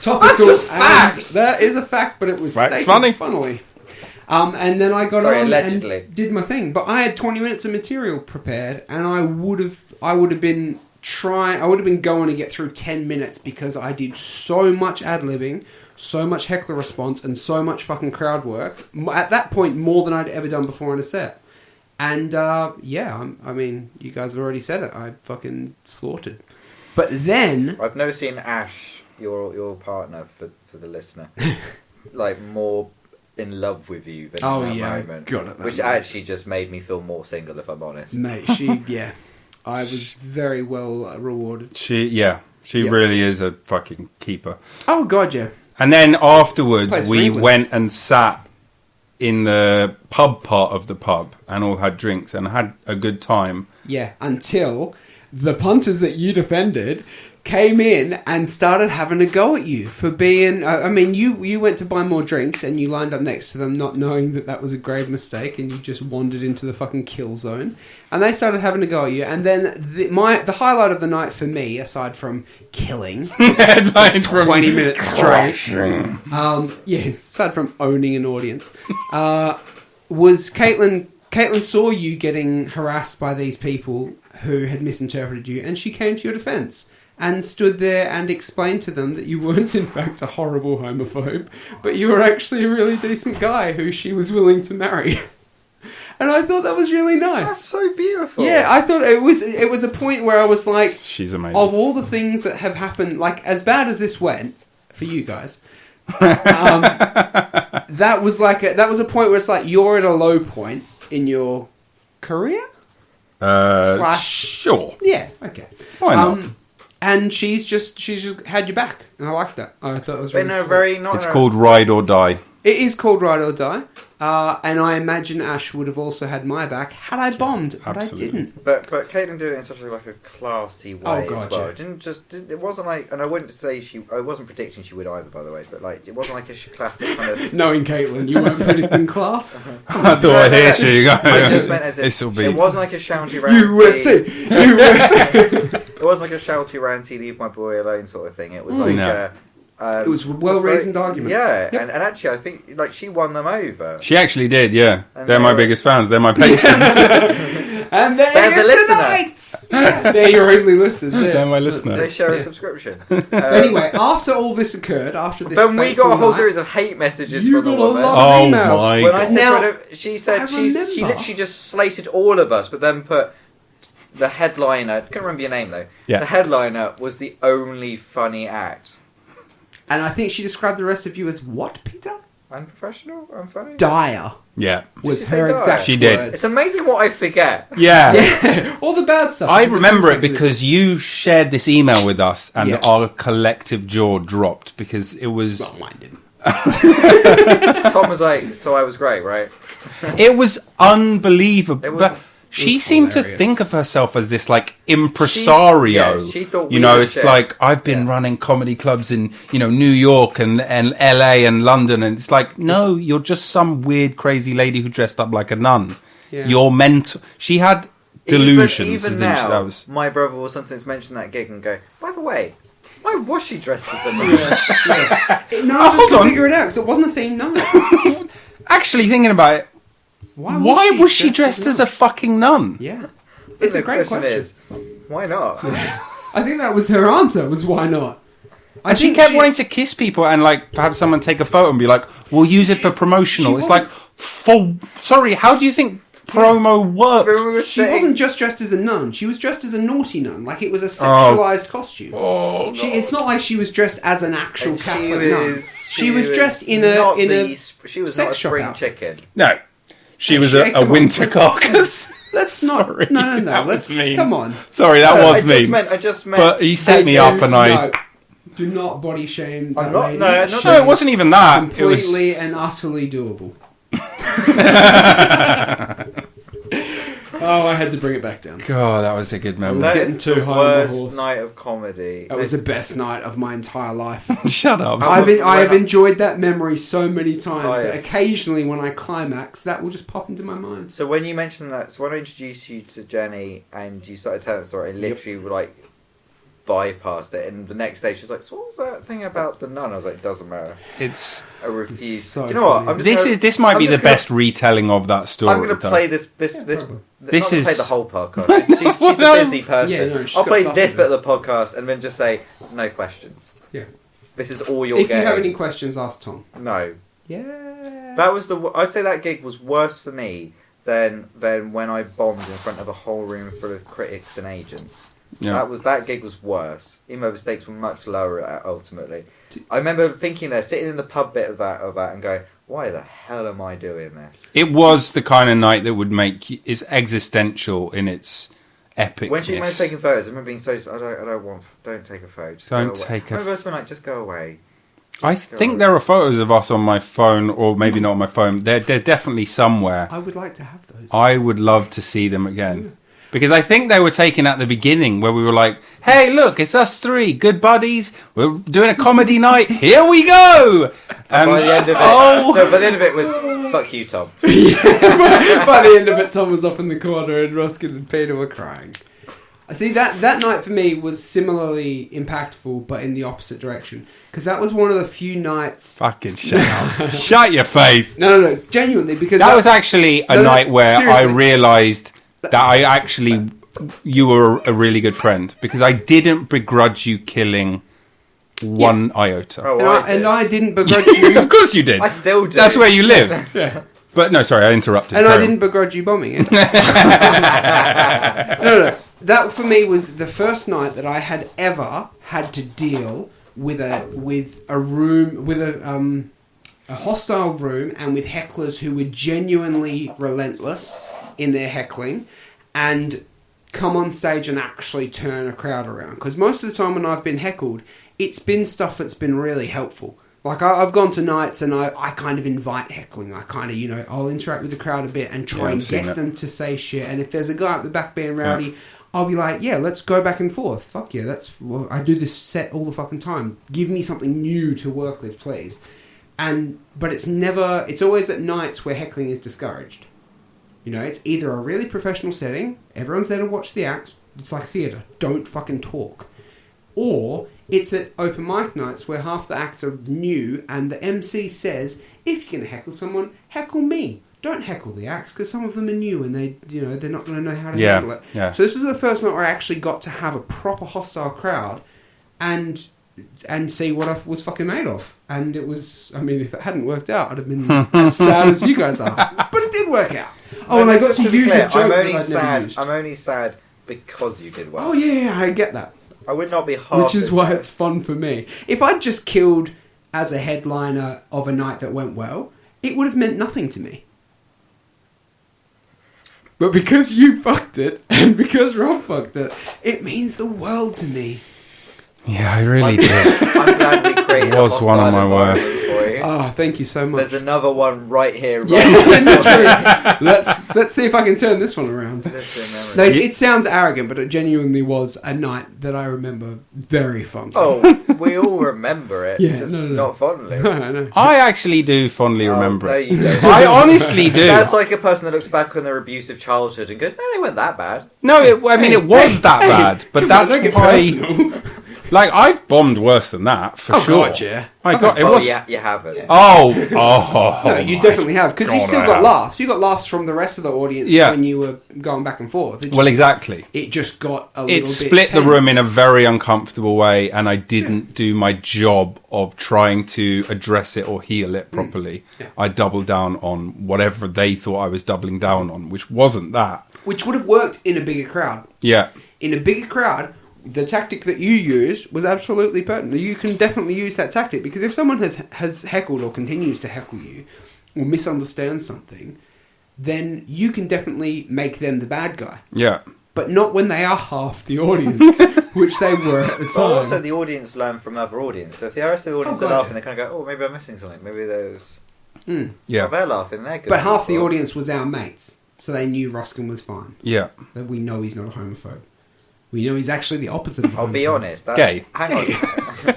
Topical. That's just fact. That is a fact, but it was Fact's stated funnily. And then I got on allegedly. and did my thing. But I had 20 minutes of material prepared, and I would have been going to get through 10 minutes because I did so much ad-libbing, so much heckler response, and so much fucking crowd work. At that point, more than I'd ever done before in a set. And, I mean, you guys have already said it. I fucking slaughtered. But then... I've never seen Ash, your partner, for the listener, like, more in love with you than in that moment. Got it. Which actually just made me feel more single, if I'm honest. Mate, I was very well rewarded. She really is a fucking keeper. Oh, God, yeah. And then afterwards, we England. went and sat in the pub part of the pub and all had drinks and had a good time. Yeah, until the punters that you defended came in and started having a go at you for being... I mean, you went to buy more drinks and you lined up next to them not knowing that was a grave mistake and you just wandered into the fucking kill zone. And they started having a go at you. And then the highlight of the night for me, aside from killing 20 minutes straight... aside from owning an audience, was Caitlin... Caitlin saw you getting harassed by these people who had misinterpreted you, and she came to your defence and stood there and explained to them that you weren't in fact a horrible homophobe, but you were actually a really decent guy who she was willing to marry. And I thought that was really nice. That's so beautiful. Yeah, I thought it was a point where I was like, she's amazing. Of all the things that have happened, like as bad as this went for you guys, that was a point where it's like you're at a low point in your career. Sure. Yeah. Okay. Why not? And she's just had your back, and I like that. I thought it was really sweet. It's called Ride or Die. It is called Ride or Die, and I imagine Ash would have also had my back had I bombed, but absolutely. I didn't. But Caitlin did it in such a classy way Oh, God, as well. yeah. It wasn't like, and I wouldn't say I wasn't predicting she would either, by the way, but like it wasn't like a classic kind of. Knowing Caitlin, you weren't predicting class. I thought I'd hear she go. I just meant as if This'll be. it wasn't like a shouty ranty. USA. It wasn't like a shouty ranty leave my boy alone sort of thing. It was like. No. It was a well-reasoned argument. Yeah, Yep. and actually I think like she won them over. She actually did, yeah. And They're my biggest fans. They're my patrons. And they're There's here a listener. tonight! They're your only listeners. They're my listeners. They share a subscription. Anyway, after all this occurred, after this Then we got a fateful whole night, series of hate messages You from the got a woman. lot Oh emails. my When I god. said Now, she said I she remember. literally just slated all of us, but then put the headliner. Can't remember your name though. Yeah. The headliner was the only funny act. And I think she described the rest of you as what, Peter? Unprofessional? Unfunny? Dire Yeah. was Did she say her dire? exact She did. word. It's amazing what I forget. Yeah. Yeah, all the bad stuff. I It's a remember defense it because you shared this email with us and Yeah. our collective jaw dropped because it was mechanism. Well, mine didn't. Tom was like, so I was great, right? it was unbelievable. It was- But she was seemed to hilarious. think of herself as this like impresario. She thought you we know, were it's shit. like I've been running comedy clubs in New York and LA and London, and it's like no, you're just some weird crazy lady who dressed up like a nun. Yeah. You're meant. She had delusions. Even I think now, that was. my brother will sometimes mention that gig and go, by the way, why was she dressed as a nun? No, Oh, hold on. Figure it out because it wasn't a theme night. Actually, thinking about it, why was she dressed as a fucking nun? Yeah, it's a The great question. Is, why not? I think that was her answer. Was why not? And she kept wanting to kiss people and like have someone take a photo and be like, "We'll use it for promotional." It's like, sorry, how do you think promo works? She wasn't just dressed as a nun. She was dressed as a naughty nun. Like it was a sexualized costume. Oh, It's not like she was dressed as an actual And Catholic nun. She was dressed in a She was sex not a shop spring outfit. chicken. no, she was Come a on, winter let's- carcass. Let's not. Sorry, No. that was Let's mean. come on. Sorry, that was I mean. just meant. But he set me up, and I. No, do not body shame that I'm not- lady. no, I'm not- She's No, it wasn't even that. It was. completely and utterly doable. Oh, I had to bring it back down. God, that was a good memory. was that getting is too the high on the worst horse. night of comedy. That was the best night of my entire life. Shut up. I have when- enjoyed that memory so many times Oh, that yeah. occasionally when I climax, that will just pop into my mind. So when you mentioned that, so when I introduced you to Jenny and you started telling the story, I literally like bypassed it, and the next day she was like, "So what was that thing about the nun?" I was like, "Doesn't matter." It's. I refuse. so Do you know what? funny. I'm just This might I'm be the just gonna- best retelling of that story. I'm going to though. play this. This Not is- play the whole podcast. She's a busy person. Yeah, no, she's I'll got play stuff this to bit do. of the podcast and then just say no questions. Yeah. This is all you're If getting. you have any questions, ask Tom. No. Yeah. That was I'd say that gig was worse for me than when I bombed in front of a whole room full of critics and agents. Yeah. That gig was worse. Even though the stakes were much lower ultimately. I remember thinking there, sitting in the pub bit of that and going, why the hell am I doing this? It was the kind of night that would make it's existential in its epicness. When she was taking photos, I remember being so. Don't take a photo. Just Don't go away. take a I remember us being like, just go away. I think there are photos of us on my phone, or maybe not on my phone. They're definitely somewhere. I would like to have those. I would love to see them again. Because I think they were taken at the beginning where we were like, hey, look, it's us three, good buddies. We're doing a comedy night. Here we go. And By the end of it, oh, no, by the end of it was, fuck you, Tom. By the end of it, Tom was off in the corner and Ruskin and Peter were crying. See, that night for me was similarly impactful, but in the opposite direction. Because that was one of the few nights... fucking shut up. Shut your face. No, genuinely, because... That was actually a No, night where seriously. I realised that you were a really good friend. Because I didn't begrudge you killing one iota. Oh, And I didn't begrudge you... Of course you did. I still do. That's where you live. Yeah. But no, sorry, I interrupted. And I Carry on. didn't begrudge you bombing it. No. That for me was the first night that I had ever had to deal with a hostile room and with hecklers who were genuinely relentless in their heckling and come on stage and actually turn a crowd around. Because most of the time when I've been heckled, it's been stuff that's been really helpful. Like, I've gone to nights and I kind of invite heckling. I kind of, I'll interact with the crowd a bit and try and get them to say shit. And if there's a guy at the back being rowdy, I'll be like, yeah, let's go back and forth. Fuck yeah, I do this set all the fucking time. Give me something new to work with, please. But it's always at nights where heckling is discouraged. It's either a really professional setting, everyone's there to watch the acts, it's like theatre, don't fucking talk. Or it's at open mic nights where half the acts are new and the MC says, if you're going to heckle someone, heckle me. Don't heckle the acts because some of them are new and they're not going to know how to handle it. Yeah. So this was the first night where I actually got to have a proper hostile crowd and see what I was fucking made of. And it was, if it hadn't worked out, I'd have been as sad as you guys are. But it did work out. Oh, and I got to use a joke that I'd never used. I'm only sad because you did well. Oh, yeah, I get that. I would not be half Which is as why sad. it's fun for me. If I'd just killed as a headliner of a night that went well, it would have meant nothing to me. But because you fucked it, and because Rob fucked it, it means the world to me. Yeah, I really did. I'm glad we created It was one of my worst. for you. Oh, thank you so much. There's another one right here. Right Yeah, in this room. Let's see if I can turn this one around. No, it sounds arrogant, but it genuinely was a night that I remember very fondly. Oh, we all remember it. Yeah, just no. not fondly. No. I actually do fondly remember no, it. you don't. I honestly do. That's like a person that looks back on their abusive childhood and goes, "No, they weren't that bad." No, it was that bad, but that's don't get why. personal. Like, I've bombed worse than that for sure. God, yeah. I got it Oh, was. yeah, you haven't. Oh, No, you my definitely have, because you God, still I got have. laughs. You got laughs from the rest of the audience Yeah. when you were going back and forth. It just, Well, exactly. It just got a little It bit split the room in a tense. very uncomfortable way, and I didn't do my job of trying to address it or heal it properly. Yeah. I doubled down on whatever they thought I was doubling down on, which wasn't that. Which would have worked in a bigger crowd. Yeah. In a bigger crowd, the tactic that you used was absolutely pertinent. You can definitely use that tactic, because if someone has heckled or continues to heckle you or misunderstands something, then you can definitely make them the bad guy. Yeah. But not when they are half the audience, which they were at the But time. also, the audience learn from other audience. So if the rest of the audience Oh, are God, laughing, they kind of go, "Oh, maybe I'm missing something. Maybe there's." Yeah. Oh, they're laughing. They're good. But half the people." audience was our mates, so they knew Ruskin was fine. Yeah. But we know he's not a homophobe. We know he's actually the opposite of a I'll be homophobe. honest. Gay. Hang on.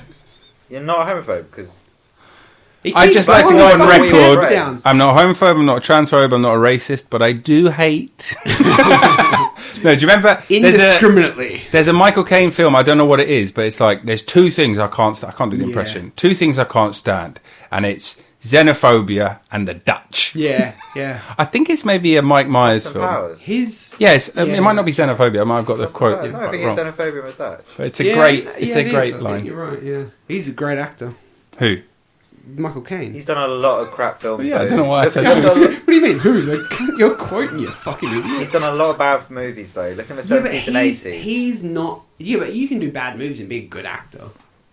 You're not a homophobe because He I keeps just like to putting go his on fucking record. hands down. I'm not a homophobe, I'm not a transphobe, I'm not a racist, but I do hate. No, do you remember? Indiscriminately. There's a Michael Caine film. I don't know what it is, but it's like there's two things I can't do the Yeah. impression. Two things I can't stand, and it's xenophobia and the Dutch. Yeah. I think it's maybe a Mike Myers some film. powers. His... Yes, Yeah. it might not be xenophobia. I might have got the What's quote the- No, I think wrong. it's xenophobia with Dutch. But it's a Yeah, great, yeah, it's it a is. great I think line. you're right, yeah. He's a great actor. Who? Michael Caine. He's done a lot of crap films. Yeah, I though. don't know why I said What that. do you mean, who? Like, you're quoting, you fucking idiot. He's done a lot of bad movies though. Look in the Yeah, but 70s and 80s. he's not... Yeah, but you can do bad moves and be a good actor.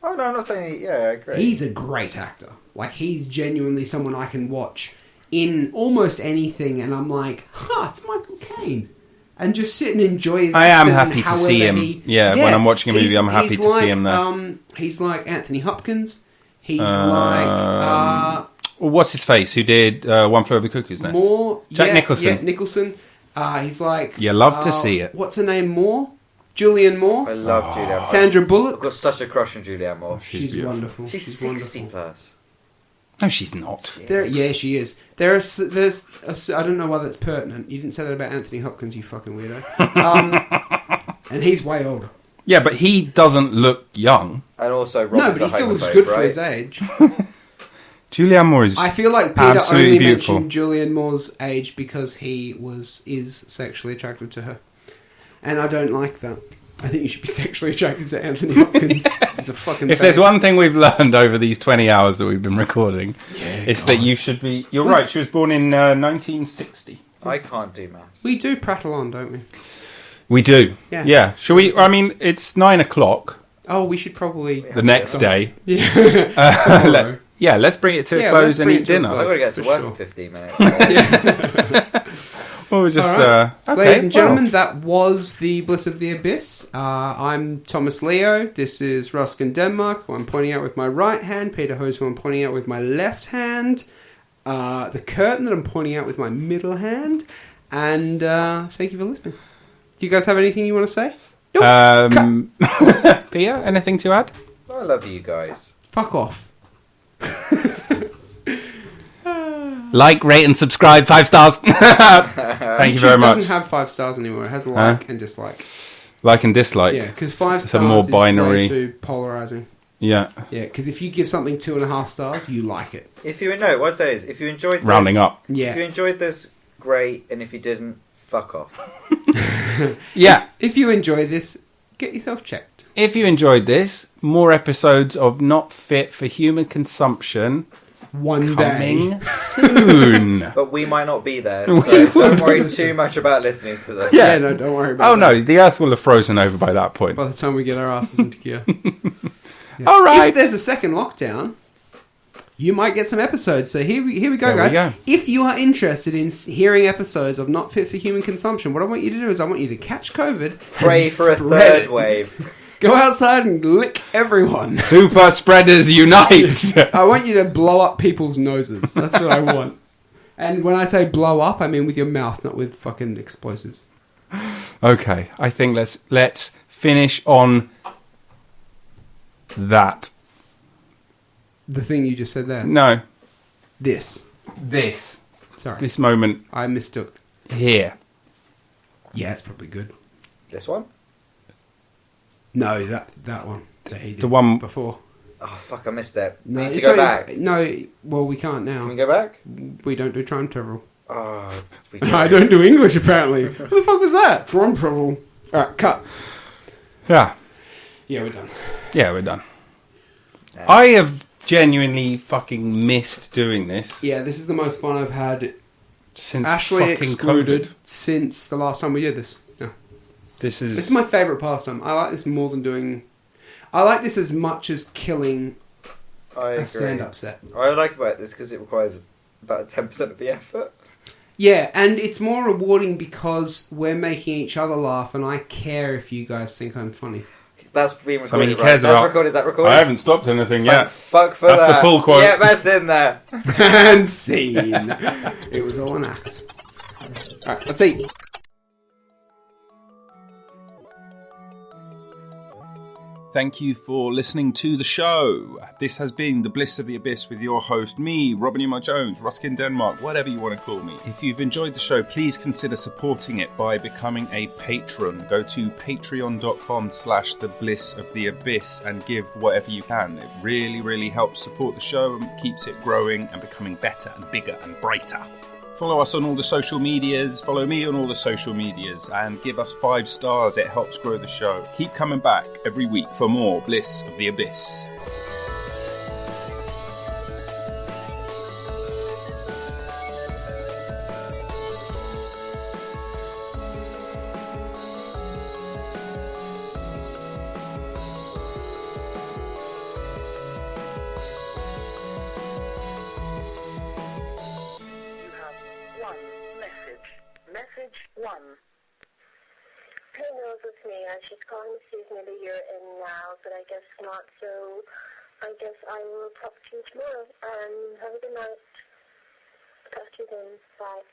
Oh no, I'm not saying. Yeah, I agree. He's a great actor. Like, he's genuinely someone I can watch in almost anything, and I'm like, it's Michael Caine. And just sit and enjoy his I am accent happy to however see him. he- Yeah, when I'm watching a movie, he's- I'm happy he's to see like, him there. He's like Anthony Hopkins. He's like... Well, what's his face? Who did One Flew Over the Cuckoo's Nest? Moore... Jack Nicholson. Yeah, Nicholson. He's like... You love to see it. What's her name? Moore? Julianne Moore? I love Julianne Moore. Sandra I've Bullock? got such a crush on Julianne Moore. She's beautiful. wonderful. She's She's 60 wonderful. plus. No, she's not. Yeah, she is. There's I don't know why that's pertinent. You didn't say that about Anthony Hopkins, you fucking weirdo. And he's way older. Yeah, but he doesn't look young. And also, Rob No, is but he a still looks homophobe, good for right? his age. Julianne Moore is I feel like Peter absolutely only beautiful. mentioned Julianne Moore's age because he is sexually attracted to her. And I don't like that. I think you should be sexually attracted to Anthony Hopkins. This is a fucking If there's babe. one thing we've learned over these 20 hours that we've been recording, it's that you should be... You're right, she was born in 1960. I can't do maths. We do prattle on, don't we? We do. Yeah. Yeah. Shall we... I mean, it's 9 o'clock Oh, we should probably... the next day. Yeah. Tomorrow. Yeah, let's bring it to a Yeah, close let's and bring eat it to a dinner. I've got to get to For work sure. in 15 minutes. Well, we're just... All right. okay, Ladies and well. gentlemen, that was the Bliss of the Abyss. I'm Thomas Leo. This is Ruskin Denmark, who I'm pointing out with my right hand. Peter Hose, who I'm pointing out with my left hand. The curtain that I'm pointing out with my middle hand. And thank you for listening. Do you guys have anything you want to say? Pia, anything to add? I love you guys. Fuck off. Like, rate, and subscribe. 5 stars. Thank you very It much. doesn't have 5 stars anymore. It has like and dislike. Like and dislike. Yeah, because 5 It's a stars more is binary. way too polarizing. Yeah. Yeah, because if you give something 2.5 stars, you like it. If you no, what I say is, if you enjoyed this, Rounding up. If you Yeah. enjoyed this, great, and if you didn't, fuck off. Yeah. If you enjoy this, get yourself checked. If you enjoyed this, more episodes of Not Fit for Human Consumption One day. coming soon. But we might not be there, so don't worry too much about listening to them. Yeah, no, don't worry about Oh that. no, the Earth will have frozen over by that point. By the time we get our asses into gear. All right. If there's a second lockdown, you might get some episodes. So here we go, There we guys. go. If you are interested in hearing episodes of Not Fit for Human Consumption, what I want you to do is I want you to catch COVID, Pray and for a spread third it. wave. Go outside and lick everyone. Super spreaders unite. I want you to blow up people's noses. That's what I want. And when I say blow up, I mean with your mouth, not with fucking explosives. Okay, I think let's finish on that. The thing you just said there. No, This. Sorry. this moment I mistook. here. Yeah, it's probably good. This one? No, that one. That he did The one- before. Oh, fuck, I missed it. No, We need to it's go only- back. No, well, we can't Can we now. go back? We don't do time travel. Oh, we I don't do English, apparently. What the fuck was that? Time travel. Alright, cut. Yeah, Yeah, we're done. yeah, we're done. I have genuinely fucking missed doing this Yeah, this is the most fun I've had, since Ashley fucking excluded, COVID. since the last time we did this. Yeah. This This is my favourite pastime. I like this more than doing... I like this as much as killing I agree. a stand-up set. What I like about this because it requires about 10% of the effort. Yeah, and it's more rewarding because we're making each other laugh, and I care if you guys think I'm funny. That's being recorded, Something he right? cares That's about. recorded. Is that recorded? I haven't stopped anything yet. Fuck for That's that. the pull quote. Yeah, that's in there. And scene. It was all an act. Alright, let's see. Thank you for listening to the show. This has been The Bliss of the Abyss with your host, me, Robin Emma Jones, Ruskin Denmark, whatever you want to call me. If you've enjoyed the show, please consider supporting it by becoming a patron. Go to patreon.com/The Bliss of the Abyss and give whatever you can. It really, really helps support the show and keeps it growing and becoming better and bigger and brighter. Follow us on all the social medias, follow me on all the social medias, and give us 5 stars. It helps grow the show. Keep coming back every week for more Bliss of the Abyss. Message 1. Hey, knows it's me, and she's calling to see if maybe you're in now, but I guess not, so I guess I will talk to you tomorrow, and have a good night. Talk to you then. Bye.